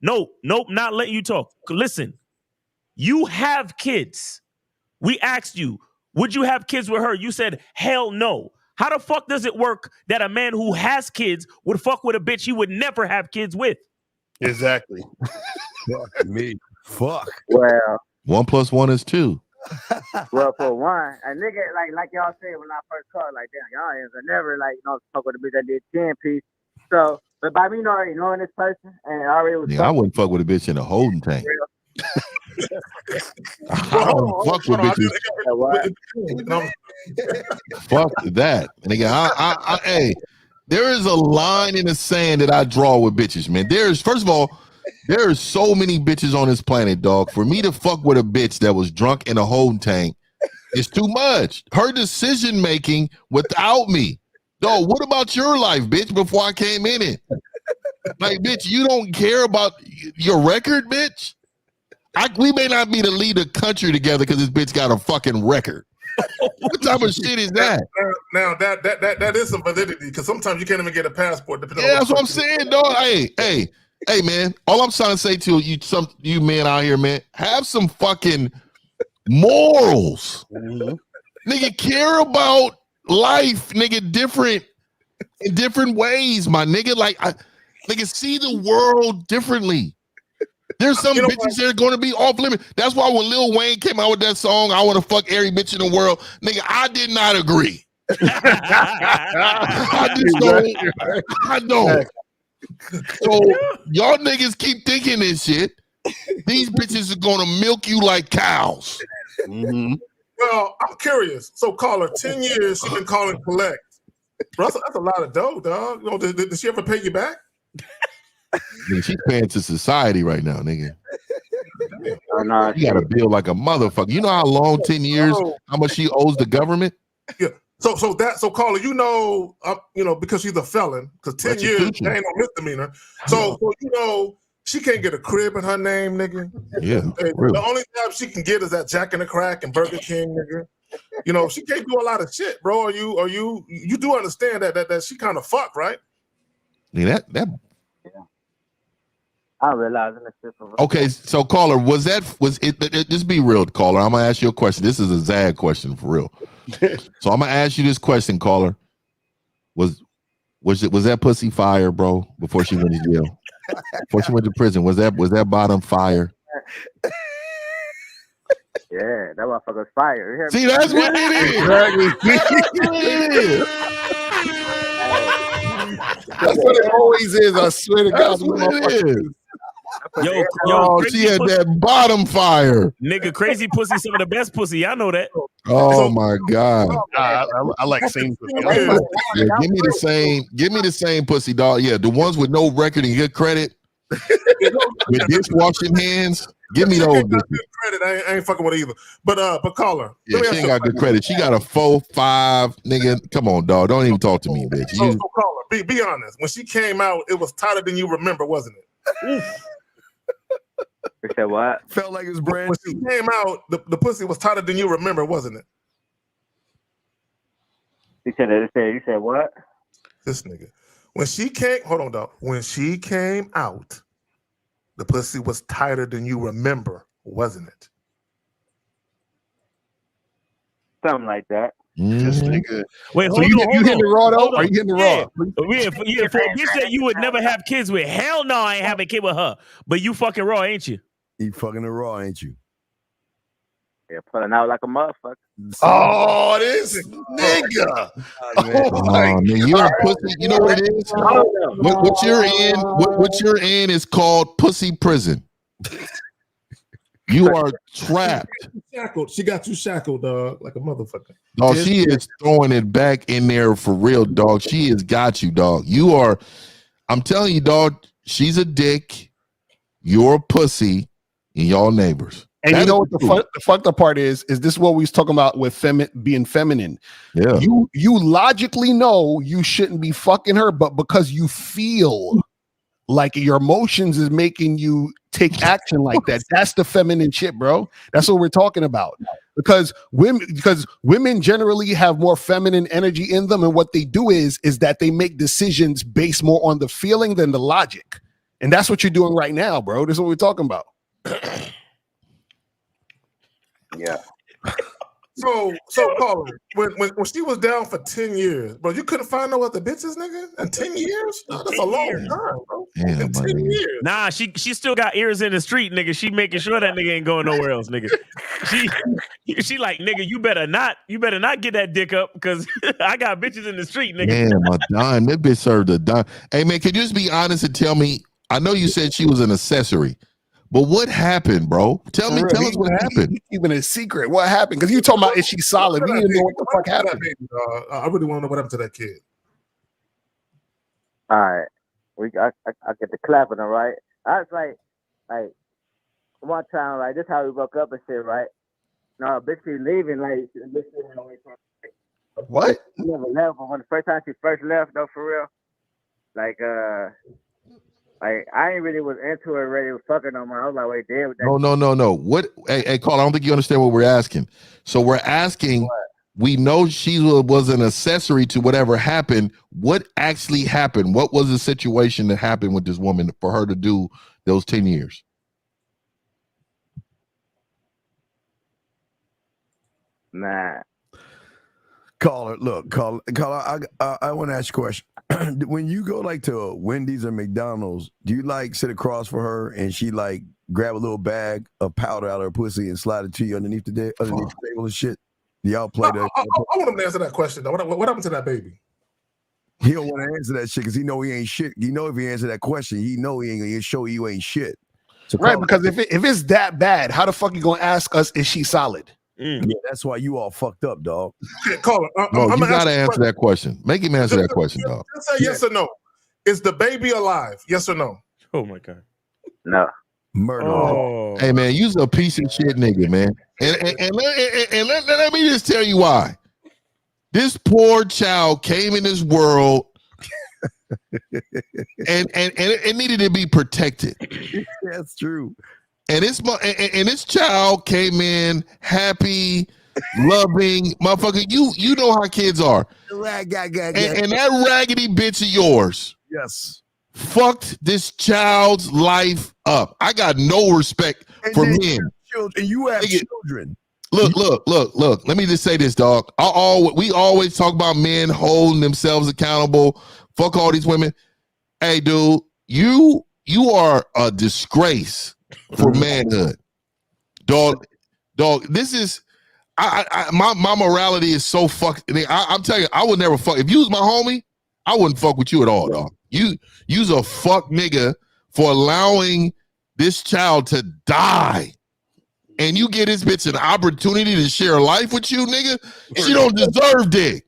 Nope, not letting you talk. Listen, you have kids. We asked you, would you have kids with her? You said hell no. How the fuck does it work that a man who has kids would fuck with a bitch he would never have kids with? Exactly. Fuck me. Fuck. Well, 1 + 1 is 2. well, for one, a nigga like y'all said when I first called, like damn, y'all ain't never fuck with a bitch that did 10 piece. So, but by me already knowing this person and I already was. I wouldn't fuck with a bitch in a holding tank. I don't fuck with bitches. Fuck that, nigga. Hey, there is a line in the sand that I draw with bitches, man. First of all, there are so many bitches on this planet, dog. For me to fuck with a bitch that was drunk in a holding tank is too much. Her decision making without me. Dog, what about your life, bitch, before I came in it? Like, bitch, you don't care about your record, bitch? We may not be to lead a country together because this bitch got a fucking record. What type of shit is that? Now that is some validity because sometimes you can't even get a passport. Yeah, that's what I'm saying, dog. Hey, man. All I'm trying to say to you men out here, man, have some fucking morals. Nigga, care about life, nigga, different in different ways, my nigga. Like, nigga, see the world differently. There's some bitches that are going to be off limit. That's why when Lil Wayne came out with that song, I want to fuck every bitch in the world, nigga, I did not agree. I just don't. I don't. So y'all niggas keep thinking this shit. These bitches are going to milk you like cows. Mm-hmm. Well, I'm curious. So, caller, 10 years she been calling collect. Bro, that's a lot of dough, dog. You know, did she ever pay you back? Nigga, she's paying to society right now, nigga. You got a bill like a motherfucker. You know how long 10 years, how much she owes the government? Yeah. So caller, you know, because she's a felon, because 10 years ain't no misdemeanor. So you know, she can't get a crib in her name, nigga. Yeah. The only job she can get is that Jack in the Crack and Burger King, nigga. You know, she can't do a lot of shit, bro. You do understand that she kind of fucked, right? Yeah, that. I realize in the system. Okay, so caller, was it? Just be real, caller. I'm gonna ask you a question. This is a Zag question for real. So I'm gonna ask you this question, caller. Was that pussy fire, bro? Before she went to jail, before she went to prison, was that bottom fire? Yeah, that motherfucker's fire. See, that's what it is. That's what it always is. I swear to God, that's what it is. Yo, she had that bottom fire. Nigga, crazy pussy, some of the best pussy. I know that. Oh my God. I like same pussy. Yeah, give me the same pussy, dog. Yeah, the ones with no record and good credit, with dishwashing hands. Give me those. Good credit. I ain't fucking with it either. But caller. Yeah, she ain't got good credit. She got a 4, 5, nigga. Come on, dog. Don't even talk to me, bitch. So caller, be honest. When she came out, it was tighter than you remember, wasn't it? You said what? Felt like it was brand new. When she came out, the pussy was tighter than you remember, wasn't it? You said what? This nigga. When she came, hold on, dog. When she came out, the pussy was tighter than you remember, wasn't it? Something like that. This nigga. Wait, So hold you on. hitting the raw though? Are you hitting the raw? Yeah, for a bitch that you would never have kids with. Hell no, I ain't having a kid with her. But you fucking raw, ain't you? You fucking the raw, ain't you? Yeah, pulling out like a motherfucker. Oh, this nigga. Man, you're a pussy. You know what it is? What you're in is called pussy prison. You are trapped. Shackled. She got you shackled, dog, like a motherfucker. Dog, she is throwing it back in there for real, dog. She has got you, dog. You are, I'm telling you, dog, she's a dick. You're a pussy, and y'all neighbors. And you know what the fucked up part is this what we was talking about with being feminine. Yeah. You logically know you shouldn't be fucking her, but because you feel like your emotions is making you take action like that. That's the feminine shit, bro. That's what we're talking about. Because women generally have more feminine energy in them, and what they do is that they make decisions based more on the feeling than the logic. And that's what you're doing right now, bro. This is what we're talking about. Yeah. So Paul, when she was down for 10 years, bro, you couldn't find no other bitches, nigga? In 10 years? No, that's a long time, bro. Damn, in 10 years. Nah, she still got ears in the street, nigga. She making sure that nigga ain't going nowhere else, nigga. She like, nigga, you better not get that dick up because I got bitches in the street, nigga. Damn, a dime. That bitch served a dime. Hey man, can you just be honest and tell me? I know you said she was an accessory. But what happened, bro? Tell us what happened. Even a secret. What happened? Because you talking about is she solid? We didn't know what the fuck happened. I really want to know what happened to that kid. All right, I get the clapping, all right. I was like one time, like this how we broke up and shit, right? No, bitch, she leaving, like bitch, what? She never left, but when the first time she first left, though, for real, like I ain't really was into her, ready to fuck her no more. I was like, wait, damn. No. What? Hey, Carl, I don't think you understand what we're asking. So we're asking. What? We know she was an accessory to whatever happened. What actually happened? What was the situation that happened with this woman for her to do those 10 years? Nah. Caller, look, caller. I want to ask you a question. When you go like to Wendy's or McDonald's, do you like sit across for her and she like grab a little bag of powder out of her pussy and slide it to you underneath the table and shit? Do y'all play that? I want him to answer that question though. What happened to that baby? He don't want to answer that shit because he know he ain't shit. You know if he answer that question, he know he ain't gonna show you ain't shit. So right, because if it's that bad, how the fuck you gonna ask us is she solid? Yeah, that's why you all fucked up, dog. Caller, No, you gotta answer that question. Make him answer that question, dog. Just say yes or no. Is the baby alive? Yes or no? Oh my god. No. Murder. Oh. Hey man, you's a piece of shit nigga, man. And let me just tell you why. This poor child came in this world and it needed to be protected. That's true. And this child came in happy, loving, motherfucker. You know how kids are. And that raggedy bitch of yours, yes, fucked this child's life up. I got no respect for men. And you have children. Look. Let me just say this, dog. We always talk about men holding themselves accountable. Fuck all these women. Hey, dude, you are a disgrace for manhood, dog. This is my morality is so fucked. I'm telling you, I would never fuck if you was my homie. I wouldn't fuck with you at all, dog. You's a fuck nigga for allowing this child to die, and you get this bitch an opportunity to share life with you, nigga. She don't deserve dick.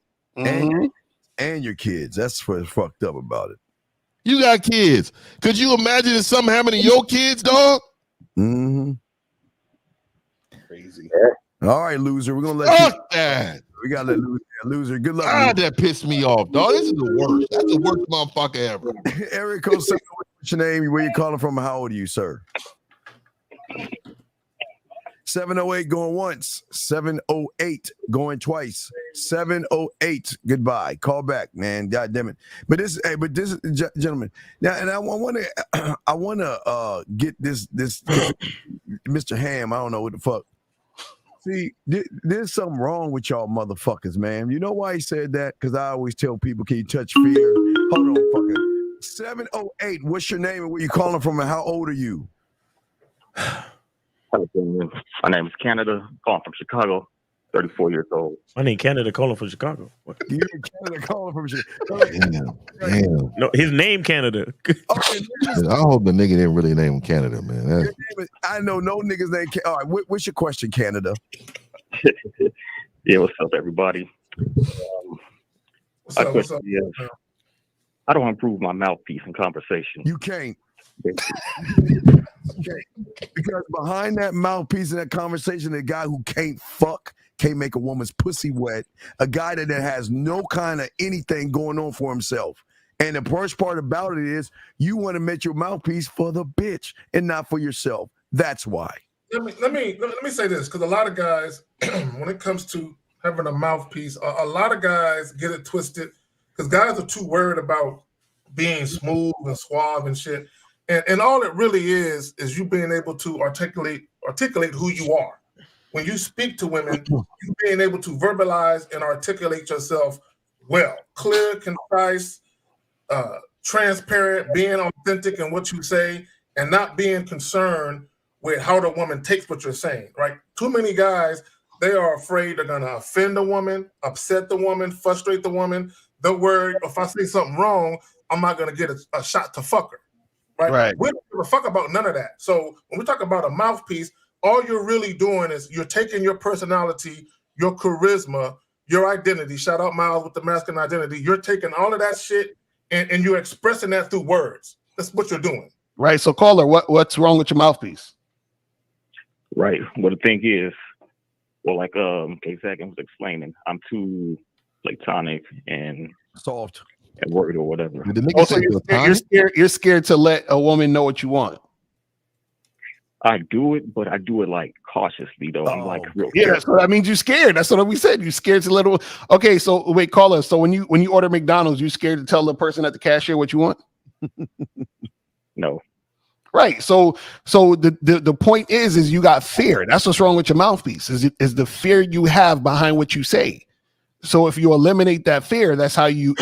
And your kids. That's what's fucked up about it. You got kids. Could you imagine if something happened to your kids, dog? Mm-hmm. Crazy. All right, loser. We're gonna let Fuck that. We gotta let loser. Good luck. God, that pissed me off, dog. This is the worst. That's the worst motherfucker ever. Eric, what's your name? Where you calling from? How old are you, sir? 708 going once. 708 going twice. 708. Goodbye. Call back, man. God damn it. But this, gentlemen. Now, and I want to get this Mr. Ham. I don't know what the fuck. See, there's something wrong with y'all motherfuckers, man. You know why he said that? Because I always tell people, can you touch fear? Hold on, fucker. 708. What's your name and where you calling from and how old are you? My name is Canada, calling from Chicago, 34 years old. My name Canada, calling from Chicago. You're Canada, calling from Chicago. Damn. No, his name Canada. I hope the nigga didn't really name him Canada, man. I know no niggas name. All right, what's your question, Canada? Yeah, what's up, everybody? What's up? Is, how do I improve my mouthpiece in conversation? You can't. Okay. Because behind that mouthpiece in that conversation, a guy who can't fuck, can't make a woman's pussy wet, a guy that has no kind of anything going on for himself. And the worst part about it is you want to make your mouthpiece for the bitch and not for yourself. That's why. Let me say this, because a lot of guys, when it comes to having a mouthpiece, a lot of guys get it twisted because guys are too worried about being smooth and suave and shit. And all it really is you being able to articulate who you are. When you speak to women, you being able to verbalize and articulate yourself well, clear, concise, transparent, being authentic in what you say, and not being concerned with how the woman takes what you're saying, right? Too many guys, they are afraid they're gonna offend a woman, upset the woman, frustrate the woman. They're worried if I say something wrong, I'm not gonna get a shot to fuck her. Right. We don't give a fuck about none of that. So when we talk about a mouthpiece, all you're really doing is you're taking your personality, your charisma, your identity. Shout out Miles with the masculine identity. You're taking all of that shit and you're expressing that through words. That's what you're doing. Right. So caller, what's wrong with your mouthpiece? Right. Well, the thing is, well, like Zach was explaining, I'm too platonic and soft. And worried or whatever. Also, you're scared to let a woman know what you want. I do it, but I do it like cautiously though. I'm like real careful. So that means you're scared. That's what we said. You're scared to let her. Okay, so wait, caller. So when you order McDonald's, you scared to tell the person at the cashier what you want? No. Right. So the point is you got fear. That's what's wrong with your mouthpiece. Is the fear you have behind what you say. So if you eliminate that fear, that's how you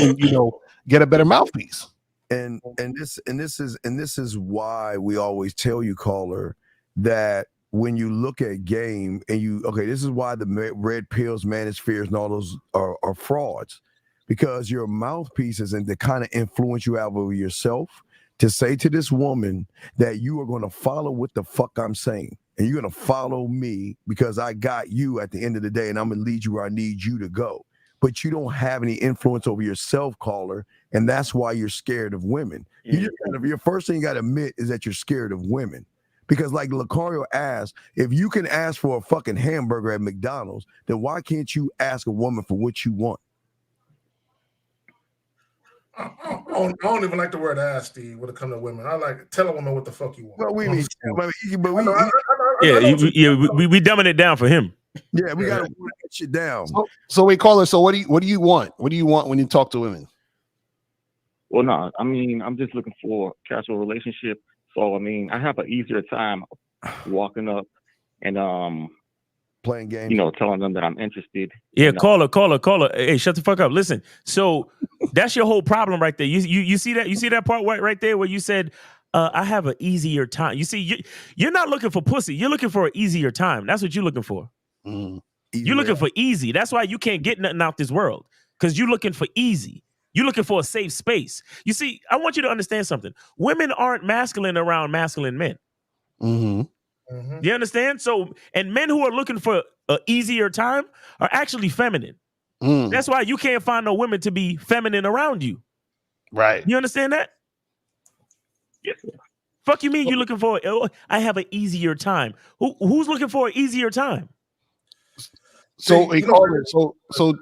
get a better mouthpiece. And this is why we always tell you, caller, that when you look at game and this is why the red pills, manospheres, and all those are frauds, because your mouthpiece is the kind of influence you have over yourself to say to this woman that you are going to follow what the fuck I'm saying. And you're going to follow me because I got you at the end of the day, and I'm going to lead you where I need you to go. But you don't have any influence over yourself, caller, and that's why you're scared of women. Your first thing you got to admit is that you're scared of women. Because like Lucario asked, if you can ask for a fucking hamburger at McDonald's, then why can't you ask a woman for what you want? I don't even like the word ask, Steve, when it comes to women. I like tell a woman what the fuck you want. Well, we need, we dumbing it down for him. Yeah, we gotta get shit down. So wait, caller. So what do you want? What do you want when you talk to women? Well, no, I mean, I'm just looking for a casual relationship. So I mean, I have an easier time walking up and playing games, telling them that I'm interested. Yeah, caller. Hey, shut the fuck up. Listen. So that's your whole problem right there. You see that? You see that part right there where you said, I have an easier time. You see, you're not looking for pussy. You're looking for an easier time. That's what you're looking for. You're looking for easy. That's why you can't get nothing out this world, because you're looking for easy. You're looking for a safe space. You see, I want you to understand something. Women aren't masculine around masculine men. You understand? So, and men who are looking for an easier time are actually feminine. That's why you can't find no women to be feminine around you. Right. You understand that? Yes. Fuck you mean you looking for, I have an easier time. Who's looking for an easier time? So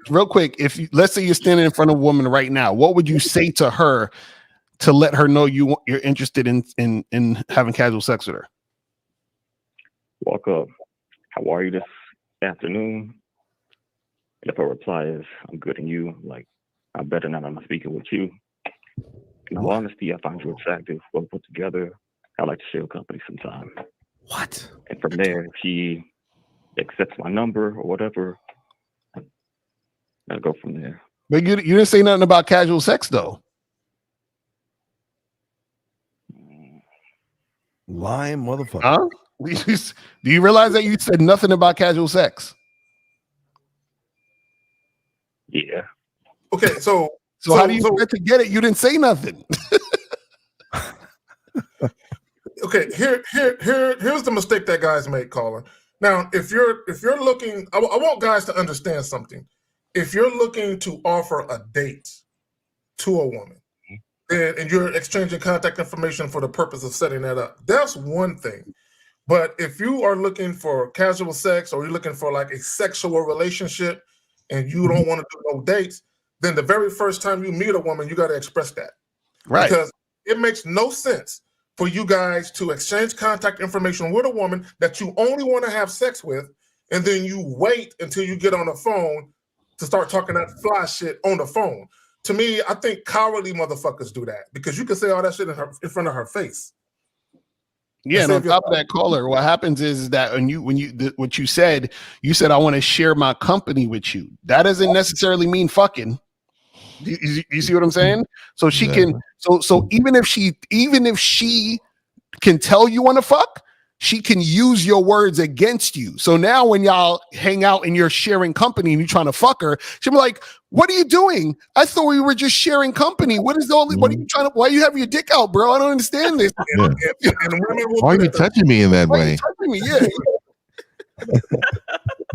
real quick, let's say you're standing in front of a woman right now, what would you say to her to let her know you're interested in having casual sex with her? Walk up. How are you this afternoon? And if her reply is, I'm good, and you, like, I'm better now that I'm speaking with you. In all honesty, I find you attractive, well put together. I like to share company sometime. What? And from there, if she accepts my number or whatever, I'll go from there. But you didn't say nothing about casual sex, though. Lying motherfucker. Huh? Do you realize that you said nothing about casual sex? Yeah. Okay, so how do you get to get it? You didn't say nothing. Okay, here's the mistake that guys make, caller. Now, if you're looking, I want guys to understand something. If you're looking to offer a date to a woman, and you're exchanging contact information for the purpose of setting that up, that's one thing. But if you are looking for casual sex, or you're looking for like a sexual relationship, and you don't want to do no dates, then the very first time you meet a woman, you got to express that. Right. Because it makes no sense for you guys to exchange contact information with a woman that you only want to have sex with, and then you wait until you get on the phone to start talking that fly shit on the phone. To me, I think cowardly motherfuckers do that, because you can say all that shit in front of her face. Yeah, and on top of that, caller, what happens is that what you said I want to share my company with you. That doesn't necessarily mean fucking. You see what I'm saying? So she can. So even if she can tell you want to fuck, she can use your words against you. So now when y'all hang out and you're sharing company and you're trying to fuck her, she'll be like, "What are you doing? I thought we were just sharing company. What are you trying to? Why you have your dick out, bro? I don't understand this." Yeah. Why are you touching me in that way? Yeah.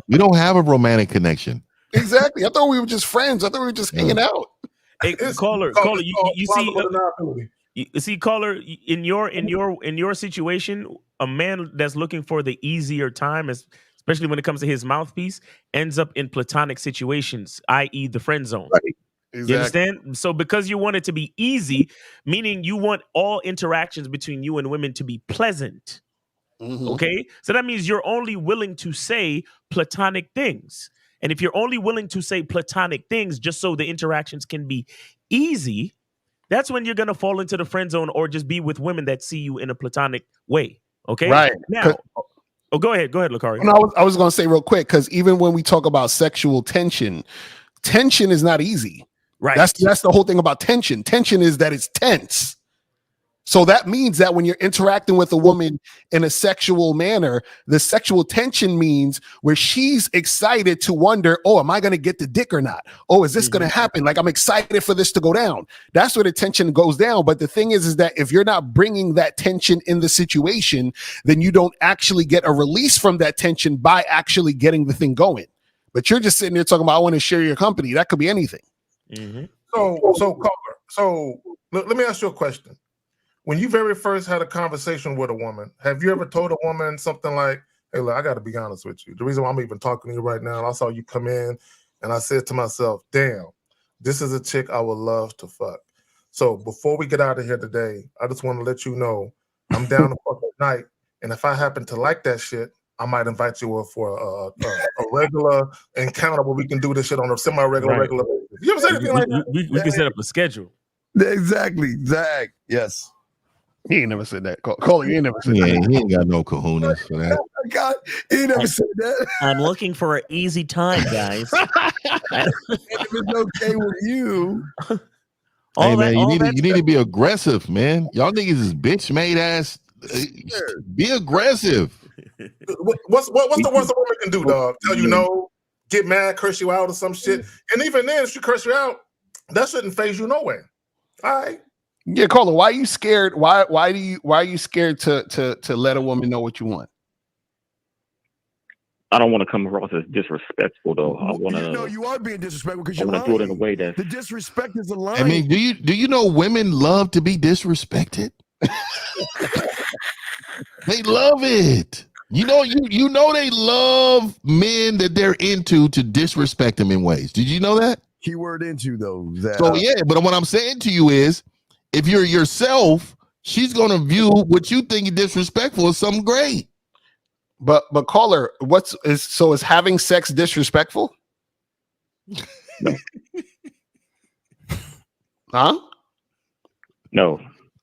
We don't have a romantic connection. Exactly. I thought we were just friends. I thought we were just hanging out. Hey, caller, you see, caller, in your situation, a man that's looking for the easier time, especially when it comes to his mouthpiece, ends up in platonic situations, i.e., the friend zone. Right. Exactly. You understand? So because you want it to be easy, meaning you want all interactions between you and women to be pleasant. Okay? So that means you're only willing to say platonic things. And if you're only willing to say platonic things just so the interactions can be easy, that's when you're going to fall into the friend zone, or just be with women that see you in a platonic way. Okay? Right. Now, go ahead, Lucari. No, I was going to say real quick, because even when we talk about sexual tension tension is not easy. Right. That's the whole thing about tension. Tension is that it's tense. So that means that when you're interacting with a woman in a sexual manner, the sexual tension means where she's excited to wonder, oh, am I going to get the dick or not? Oh, is this going to happen? Like, I'm excited for this to go down. That's where the tension goes down. But the thing is that if you're not bringing that tension in the situation, then you don't actually get a release from that tension by actually getting the thing going. But you're just sitting there talking about, I want to share your company. That could be anything. So let me ask you a question. When you very first had a conversation with a woman, have you ever told a woman something like, hey, look, I got to be honest with you. The reason why I'm even talking to you right now, I saw you come in and I said to myself, damn, this is a chick I would love to fuck. So before we get out of here today, I just want to let you know I'm down to fuck at night. And if I happen to like that shit, I might invite you for a regular encounter where we can do this shit on a semi-regular, regular basis. You ever say anything like that? We can set up a schedule. Exactly, Zach. Yes. He ain't never said that. Caller, he ain't never said that. He ain't got no kahunas for that. God, he never said that. I'm looking for an easy time, guys. If it's okay with you. Hey, man, you need to be aggressive, man. Y'all niggas is bitch made ass. Be aggressive. What's the worst a woman can do, dog? Tell you no, get mad, curse you out or some shit. And even then, if she curse you out, that shouldn't phase you no way. All right. Yeah, Caller, why are you scared? Why are you scared to let a woman know what you want? I don't want to come across as disrespectful, though. I want to. No, you are being disrespectful because you're lying. Do it in a way that the disrespect is a lie. I mean, do you know women love to be disrespected? They love it. You know they love men that they're into to disrespect them in ways. Did you know that? Keyword into though. That, so yeah, but what I'm saying to you is, if you're yourself, she's gonna view what you think is disrespectful as something great. But Caller, is having sex disrespectful? Huh? No.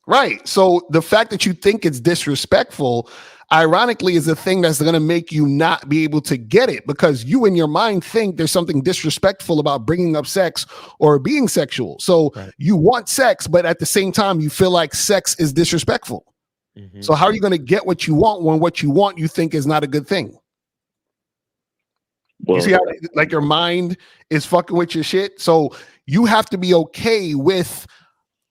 Right. So the fact that you think it's disrespectful, ironically, is the thing that's going to make you not be able to get it, because you in your mind think there's something disrespectful about bringing up sex or being sexual. So you want sex, but at the same time, you feel like sex is disrespectful. Mm-hmm. So how are you going to get what you want when what you want you think is not a good thing? Well, you see how like your mind is fucking with your shit? So you have to be okay with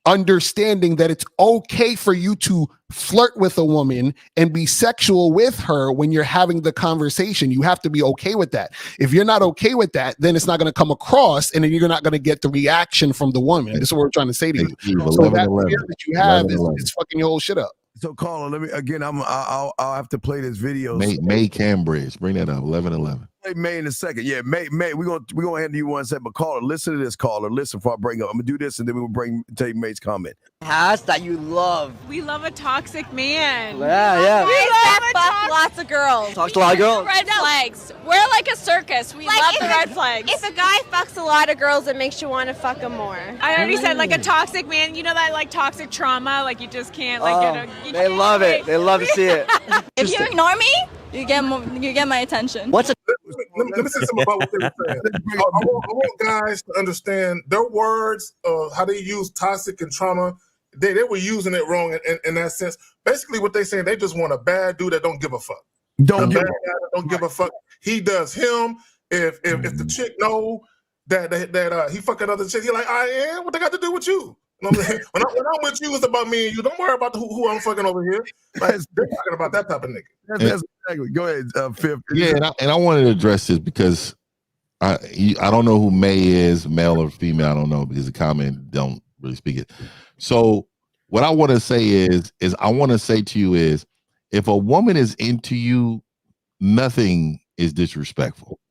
understanding that it's okay for you to flirt with a woman and be sexual with her when you're having the conversation. You have to be okay with that. If you're not okay with that, then it's not going to come across, and then you're not going to get the reaction from the woman. This is what we're trying to say to you. So that fear that you have is fucking your whole shit up. So Caller, let me again. I'll have to play this video. May Cambridge, bring that up. 11:11. Play May in a second. Yeah, May. We're gonna hand you one second. But Caller, listen to this. Caller, listen before I bring up. I'm gonna do this, and then we will take May's comment. Has that you love. We love a toxic man. Yeah. We love fuck lots of girls. Talks to a lot of girls. Red flags. We're like a circus. We love the red flags. If a guy fucks a lot of girls, it makes you want to fuck him more. I already said like a toxic man. You know that like toxic trauma. Like you just can't like they love it. They love to see it. If you ignore me, you get my attention. Let me say something about what they were saying. I want guys to understand their words, how they use toxic and trauma. They were using it wrong in that sense. Basically, what they saying, they just want a bad dude that don't give a fuck. Don't give a fuck. He does him. If the chick know that he fuck another chick, he like, I am. What they got to do with you? When I'm with you, it's about me and you. Don't worry about who I'm fucking over here. Like, they're talking about that type of nigga. That's exactly. Go ahead, Fifth. Yeah, and I wanted to address this because I don't know who May is, male or female. I don't know because the comment don't really speak it. So what I want to say is I want to say to you is, if a woman is into you, nothing is disrespectful.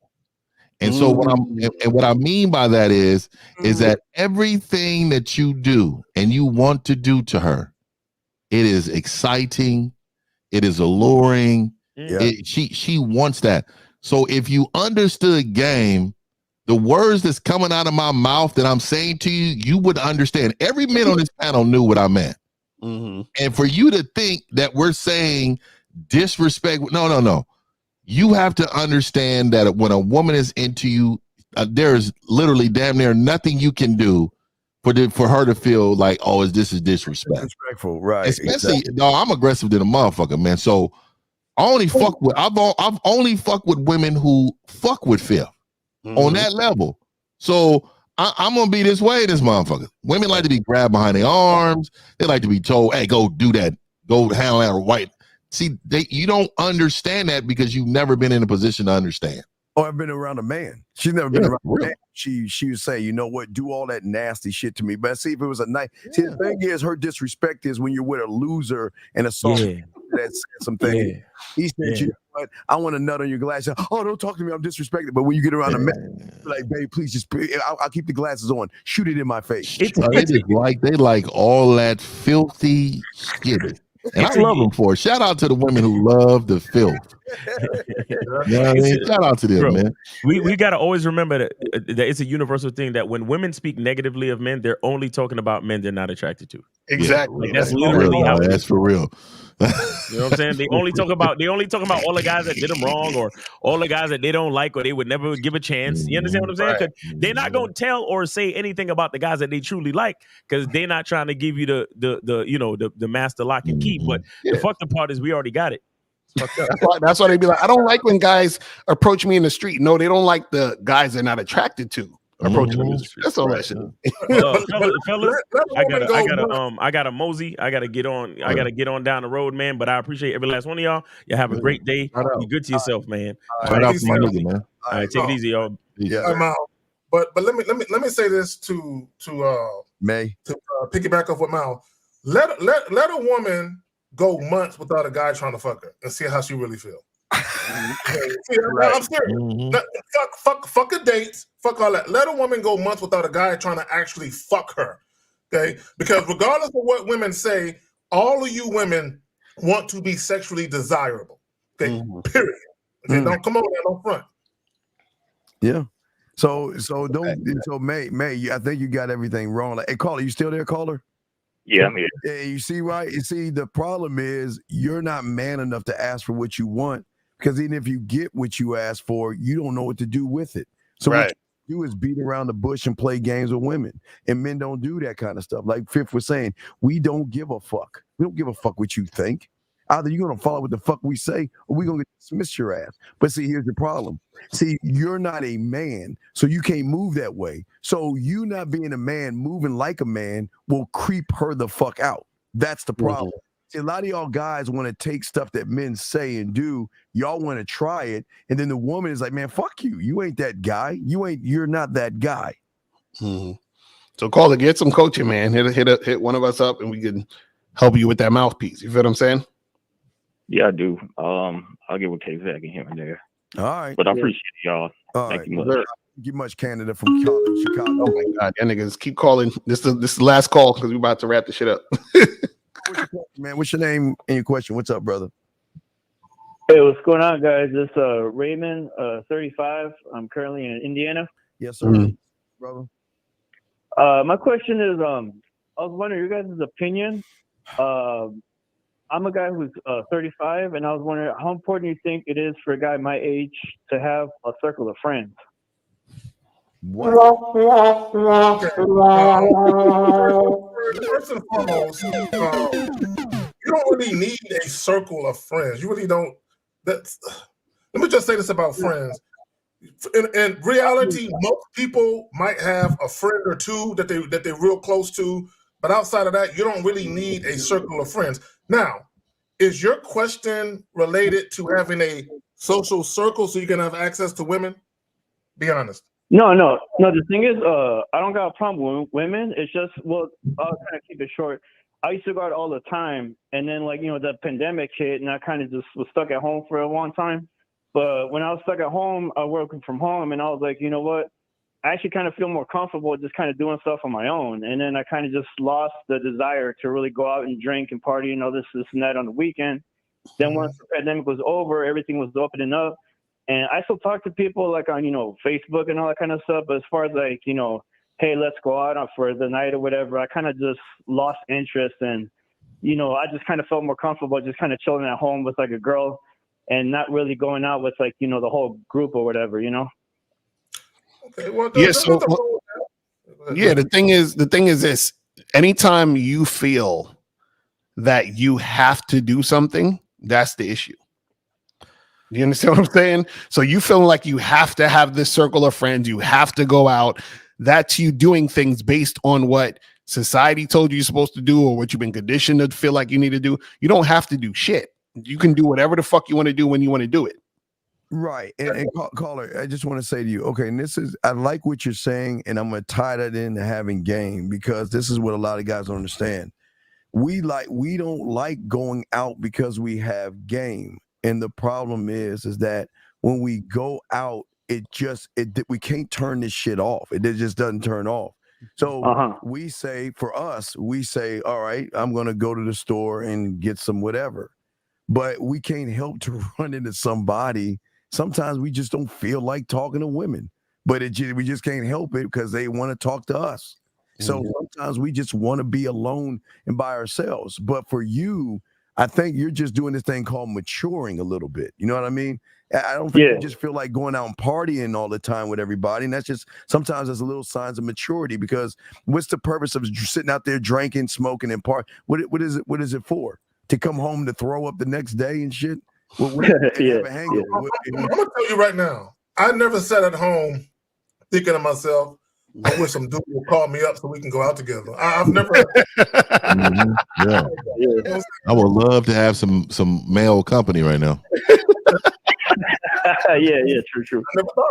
And so what I mean by that is that everything that you do and you want to do to her, it is exciting, it is alluring. She wants that. So if you understood game, the words that's coming out of my mouth that I'm saying to you, you would understand. Every man on this panel knew what I meant. Mm-hmm. And for you to think that we're saying disrespect, no. You have to understand that when a woman is into you, there's literally damn near nothing you can do for her to feel like, oh, this is disrespect. Disrespectful, right? Especially, exactly. no, I'm aggressive than a motherfucker, man. So I only fuck with I've only fucked with women who fuck with Fifth on that level. So I'm gonna be this way, this motherfucker. Women like to be grabbed behind their arms. They like to be told, hey, go do that, go handle that white. See, you don't understand that because you've never been in a position to understand. Oh, I've been around a man. She's never been around a man. She would say, you know what, do all that nasty shit to me. But see, if it was a nice, see, the thing is, her disrespect is when you're with a loser and a soft that said some things. He said, you know what, I want to nut on your glass. Oh, don't talk to me, I'm disrespected. But when you get around a man, you're like, babe, please just, I'll keep the glasses on. Shoot it in my face. They like all that filthy shit. And I love them for it. Shout out to the women who love the filth. You know what I mean? Shout out to them, Bro, man. We got to always remember that it's a universal thing that when women speak negatively of men, they're only talking about men they're not attracted to. Exactly. Like, that's literally how it is. That's for real. You know what I'm saying? They only talk about all the guys that did them wrong or all the guys that they don't like or they would never give a chance. You understand what I'm saying? Because they're not gonna tell or say anything about the guys that they truly like because they're not trying to give you the master lock and key. But the fucked up part is we already got it. That's why they be like, I don't like when guys approach me in the street. No, they don't like the guys they're not attracted to approaching them in the street. That's all that shit. Fellas, I got a mosey. I gotta get on. I gotta get on down the road, man. But I appreciate every last one of y'all. You have a great day. Be good to yourself, man. Shout out to my nigga, man. All right, take it easy, y'all. I'm out. But let me say this to May to piggyback off what Mal. Let a woman go months without a guy trying to fuck her and see how she really feel. I'm serious. Fuck a date. Fuck all that. Let a woman go months without a guy trying to actually fuck her. Okay? Because regardless of what women say, all of you women want to be sexually desirable. Okay? Period. Okay, don't come over there, don't front. Yeah. So May, I think you got everything wrong. Like, hey, caller, you still there, caller? Yeah, I'm here. Yeah, you see, right? You see, the problem is you're not man enough to ask for what you want because even if you get what you ask for, you don't know what to do with it. So what you do is beat around the bush and play games with women. And men don't do that kind of stuff. Like Fifth was saying, we don't give a fuck. We don't give a fuck what you think. Either you're going to follow what the fuck we say or we're going to dismiss your ass. But see, here's the problem. See, you're not a man, so you can't move that way. So you not being a man, moving like a man will creep her the fuck out. That's the problem. See, a lot of y'all guys want to take stuff that men say and do. Y'all want to try it. And then the woman is like, man, fuck you. You ain't that guy. You're not that guy. So caller, get some coaching, man. Hit one of us up and we can help you with that mouthpiece. You feel what I'm saying? Yeah, I do. I'll get with K-Zach in here and there. All right. But I appreciate y'all. All Thank right. you much. Thank you much, Canada from Chicago. Oh my God, y'all niggas keep calling. This is the last call because we're about to wrap the shit up. Man, what's your name and your question? What's up, brother? Hey, what's going on, guys? This Raymond, 35. I'm currently in Indiana. Yes, sir. Brother. My question is, I was wondering your guys' opinion. I'm a guy who's 35, and I was wondering how important you think it is for a guy my age to have a circle of friends. What? First and foremost, you don't really need a circle of friends. You really don't. Let me just say this about friends. In reality, most people might have a friend or two that they're real close to, but outside of that, you don't really need a circle of friends. Now, is your question related to having a social circle so you can have access to women? Be honest. No. The thing is, I don't got a problem with women. It's just, well, I'll kind of keep it short. I used to go out all the time, and then the pandemic hit, and I kind of just was stuck at home for a long time. But when I was stuck at home, I was working from home, and I was like, you know what? I actually kind of feel more comfortable just kind of doing stuff on my own. And then I kind of just lost the desire to really go out and drink and party and all this and that on the weekend. Then once the pandemic was over, everything was opening up. And I still talk to people like on, Facebook and all that kind of stuff. But as far as hey, let's go out for the night or whatever, I kind of just lost interest. And, I just kind of felt more comfortable just kind of chilling at home with like a girl and not really going out with the whole group or whatever, Okay, well, Yeah, there's so nothing wrong with that. yeah, the thing is this. Anytime you feel that you have to do something, that's the issue. You understand what I'm saying? So you feeling like you have to have this circle of friends, you have to go out. That's you doing things based on what society told you you're supposed to do or what you've been conditioned to feel like you need to do. You don't have to do shit. You can do whatever the fuck you want to do when you want to do it. Right. And caller, I just want to say to you, okay, and this is, I like what you're saying, and I'm going to tie that into having game, because this is what a lot of guys don't understand. We don't like going out because we have game. And the problem is that when we go out, we can't turn this shit off. It just doesn't turn off. So we say, for us, all right, I'm going to go to the store and get some whatever. But we can't help to run into somebody. Sometimes we just don't feel like talking to women, but we just can't help it because they want to talk to us. So sometimes we just want to be alone and by ourselves. But for you, I think you're just doing this thing called maturing a little bit. You know what I mean? I don't think you just feel like going out and partying all the time with everybody. And that's just, sometimes there's a little signs of maturity, because what's the purpose of sitting out there drinking, smoking, and party? What is it for? To come home to throw up the next day and shit? I'm gonna tell you right now, I never sat at home thinking to myself, I wish some dude would call me up so we can go out together. I've never. Yeah. I would love to have some male company right now. True.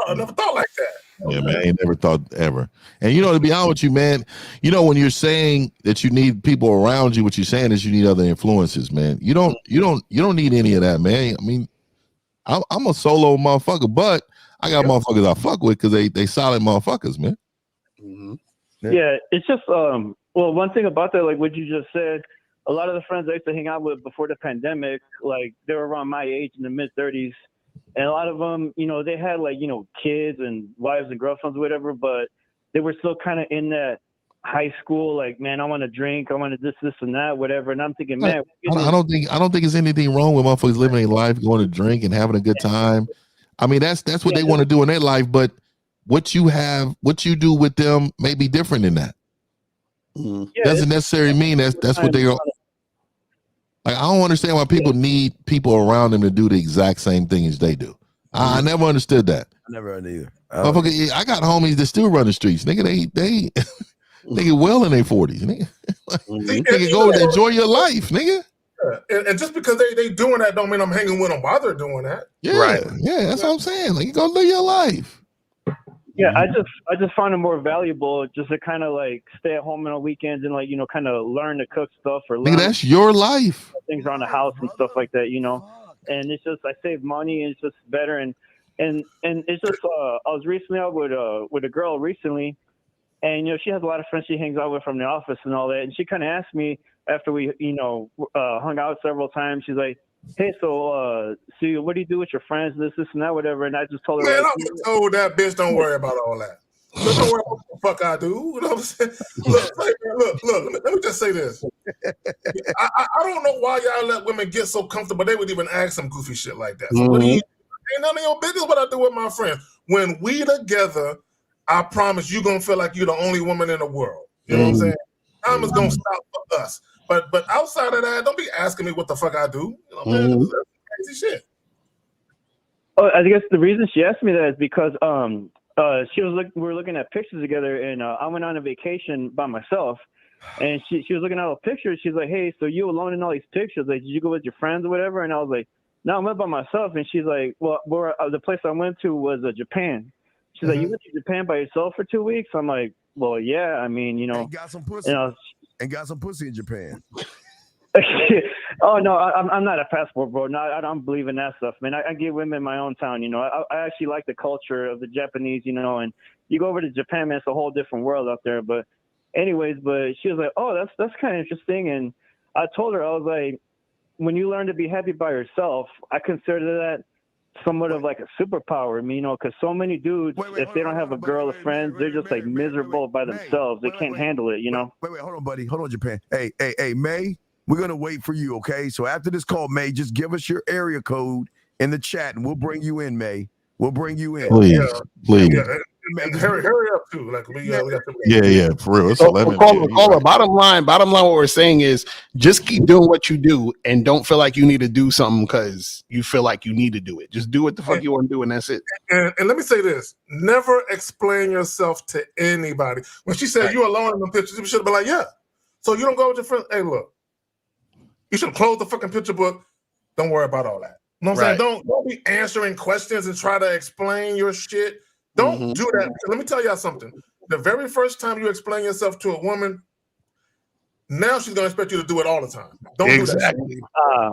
I never thought like that. Yeah, man, I ain't never thought ever. And to be honest with you, man, when you're saying that you need people around you, what you're saying is you need other influences, man. You don't need any of that, man. I mean, I'm a solo motherfucker, but I got motherfuckers I fuck with because they solid motherfuckers, man. Yeah, it's just well, one thing about that, like what you just said, a lot of the friends I used to hang out with before the pandemic, like they were around my age in the mid-30s, and a lot of them, they had like kids and wives and girlfriends or whatever, but they were still kind of in that high school, like, man, I want to drink, I want to this and that, whatever. And I'm thinking, man, I don't think there's anything wrong with motherfuckers living their life, going to drink and having a good time. I mean, that's what they want to do in their life, but what you do with them may be different than that. Doesn't necessarily mean that's what they are. Like, I don't understand why people need people around them to do the exact same thing as they do. I never understood that. I never heard either. I got homies that still run the streets. Nigga, they get well in their 40s. Nigga, nigga, go enjoy your life, nigga. And just because they doing that don't mean I'm hanging with them while they're doing that. Yeah, right. Yeah, that's what I'm saying. Like, you go live your life. Yeah, I just find it more valuable just to kind of like stay at home on the weekends and like kind of learn to cook stuff or learn. Nigga, that's your life. Things around the house and stuff like that, And it's just I save money and it's just better and it's just I was recently out with a girl recently, and she has a lot of friends she hangs out with from the office and all that, and she kind of asked me after we hung out several times. She's like, hey, so what do you do with your friends, this and that, whatever? And I just told her, man, I told that bitch, don't worry about all that. Look, don't worry about what the fuck I do. You know what I'm saying? Look, let me just say this. I don't know why y'all let women get so comfortable they would even ask some goofy shit like that. So what do you, ain't none of your business what I do with my friends. When we together, I promise you're gonna feel like you're the only woman in the world. You know what I'm saying? Time is gonna stop for us. But outside of that, don't be asking me what the fuck I do. You know, man, that's crazy shit. Oh, I guess the reason she asked me that is because we were looking at pictures together, and I went on a vacation by myself, and she was looking at all the pictures. She's like, hey, so you alone in all these pictures? Like, did you go with your friends or whatever? And I was like, no, I went by myself. And she's like, well, the place I went to was Japan. She's like, you went to Japan by yourself for 2 weeks? I'm like, well, yeah. I mean, and got some pussy. And got some pussy in Japan. Oh no, I'm not a passport bro. No, I don't believe in that stuff, man. I give women my own town. I actually like the culture of the Japanese. And you go over to Japan, man, it's a whole different world out there. But anyways, she was like, oh, that's kind of interesting. And I told her, I was like, when you learn to be happy by yourself, I consider that somewhat of like a superpower. I mean, because so many dudes, if they don't have a girl or friends, they're just like miserable by themselves. They can't handle it. Wait, hold on, buddy. Hold on, Japan. Hey, May. We're going to wait for you, okay? So after this call, May, just give us your area code in the chat, and we'll bring you in, May. We'll bring you in. Please. Yeah, hurry up too. Like we got Yeah, for real. It's So, 11. caller, bottom line, what we're saying is just keep doing what you do and don't feel like you need to do something because you feel like you need to do it. Just do what the fuck you want to do, and that's it. And let me say this: never explain yourself to anybody. When she said you alone in the pictures, you should have been like, yeah. So you don't go with your friend. Hey, look, you should close the fucking picture book. Don't worry about all that. You know what I'm saying? Don't be answering questions and try to explain your shit. Don't do that. Let me tell y'all something. The very first time you explain yourself to a woman, now she's gonna expect you to do it all the time. Don't do that.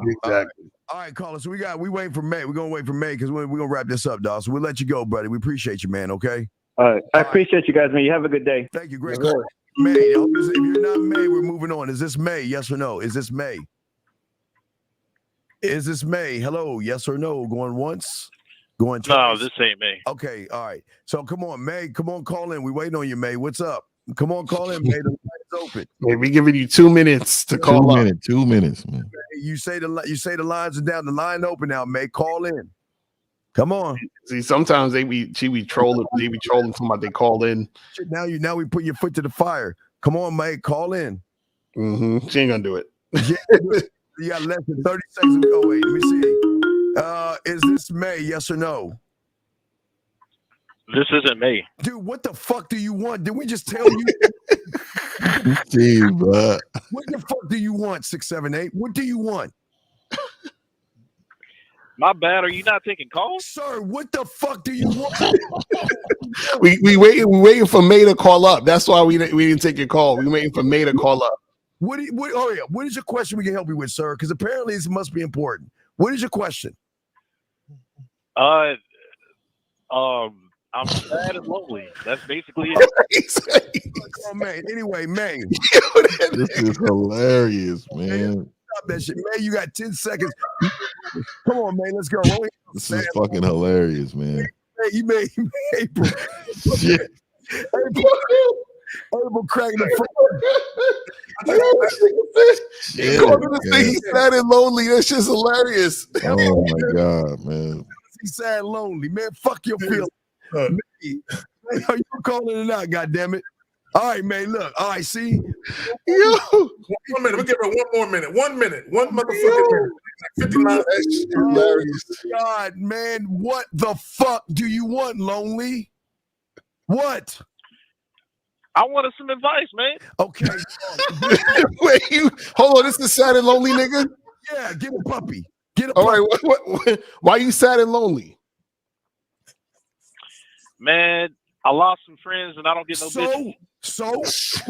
Exactly. All right, caller. So we waiting for May. We're gonna wait for May because we're gonna wrap this up, dog. So we'll let you go, buddy. We appreciate you, man. Okay. All right. I appreciate you guys, man. You have a good day. Thank you. Great call. May. If you're not May, we're moving on. Is this May? Yes or no? Is this May? Is this May? Hello, yes or no? Going once? Going twice? No, this ain't May. Okay, all right. So come on, May. Come on, call in. We waiting on you, May. What's up? Come on, call in, May. The line is open. Hey, we giving you 2 minutes to call up. 2 minutes, man. You say the lines are down. The line open now, May. Call in. Come on. See, sometimes she be trolling. They be trolling somebody. They call in. Now we put your foot to the fire. Come on, May. Call in. She ain't gonna do it. You got less than 30 seconds. Oh, wait, let me see. Is this May? Yes or no? This isn't May. Dude, what the fuck do you want? Did we just tell you? Steve, what the fuck do you want, 678? What do you want? My bad. Are you not taking calls? Sir, what the fuck do you want? we waiting for May to call up. That's why we didn't take your call. We waiting for May to call up. What is your question we can help you with, sir? Because apparently this must be important. What is your question? I'm sad and lonely. That's basically it. Oh, man. Anyway, May. This is hilarious, man. Stop that shit. May, you got 10 seconds. Come on, man. Let's go. This is fucking hilarious, man. You made April. Shit. April cracking the front. He's sad and lonely. That's just hilarious. Oh my god, man. He's sad and lonely, man. Fuck your feelings. Are you calling it out? Goddammit. All right, man. Look. All right. See. 1 minute. We'll give her 1 more minute. 1 minute. One motherfucking minute. 59. Hilarious. God, man. What the fuck do you want, lonely? What? I wanted some advice, man. Okay. Wait, hold on. This is sad and lonely, nigga. Yeah, get a puppy. Get a All puppy. right. Why are you sad and lonely? Man, I lost some friends and I don't get no bitches. So? This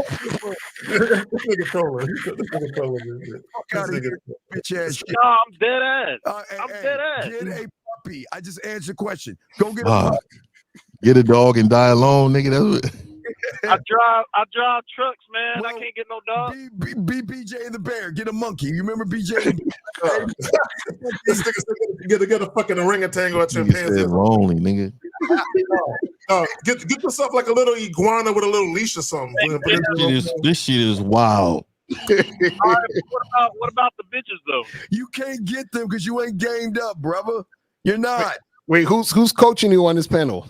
nigga trolling. Bitch ass shit. No, I'm dead ass. I'm dead ass. Get a puppy. I just answered the question. Go get a puppy. Get a dog and die alone, nigga. That's what. I drive trucks, man. I can't get no dog. Be BJ and the Bear. Get a monkey. You remember BJ and the Bear? This nigga get a fucking orangutan at your pants. Lonely, nigga. Get yourself like a little iguana with a little leash or something. This shit is wild. All right, what about the bitches though? You can't get them because you ain't gamed up, brother. You're not. Wait, who's coaching you on this panel?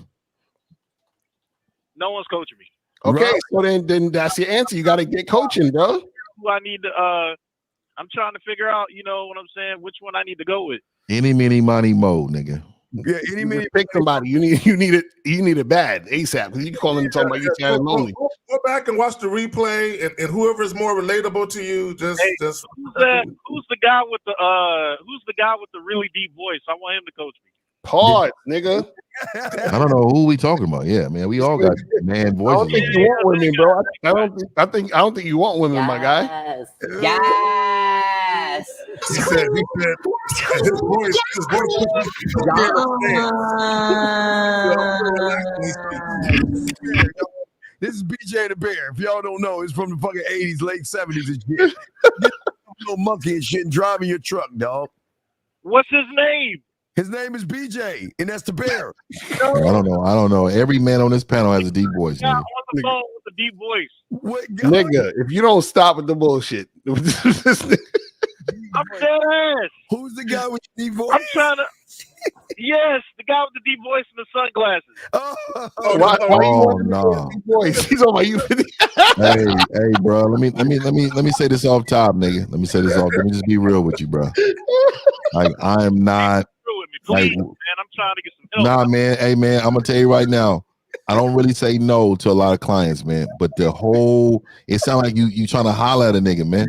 No one's coaching me. Okay, right. So then that's your answer. You got to get coaching, bro. Who I need to? I'm trying to figure out. You know what I'm saying? Which one I need to go with? Any, mini, money, mo, nigga. Yeah, any minute. Pick somebody. You need it bad ASAP. Because you calling and talking about you sad and lonely. Go back and watch the replay, and whoever is more relatable to you, just. Who's the guy with the really deep voice? I want him to coach me. Pause, nigga. I don't know who we talking about. Yeah, man, we all got man voices. I don't think you want women, bro. I don't think you want women, my guy. Yes. He said his voice. This is BJ the Bear. If y'all don't know, it's from the fucking 80s, late 70s and shit. Little monkey and shit and driving your truck, dog. What's his name? His name is BJ, and that's the Bear. I don't know. Every man on this panel has a deep voice. Yeah, I want the phone with the deep voice. What, nigga, if you don't stop with the bullshit. I'm dead ass. Who's the guy with the deep voice? I'm trying to. Yes, the guy with the deep voice and the sunglasses. Why you want no. voice? He's on my you. Hey, bro. Let me say this off top, nigga. Let me say this off. Let me just be real with you, bro. Like I am not. Please, man, I'm trying to get some help. Nah, man. Hey, man. I'm gonna tell you right now. I don't really say no to a lot of clients, man. But it sounds like you trying to holler at a nigga, man.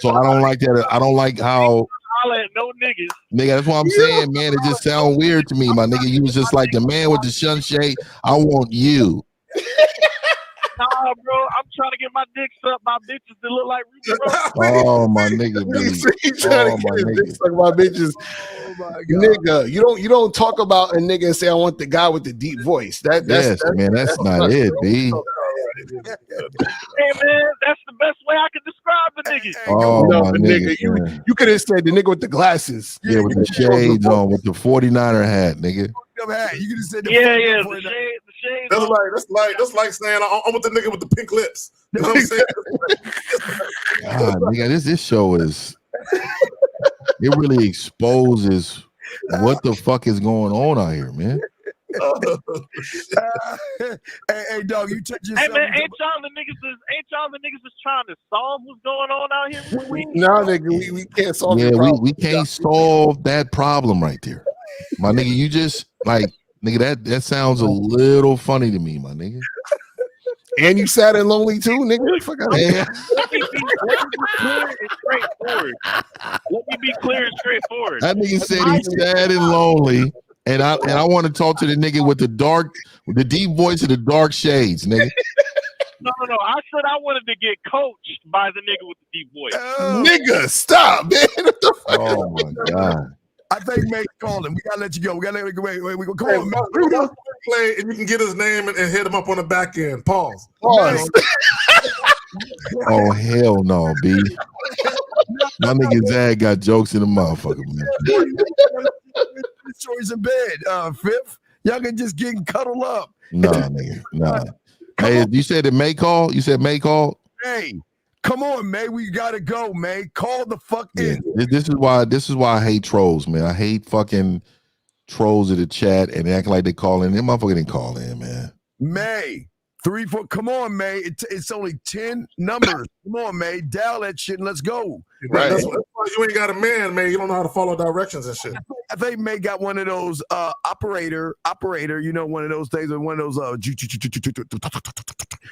So I don't like that. I don't like how. Holler at no niggas. Nigga, that's what I'm saying, man. It just sounds weird to me, my nigga. You was just like the man with the sunshade. I want you. Nah, bro, I'm trying to get my dick sucked by bitches that look like Ruby Rose. Oh my nigga, He's trying to get his dick sucked by bitches. Nigga, you don't talk about a nigga and say I want the guy with the deep voice. That's not it, B. Hey man, that's the best way I can describe the nigga. Oh no, my nigga, you could have said the nigga with the glasses. Yeah, with the shades on, with the 49er hat, nigga. You could have said the shades. That's like saying I'm with the nigga with the pink lips. You know what I'm saying? God, nigga, this show is it really exposes what the fuck is going on out here, man. Hey, dog, you touch yourself. Hey man, ain't y'all the niggas that's trying to solve what's going on out here? No, nigga, we can't solve Yeah, your problem. we can't solve that problem right there. My nigga, you just like nigga, that sounds a little funny to me, my nigga. And you sad and lonely too, nigga. Fuck out of here. Let me be clear and straightforward. That nigga said he's sad and lonely. And I want to talk to the nigga with the deep voice and the dark shades, nigga. No. I said I wanted to get coached by the nigga with the deep voice. Nigga, stop, man. What the fuck? Oh my god. I think May's calling. We gotta let you go. We gotta let you wait. We go call him. Play, and you can get his name and hit him up on the back end. Pause. Oh hell no, B. My nigga Zag got jokes in the motherfucker, man. Stories in bed. Fifth, y'all can just get cuddled up. Nah, nigga, nah. Hey, you said it May call? You said May call? Hey, come on, May. We gotta go, May. Call the fuck in. This is why I hate trolls, man. I hate fucking trolls in the chat and acting like they call in. Them motherfucker didn't call in, man. May 3, 4. Come on, May. It's only 10 numbers. Come on, May. Dial that shit and let's go. Right. That's why you ain't got a man, May. You don't know how to follow directions and shit. I think May got one of those operator. You know, one of those things, one of those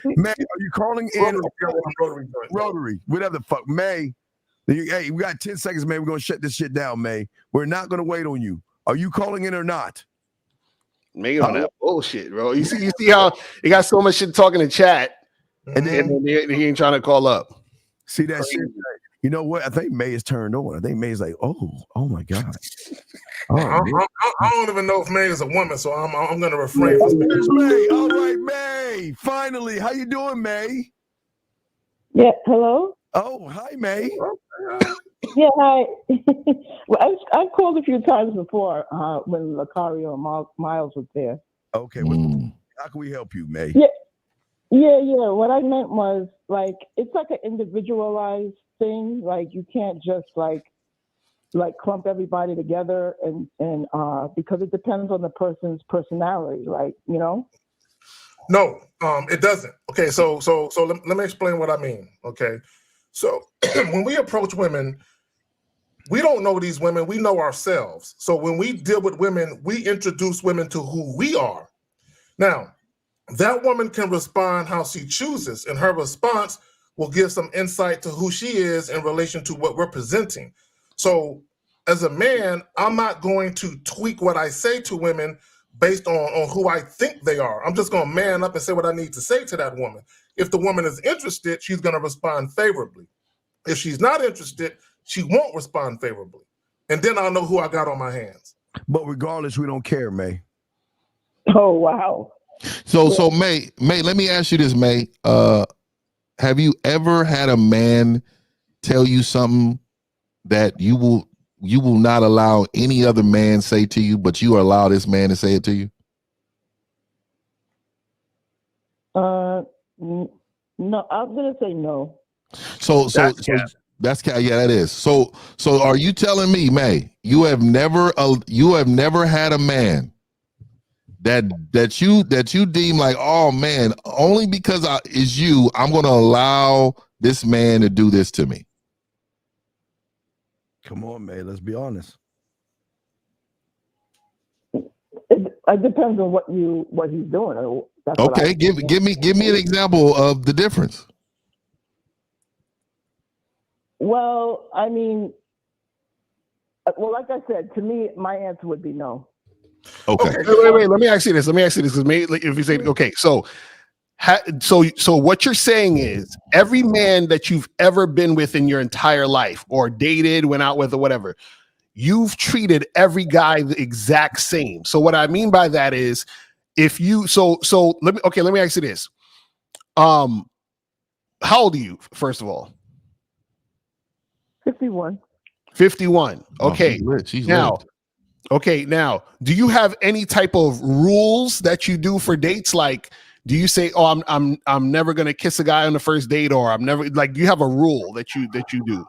May, are you calling in? Rotary, whatever the fuck, May. Hey, we got 10 seconds, May. We're gonna shut this shit down, May. We're not gonna wait on you. Are you calling in or not? Make on that bullshit, bro. You see how he got so much shit talking in chat, and then he ain't trying to call up. See that shit? You know what? I think May is turned on. I think May's like, oh my god. I don't even know if May is a woman, so I'm gonna refrain. There's May. All right, May. Finally, how you doing, May? Yeah. Hello. Oh, hi, May. Yeah, hi. Well, I've called a few times before when Lucario and Miles was there. Okay. How can we help you, May? Yeah. What I meant was like it's like an individualized thing. Like you can't just like clump everybody together and because it depends on the person's personality. Like No, it doesn't. Okay, so let me explain what I mean. Okay, so when we approach women, we don't know these women. We know ourselves. So when we deal with women, we introduce women to who we are. Now, that woman can respond how she chooses, and her response will give some insight to who she is in relation to what we're presenting. So as a man, I'm not going to tweak what I say to women based on who I think they are. I'm just going to man up and say what I need to say to that woman. If the woman is interested, she's going to respond favorably. If she's not interested, she won't respond favorably. And then I'll know who I got on my hands. But regardless, we don't care, May. Oh, wow. So May, let me ask you this, May. Have you ever had a man tell you something that you will not allow any other man say to you, but you allow this man to say it to you? No, I'm gonna say no. So That is. So are you telling me, May, you have never had a man that you deem like, oh man, only because I'm going to allow this man to do this to me? Come on, May. Let's be honest. It depends on what he's doing. That's Okay, give me an example of the difference. Well, I mean, like I said, to me, my answer would be no. Okay. Wait. Let me ask you this. Because if you say okay, so what you're saying is every man that you've ever been with in your entire life, or dated, went out with, or whatever, you've treated every guy the exact same. So what I mean by that is, if you let me ask you this. How old are you, first of all? 51. 51. Okay. She's now, do you have any type of rules that you do for dates? Like, do you say, "Oh, I'm never gonna kiss a guy on the first date," or "I'm never," like, do you have a rule that you do?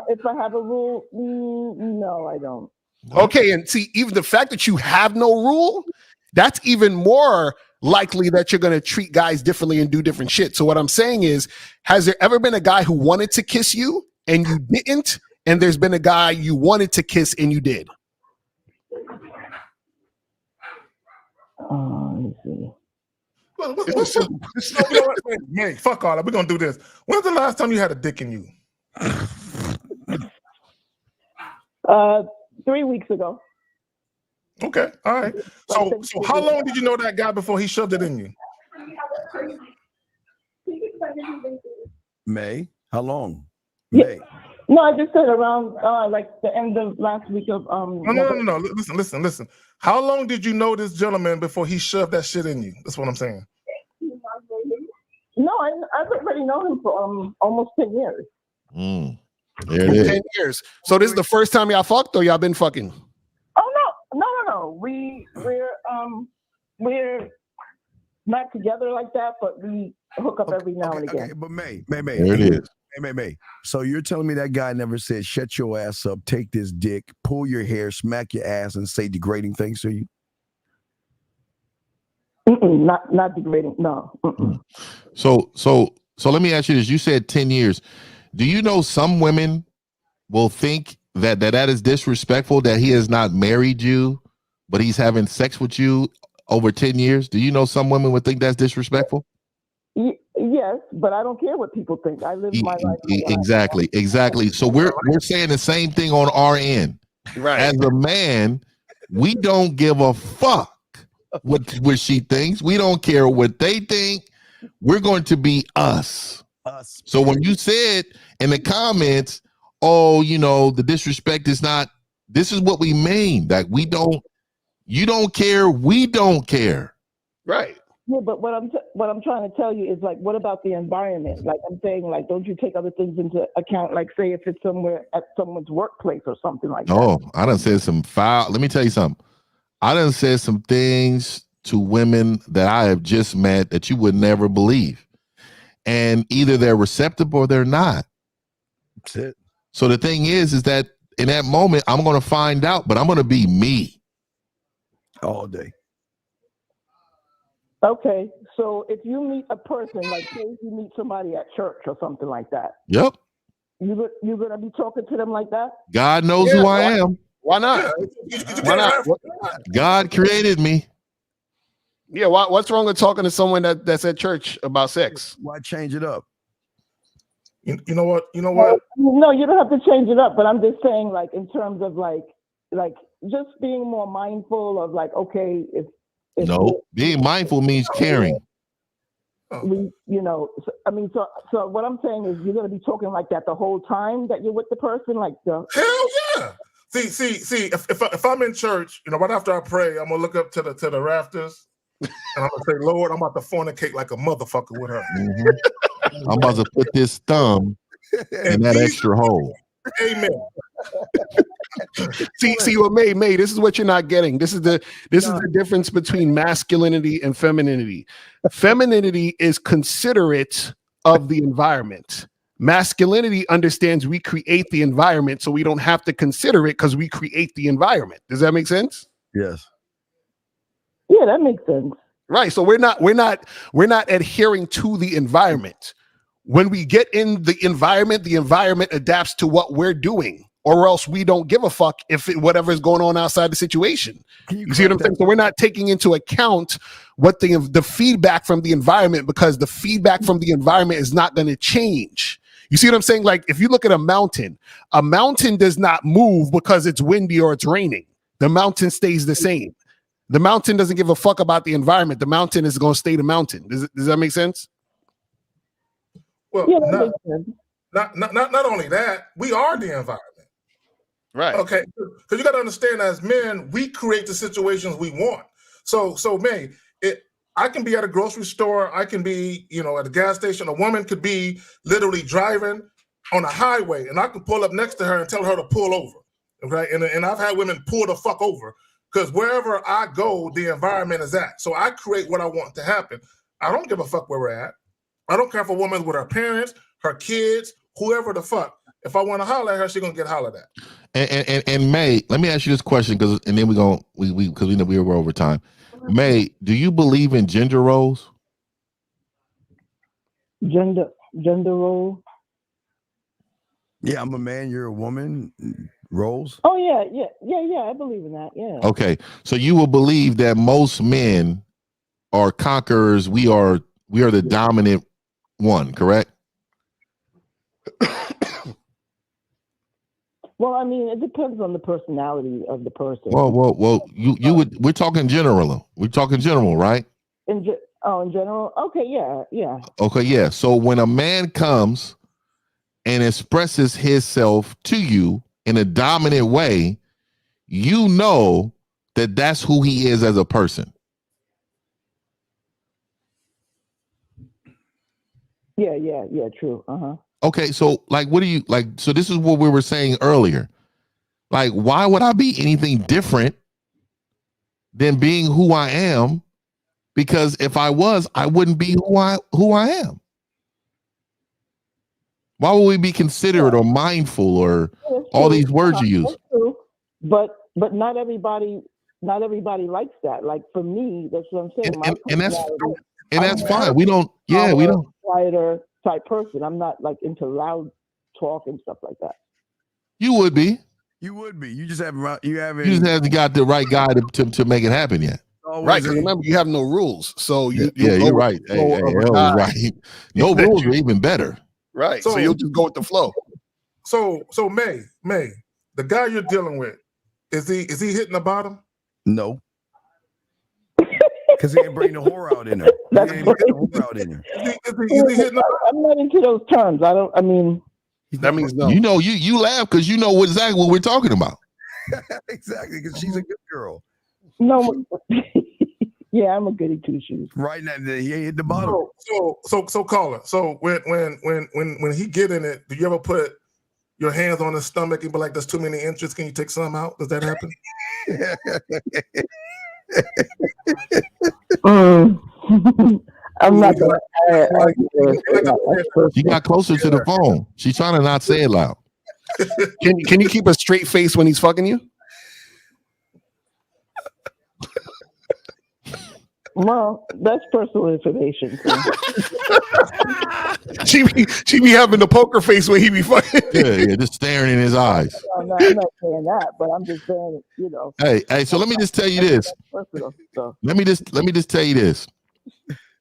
If I have a rule, no, I don't. Okay, and see, even the fact that you have no rule, that's even more likely that you're going to treat guys differently and do different shit. So what I'm saying is, has there ever been a guy who wanted to kiss you and you didn't, and there's been a guy you wanted to kiss and you did? Let me see. You know what? Man, fuck all that. We're gonna do this. When's the last time you had a dick in you? 3 weeks ago. Okay, all right. So how long did you know that guy before he shoved it in you? May, how long? Yeah. May. No, I just said around like the end of last week of No. Listen. How long did you know this gentleman before he shoved that shit in you? That's what I'm saying. No, I've already known him for almost 10 years. There it is. 10 years. So this is the first time y'all fucked, or y'all been fucking? Oh no. We're not together like that, but we hook up every now and again. Okay, but May. There it is. May. So you're telling me that guy never said, shut your ass up, take this dick, pull your hair, smack your ass, and say degrading things to you? Not degrading, no. So let me ask you this. You said 10 years. Do you know some women will think that is disrespectful, that he has not married you, but he's having sex with you over 10 years? Do you know some women would think that's disrespectful? Yes, but I don't care what people think. I live my life. Exactly. So we're saying the same thing on our end. Right. As a man, we don't give a fuck what she thinks. We don't care what they think. We're going to be us. So when you said in the comments, oh, the disrespect is not, this is what we mean. That you don't care, we don't care. Right. Yeah, but what I'm trying to tell you is, like, what about the environment? Like, I'm saying, like, don't you take other things into account? Like, say if it's somewhere at someone's workplace or something like that. Oh, I done said some foul. Let me tell you something. I done said some things to women that I have just met that you would never believe. And either they're receptive or they're not. That's it. So the thing is that in that moment, I'm going to find out, but I'm going to be me. All day. Okay, so if you meet a person, like say you meet somebody at church or something like that. Yep. You're gonna be talking to them like that? God knows who I am. Why not? Why not? God created me. Yeah, what's wrong with talking to someone that's at church about sex? Why change it up? You know what? No, you don't have to change it up, but I'm just saying, like, in terms of like just being more mindful of, like, okay, if no, being mindful means caring. We, so what I'm saying is, you're going to be talking like that the whole time that you're with the person, like the hell yeah. See, if I'm in church, right after I pray, I'm gonna look up to the rafters, and I'm gonna say, Lord, I'm about to fornicate like a motherfucker with her. I'm about to put this thumb in that extra hole. Amen. See what May, this is what you're not getting. This is the difference between masculinity and femininity. Femininity is considerate of the environment. Masculinity understands we create the environment, so we don't have to consider it because we create the environment. Does that make sense? Yes. Yeah, that makes sense. Right. So we're not adhering to the environment. When we get in the environment adapts to what we're doing, or else we don't give a fuck if whatever is going on outside the situation. You see what I'm saying? So we're not taking into account what the feedback from the environment, because the feedback from the environment is not going to change. You see what I'm saying? Like if you look at a mountain does not move because it's windy or it's raining. The mountain stays the same. The mountain doesn't give a fuck about the environment. The mountain is going to stay the mountain. Does that make sense? Well, Yeah, that makes sense. Not only that, we are the environment. Right. Okay. Because you got to understand, as men, we create the situations we want. So May, I can be at a grocery store. I can be, at a gas station. A woman could be literally driving on a highway, and I could pull up next to her and tell her to pull over. Okay. And I've had women pull the fuck over because wherever I go, the environment is at. So I create what I want to happen. I don't give a fuck where we're at. I don't care if a woman's with her parents, her kids, whoever the fuck. If I want to holler at her, she's gonna get hollered at. And May, let me ask you this question, because then we know we're over time. May, do you believe in gender roles? Gender role. Yeah, I'm a man. You're a woman. Roles. Oh yeah. I believe in that. Yeah. Okay, so you will believe that most men are conquerors. We are the dominant one, correct? Well, I mean, it depends on the personality of the person. Well, you would. We're talking general. We're talking general, right? In general. Okay, yeah. Okay, yeah. So when a man comes and expresses himself to you in a dominant way, you know that that's who he is as a person. Yeah, true. Okay, so like, what do you like? So this is what we were saying earlier. Like, why would I be anything different than being who I am? Because if I was, I wouldn't be who I am. Why would we be considerate or mindful or all these words you use? That's true. But not everybody likes that. Like for me, that's what I'm saying. And that's fine. We don't. Quieter type person. I'm not like into loud talk and stuff like that. You would be. You just haven't. You just haven't got the right guy to make it happen yet. Right. Because remember, you have no rules. So you're right. Hey, right. No rules are even better. Right. So you'll just go with the flow. So May, the guy you're dealing with, is he hitting the bottom? No. Because he ain't bringing the whore out in there. Is he hitting the bottom? I'm not into those terms. That means no. You laugh because you know exactly what we're talking about. Exactly, because she's a good girl. No. Yeah, I'm a goody two shoes. Right now, he ain't hit the bottom. So caller. So when he get in it, do you ever put your hands on his stomach and be like, "There's too many inches. Can you take some out?" Does that happen? I'm not gonna. She got closer to the phone. She's trying to not say it loud. Can you keep a straight face when he's fucking you? Well, that's personal information. she be having the poker face when he be fucking. Yeah, just staring in his eyes. I'm not saying that, but I'm just saying, Hey, so let me just tell you this. Let me just tell you this.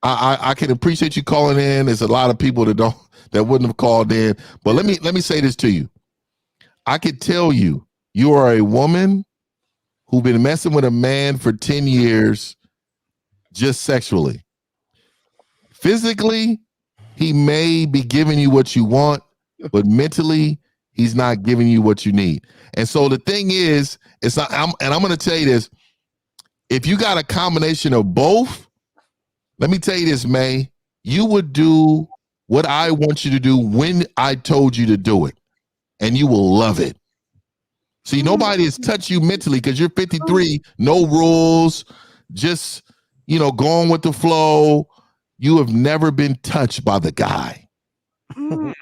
I can appreciate you calling in. There's a lot of people that wouldn't have called in, but let me say this to you. I could tell you are a woman who's been messing with a man for 10 years. Just sexually. Physically, he may be giving you what you want, but mentally, he's not giving you what you need. And so the thing is, I'm going to tell you this. If you got a combination of both, let me tell you this, May, you would do what I want you to do when I told you to do it, and you will love it. See, nobody has touched you mentally because you're 53, no rules, just going with the flow. You have never been touched by the guy. Oh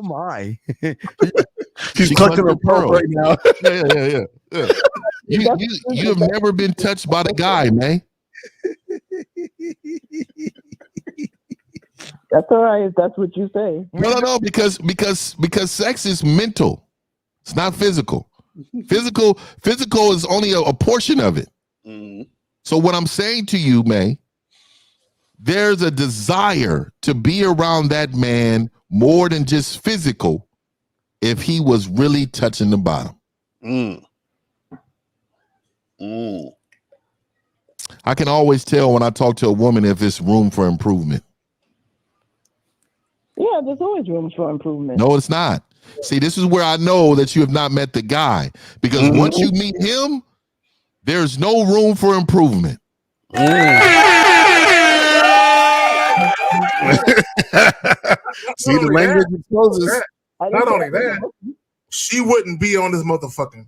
my. She's clutching her pearl right now. Yeah. You have never been touched by the guy, man. That's all right if that's what you say. No, because sex is mental. It's not physical. Physical is only a portion of it. So what I'm saying to you, May, there's a desire to be around that man more than just physical if he was really touching the bottom. I can always tell when I talk to a woman if it's room for improvement. Yeah, there's always room for improvement. No, it's not. See, this is where I know that you have not met the guy, because once you meet him, there's no room for improvement. See, the language exposes. Not only that, she wouldn't be on this motherfucking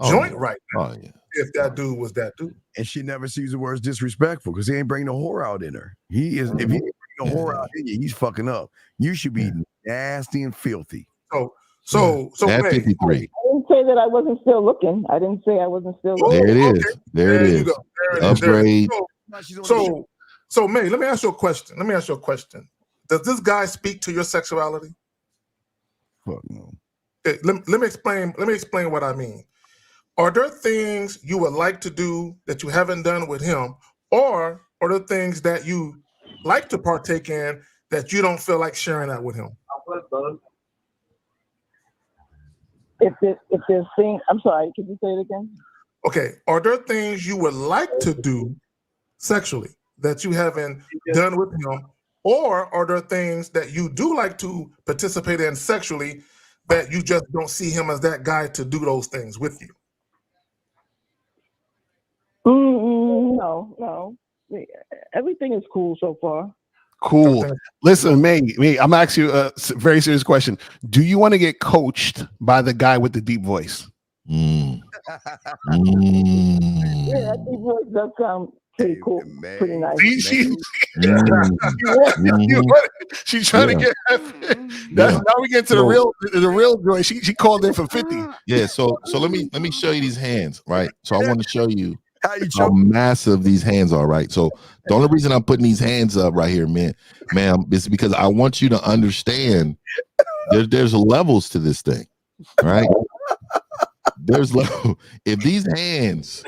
joint right now if that dude was that dude. And she never sees the words disrespectful because he ain't bringing the whore out in her. He is. If he ain't bringing the whore out in you, he's fucking up. You should be nasty and filthy. So At May, 53. I didn't say that I wasn't still looking. I didn't say I wasn't still looking. There it is. There it is. Upgrade. So May, let me ask you a question. Does this guy speak to your sexuality? Fuck no. Okay, let me explain what I mean. Are there things you would like to do that you haven't done with him, or are there things that you like to partake in that you don't feel like sharing that with him? If there's things, I'm sorry, can you say it again? Okay, are there things you would like to do sexually that you haven't done with him, or are there things that you do like to participate in sexually that you just don't see him as that guy to do those things with you? No. Everything is cool so far. Cool. Listen, May, I'm asking you a very serious question. Do you want to get coached by the guy with the deep voice? Yeah, that deep voice does sound pretty cool, pretty nice. She's trying to get. Now we get to the real joy. She called in for 50. Yeah. So let me show you these hands, right? So I want to show you how massive these hands are, right? So the only reason I'm putting these hands up right here, ma'am, is because I want you to understand there's levels to this thing, right? There's level. If these hands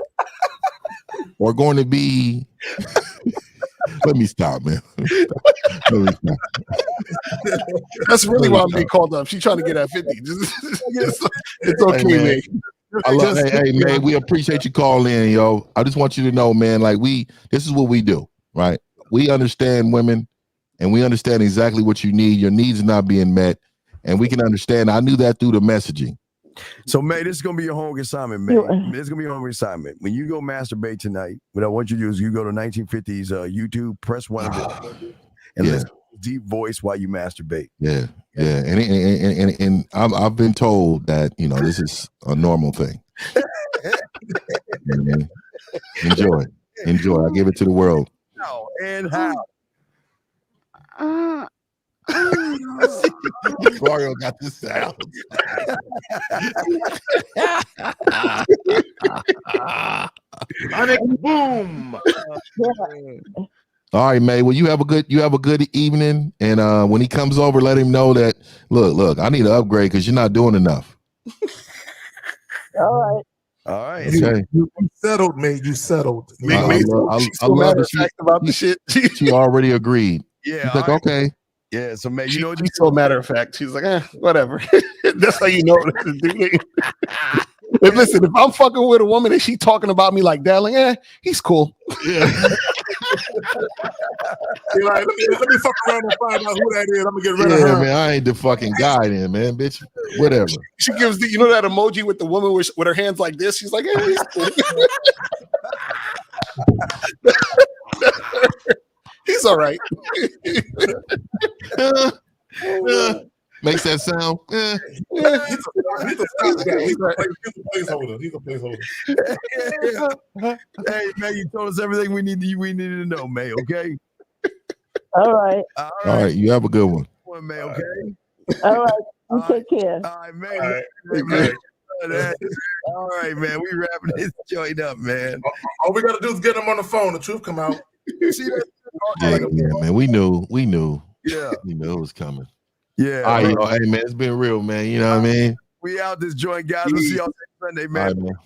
are going to be, let me stop, man. That's really why I'm being called up. She's trying to get at 50. It's okay, man. Hey, man, we appreciate you calling in, yo. I just want you to know, man, like this is what we do, right? We understand women, and we understand exactly what you need. Your needs are not being met, and we can understand. I knew that through the messaging. So, May, this is going to be your homework assignment, May. This is going to be your homework assignment. When you go masturbate tonight, what I want you to do is you go to 1950s YouTube, press one of it, and listen to deep voice while you masturbate. Yeah. And I've been told that, this is a normal thing. Enjoy. I give it to the world. How and how? Mario got this sound. Boom. All right, May. Well, you have a good evening, and when he comes over, let him know that look, I need an upgrade because you're not doing enough. All right. Okay. You settled, mate. You settled. I love that she already agreed. Yeah. She's like, okay. Yeah. So, May, she's so matter of fact. She's like, whatever. That's how you know what to do. If listen, if I'm fucking with a woman and she talking about me like that, like, he's cool. You're like, let me fuck around and find out who that is. I'm gonna get rid of her. Man, I ain't the fucking guy then, man, bitch. Whatever. She gives that emoji with the woman with her hands like this. She's like, he's cool. He's all right. Makes that sound? Eh. He's a placeholder. Hey, man, you told us everything we needed to know, May, okay? All right. All right, you have a good one. May, okay? All right. You take care. All right, man. All right, man. We wrapping this joint up, man. All we got to do is get him on the phone. The truth come out. See that? Yeah, man. We knew. Yeah. We knew it was coming. Yeah. All right, yo. Hey, man, it's been real, man. You know what I mean? We out this joint, guys. We'll see y'all next Sunday, man. All right, man.